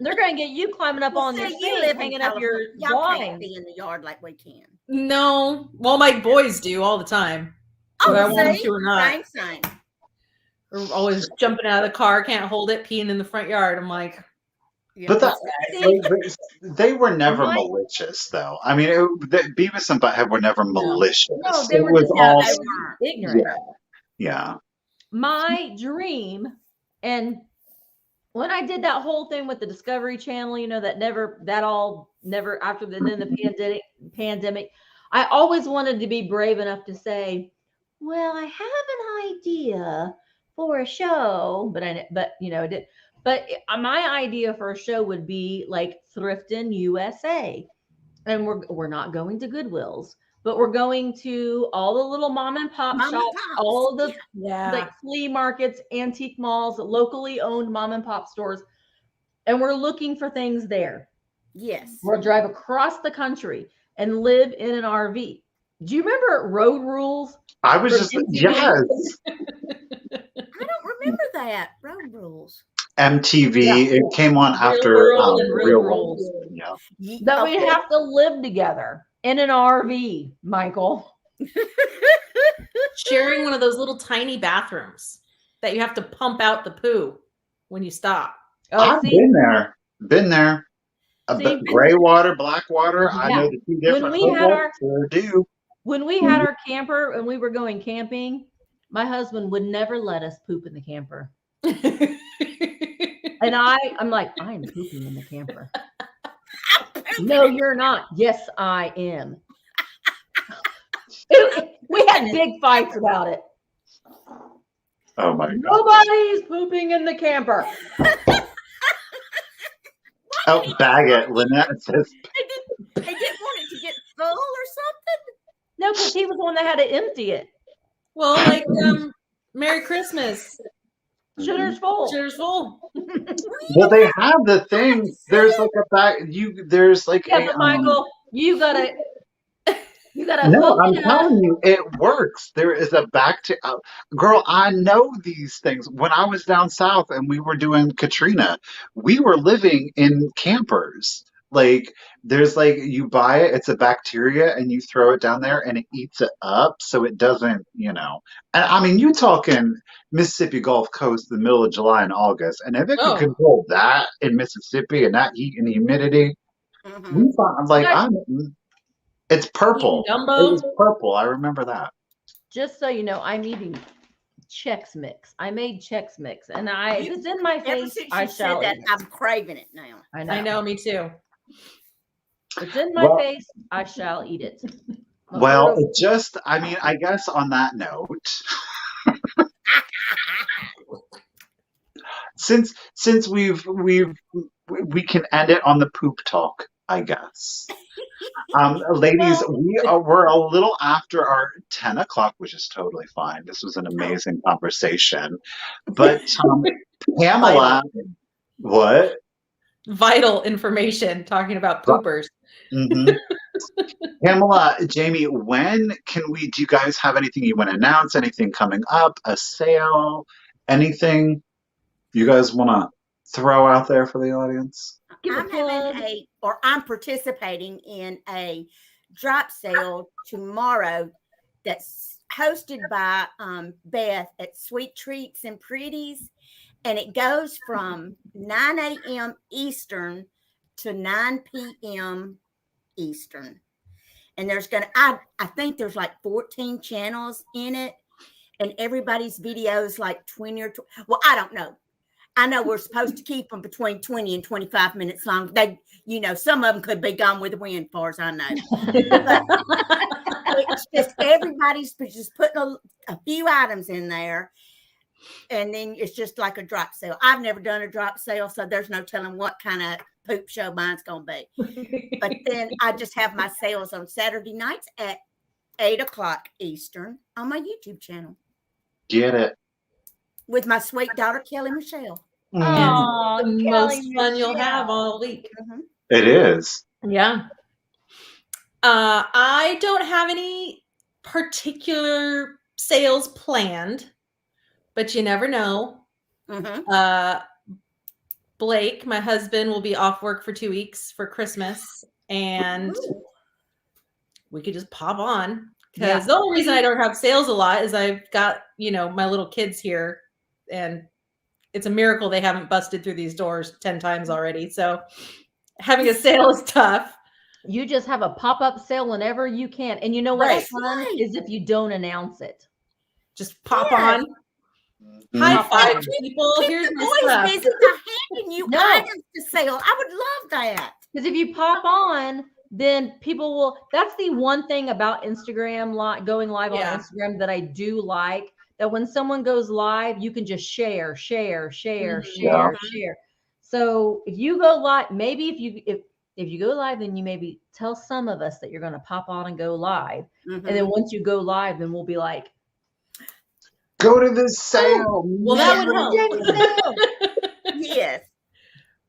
They're gonna get you climbing up on your See, you sink, live in hanging up your California. Y'all can't blinds. be in the yard like we can. No. Well, my boys do all the time. Whether I want them see, to or not. same. They're always jumping out of the car, can't hold it, peeing in the front yard. I'm like, Yeah, But that, See, they were never My- malicious, though. I mean, Beavis and Butthead were never malicious. No, they It were was just all, they weren't. ignorant. yeah. My dream, and when I did that whole thing with the Discovery Channel, you know, that never after the pandemic, I always wanted to be brave enough to say, well, I have an idea for a show, but my idea for a show would be like Thriftin' USA, and we're not going to Goodwills, but we're going to all the little mom and pop Mom and shops, pops. all of the yeah. like flea markets, antique malls, locally owned mom and pop stores, and we're looking for things there. Yes. We'll drive across the country and live in an RV. Do you remember Road Rules? I was just, MTV? yes. I don't remember that. Road Rules. MTV, it came on Real after World and Real Road World. Rules. Yeah. That we'd have to live together in an RV, Michael. Sharing one of those little tiny bathrooms that you have to pump out the poo when you stop. Oh, I've been there. Been there. See? Gray water, black water. I Yeah. know the two different we had hookups. Sure do. when we had our camper and we were going camping, my husband would never let us poop in the camper. And I'm like, I am pooping in the camper. No, you're not. Yes, I am. We had big fights about it. Oh my God. Nobody's pooping in the camper. Oh, bag it. Lynette says, They didn't want it to get full or something. No, because he was the one that had to empty it. Well, like Merry Christmas. Shitter's full. Shitter's full. well, they have the thing. There's like a bag. There's like Yeah, a. but Michael, you gotta No, hook I'm it up. telling you, it works. There is a girl, I know these things. When I was down south and we were doing Katrina, we were living in campers. Like, there's like, you buy it, it's a bacteria, and you throw it down there and it eats it up so it doesn't, And I mean, you talking Mississippi Gulf Coast in the middle of July and August, and if it Oh. could control that in Mississippi and that heat and humidity, Mm-hmm. we found, like, it's purple. Eating It gumbo. was purple. I remember that. Just so you know, I'm eating Chex Mix. I made Chex Mix, and if it's in my Ever face, since I you said shall that, eat it. I'm craving it now. I I know, me too. If it's in my Well- face, I shall eat it. Well, I mean, I guess on that note, since we can end it on the poop talk. I guess. Ladies, we're a little after our 10 o'clock, which is totally fine. This was an amazing conversation. But Pamela, what? Vital information talking about poopers. Mm-hmm. Pamela, Jamie, when can we, do you guys have anything you want to announce? Anything coming up? A sale? Anything you guys want to throw out there for the audience? I'm participating in a drop sale tomorrow that's hosted by Beth at Sweet Treats and Pretties. And it goes from 9 a.m. Eastern to 9 p.m. Eastern. And there's I think there's like 14 channels in it. And everybody's videos like 20 or 20. Well, I don't know. I know we're supposed to keep them between 20 and 25 minutes long. They, some of them could be gone with the wind, as far as I know. But it's just everybody's just putting a few items in there. And then it's just like a drop sale. I've never done a drop sale, so there's no telling what kind of poop show mine's going to be. But then I just have my sales on Saturday nights at 8 o'clock Eastern on my YouTube channel. Get it. With my sweet daughter, Kelly Michelle. Oh, the most fun you'll have all week. Mm-hmm. It is. Yeah. I don't have any particular sales planned, but you never know. Mm-hmm. Blake, my husband, will be off work for 2 weeks for Christmas, and we could just pop on. Because the only reason I don't have sales a lot is I've got, my little kids here, and it's a miracle they haven't busted through these doors 10 times already. So having a sale is tough. You just have a pop-up sale whenever you can. And you know what's fun is if you don't announce it. Just pop on. High five, people. Here's my stuff. Busy handing you items to sell. I would love that. Because if you pop on, then people will. That's the one thing about Instagram, going live on Instagram that I do like. That when someone goes live, you can just share. So if you go live, maybe if you go live, then you maybe tell some of us that you're going to pop on and go live. Mm-hmm. And then once you go live, then we'll be like, go to this sale. Well, that would help. Yes.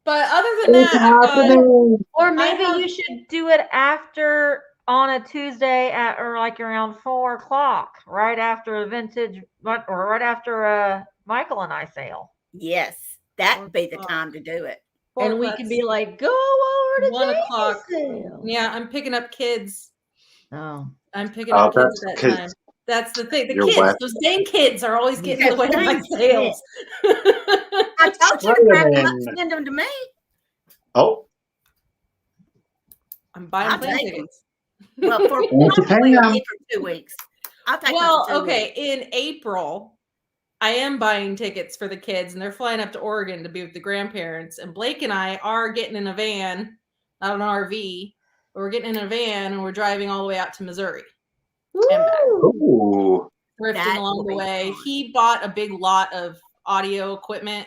But other than that, or maybe you should do it after on a Tuesday or like around 4 o'clock, right after a vintage or right after Michael and I sale. Yes, that would be the time to do it. And we can be like, go over to 1 o'clock. Sale. Yeah, I'm picking up kids. Oh, I'm picking up kids at that time. That's the thing. The kids, those dang kids are always getting in the way of my sales. I told you to send them to me. Oh. I'm buying plane tickets. Well, for probably a week or 2 weeks. I'll take okay. In April, I am buying tickets for the kids, and they're flying up to Oregon to be with the grandparents. And Blake and I are getting in a van, not an RV, but we're getting in a van, and we're driving all the way out to Missouri. And back. Ooh. Thrifting along the way. Fun. He bought a big lot of audio equipment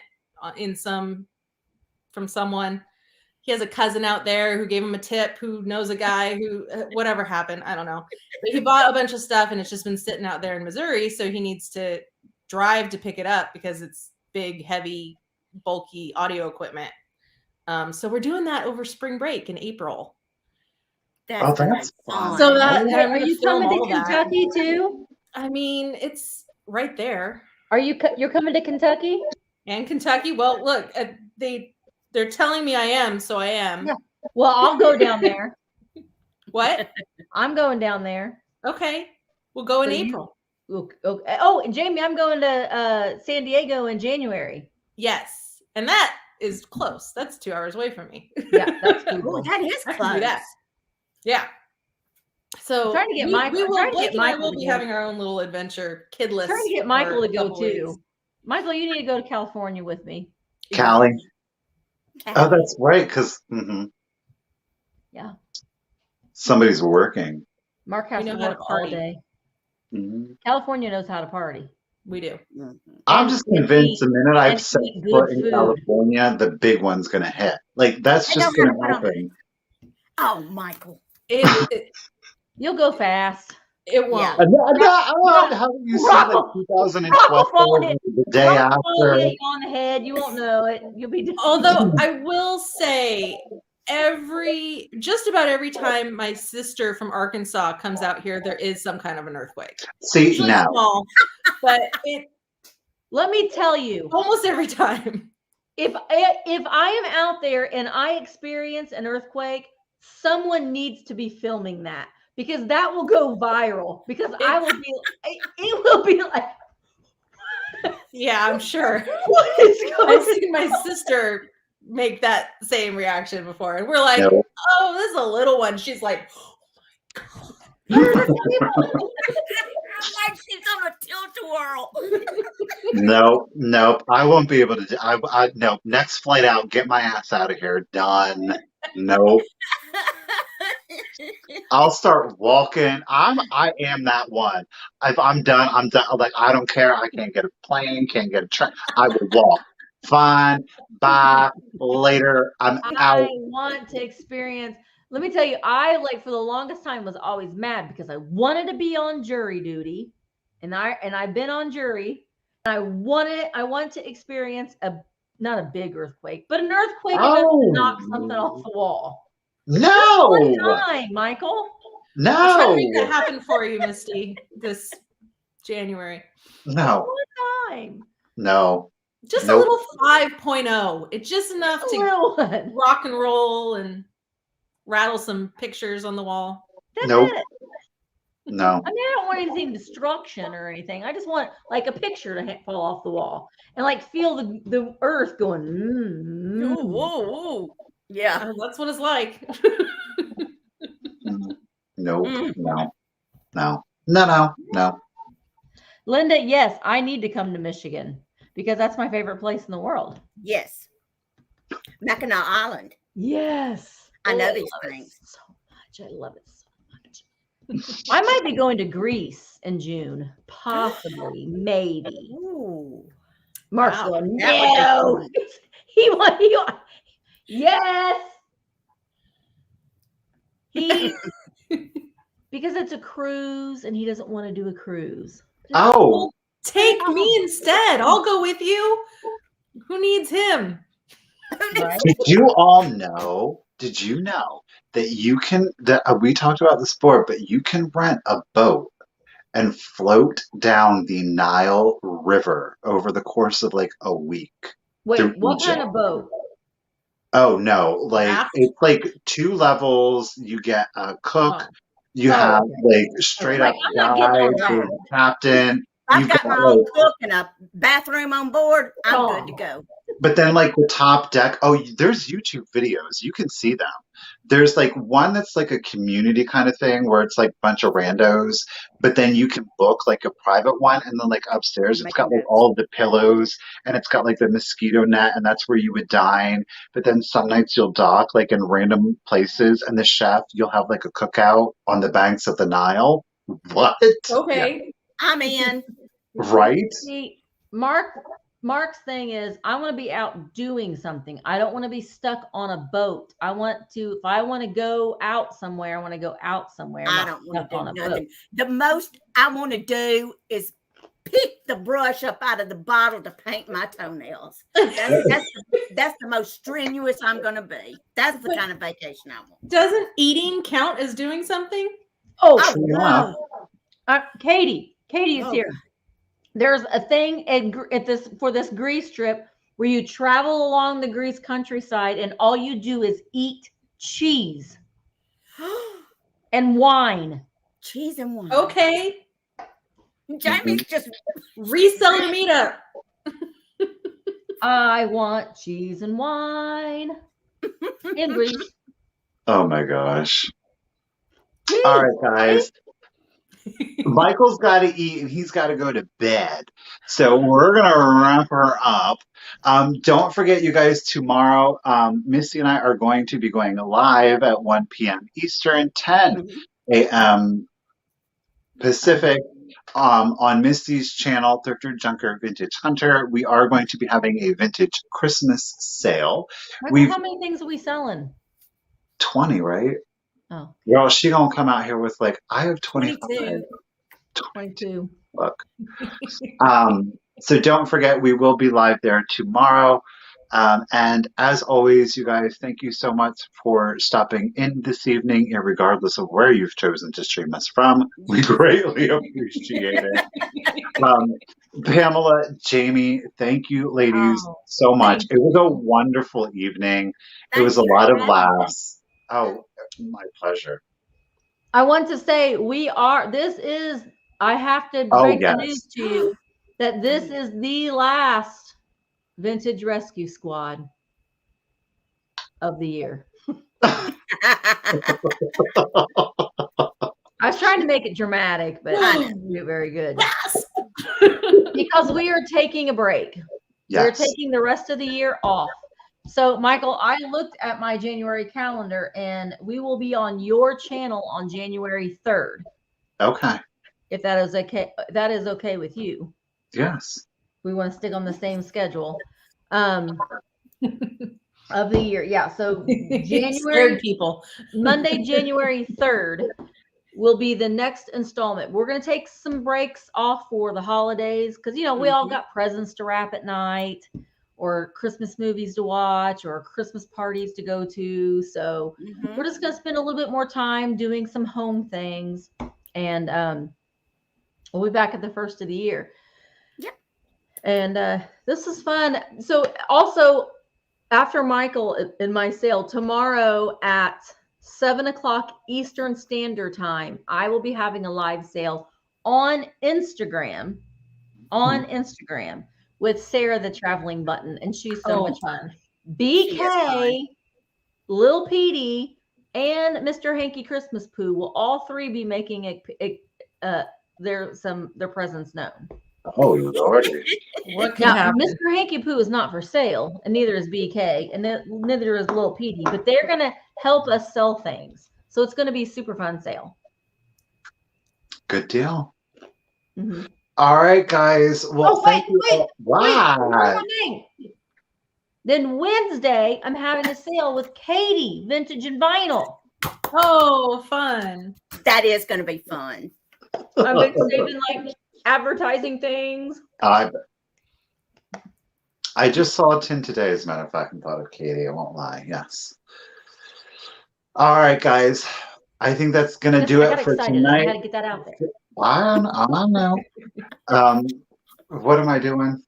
from someone. He has a cousin out there who gave him a tip, who knows a guy who, whatever happened, I don't know. But he bought a bunch of stuff, and it's just been sitting out there in Missouri, so he needs to drive to pick it up because it's big, heavy, bulky audio equipment. So we're doing that over spring break in April. That's fun. So are you coming to Kentucky too? I mean, it's right there. You're coming to Kentucky? And Kentucky? Well, look, they're telling me I am, so I am. Yeah. Well, I'll go down there. What? I'm going down there. Okay. We'll go in April. Okay. Oh, and Jamie, I'm going to San Diego in January. Yes. And that is close. That's 2 hours away from me. Yeah, that's cool. That is close. Yeah. So I'm trying to get Michael. Blake and I will be having our own little adventure, kidless. I'm trying to get Michael to go too. Weeks. Michael, you need to go to California with me. Cali. Oh, that's right. Because yeah, somebody's working. Mark has to work all day. Mm-hmm. California knows how to party. We do. I'm just convinced the minute I've set foot in California, the big one's going to hit. Like, that's just going to happen. Oh, Michael. You'll go fast. It won't. Yeah. Haven't you seen like Rock 2012 will fall hit. the day Rock will after? hit you on the head. You won't know it. You'll be just Although I will say, just about every time my sister from Arkansas comes out here, there is some kind of an earthquake. See, Usually now. small, but it Let me tell you, almost every time. if I am out there and I experience an earthquake, someone needs to be filming that because that will go viral. Because it will be like, Yeah, I'm sure. what is going I've seen my sister make that same reaction before, and we're like, No. "Oh, this is a little one." She's like, I'm like she's on a tilt-a-whirl. Nope. I won't be able to do. No. Next flight out. Get my ass out of here. Done. Nope. I'll start walking. I am that one. If I'm done, I'm done. Like, I don't care. I can't get a plane, can't get a train. I will walk. Fine. Bye. Later. I'm out. I want to experience. Let me tell you, I for the longest time was always mad because I wanted to be on jury duty, and I've been on jury. And I wanted to experience not a big earthquake, but an earthquake enough to knock something off the wall. No. One time, Michael. I'll try to No. make that happen for you, Misty, this January. No. One time. No. Just Nope. a little 5.0. It's just enough A to little one. rock and roll and rattle some pictures on the wall. That's Nope. it. No. I mean, I don't want anything destruction or anything. I just want a picture to fall off the wall and feel the earth going. Ooh, ooh, ooh. Yeah. That's what it's like. Nope. Mm. No. Linda, yes, I need to come to Michigan because that's my favorite place in the world. Yes. Mackinac Island. Yes. I know these love it things. so much. I love it so much. I might be going to Greece in June, possibly, maybe. Ooh. Mark's Wow, going, that would be no. fun. He want, yes. Because it's a cruise and he doesn't want to do a cruise. Oh. Take me instead. I'll go with you. Who needs him? Right? Did you all know? Did you know that you can? We talked about this before, but you can rent a boat and float down the Nile River over the course of a week. Wait, what kind of boat? Oh no! Raft? It's 2 levels. You get a cook. Oh. You have straight up I'm not getting on guide, that. captain. I've You've got my own cook and a bathroom on board. I'm good to go. But then the top deck, there's YouTube videos. You can see them. There's one that's a community kind of thing where it's a bunch of randos, but then you can book a private one, and then upstairs it's got all the pillows, and it's got the mosquito net, and that's where you would dine. But then some nights you'll dock in random places, and the chef, you'll have a cookout on the banks of the Nile. What? Okay. Yeah. I'm in. Right? See, Mark's thing is I want to be out doing something. I don't want to be stuck on a boat. If I want to go out somewhere, I want to go out somewhere. I don't want to do nothing. Boat. The most I want to do is pick the brush up out of the bottle to paint my toenails. That's the most strenuous I'm going to be. That's the kind of vacation I want. Doesn't eating count as doing something? Oh, no. Katie is here. There's a thing at this Greece trip where you travel along the Greece countryside and all you do is eat cheese and wine. Cheese and wine. Okay. Jamie's just Reselling meetup. I want cheese and wine in Greece. Oh my gosh. All right, guys. Michael's got to eat and he's got to go to bed. So we're going to wrap her up. Don't forget, you guys, tomorrow, Misty and I are going to be going live at 1 p.m. Eastern, 10 a.m. Pacific, on Misty's channel, Thrifter Junker Vintage Hunter. We are going to be having a vintage Christmas sale. How many things are we selling? 20, right? Oh, Well, she gonna come out here with like, I have 25. 22. 22. Look. So don't forget, we will be live there tomorrow. And as always, you guys, thank you so much for stopping in this evening, regardless of where you've chosen to stream us from. We greatly appreciate it. Pamela, Jamie, thank you, ladies, Oh, so much. thank It was a you. wonderful evening. It was Thank a you lot for of having us. laughs. Oh, my pleasure. I want to say I have to Oh, break the yes. news to you that this is the last Vintage Rescue Squad of the year. I was trying to make it dramatic, but I didn't do it very good. Because we are taking a break. We're Yes. taking the rest of the year off. So, Michael, I looked at my January calendar, and we will be on your channel on January 3rd. Okay. If that is okay with you. Yes. We want to stick on the same schedule of the year. Yeah. So Scared people. Monday, January 3rd will be the next installment. We're going to take some breaks off for the holidays because, we all got presents to wrap at night or Christmas movies to watch or Christmas parties to go to. So we're just going to spend a little bit more time doing some home things. And we'll be back at the first of the year. Yep. And this is fun. So also after Michael and my sale tomorrow at 7:00 Eastern Standard Time, I will be having a live sale on Instagram with Sarah the Traveling Button, and she's so much fun. BK, Lil Petey, and Mr. Hanky Christmas Poo will all three be making their presence known. Oh, Lordy. What can Now, happen? Mr. Hanky Poo is not for sale, and neither is BK, and neither is Lil Petey, but they're going to help us sell things. So it's going to be a super fun sale. Good deal. Mm-hmm. All right, guys. Well, thank you. Wait, one more thing. Then Wednesday, I'm having a sale with Katie, Vintage and Vinyl. Oh, fun. That is going to be fun. They've been like advertising things. I just saw a tin today, as a matter of fact, and thought of Katie. I won't lie. Yes. All right, guys. I think that's going to do it for tonight. I had to get that out there. I don't know. What am I doing?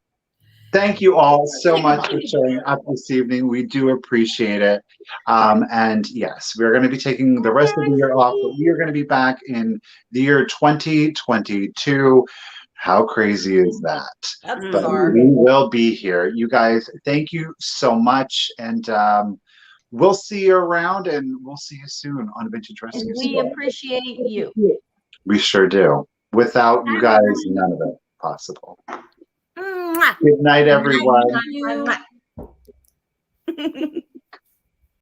Thank you all so much for showing up this evening. We do appreciate it. And yes, we're going to be taking the rest of the year off, but we are going to be back in the year 2022. How crazy is that? That's But bizarre. we will be here. You guys, thank you so much. And we'll see you around, and we'll see you soon on Vintage Rescue. And we appreciate you. We sure do. Without you guys, none of it possible. Good night, everyone. Thank you.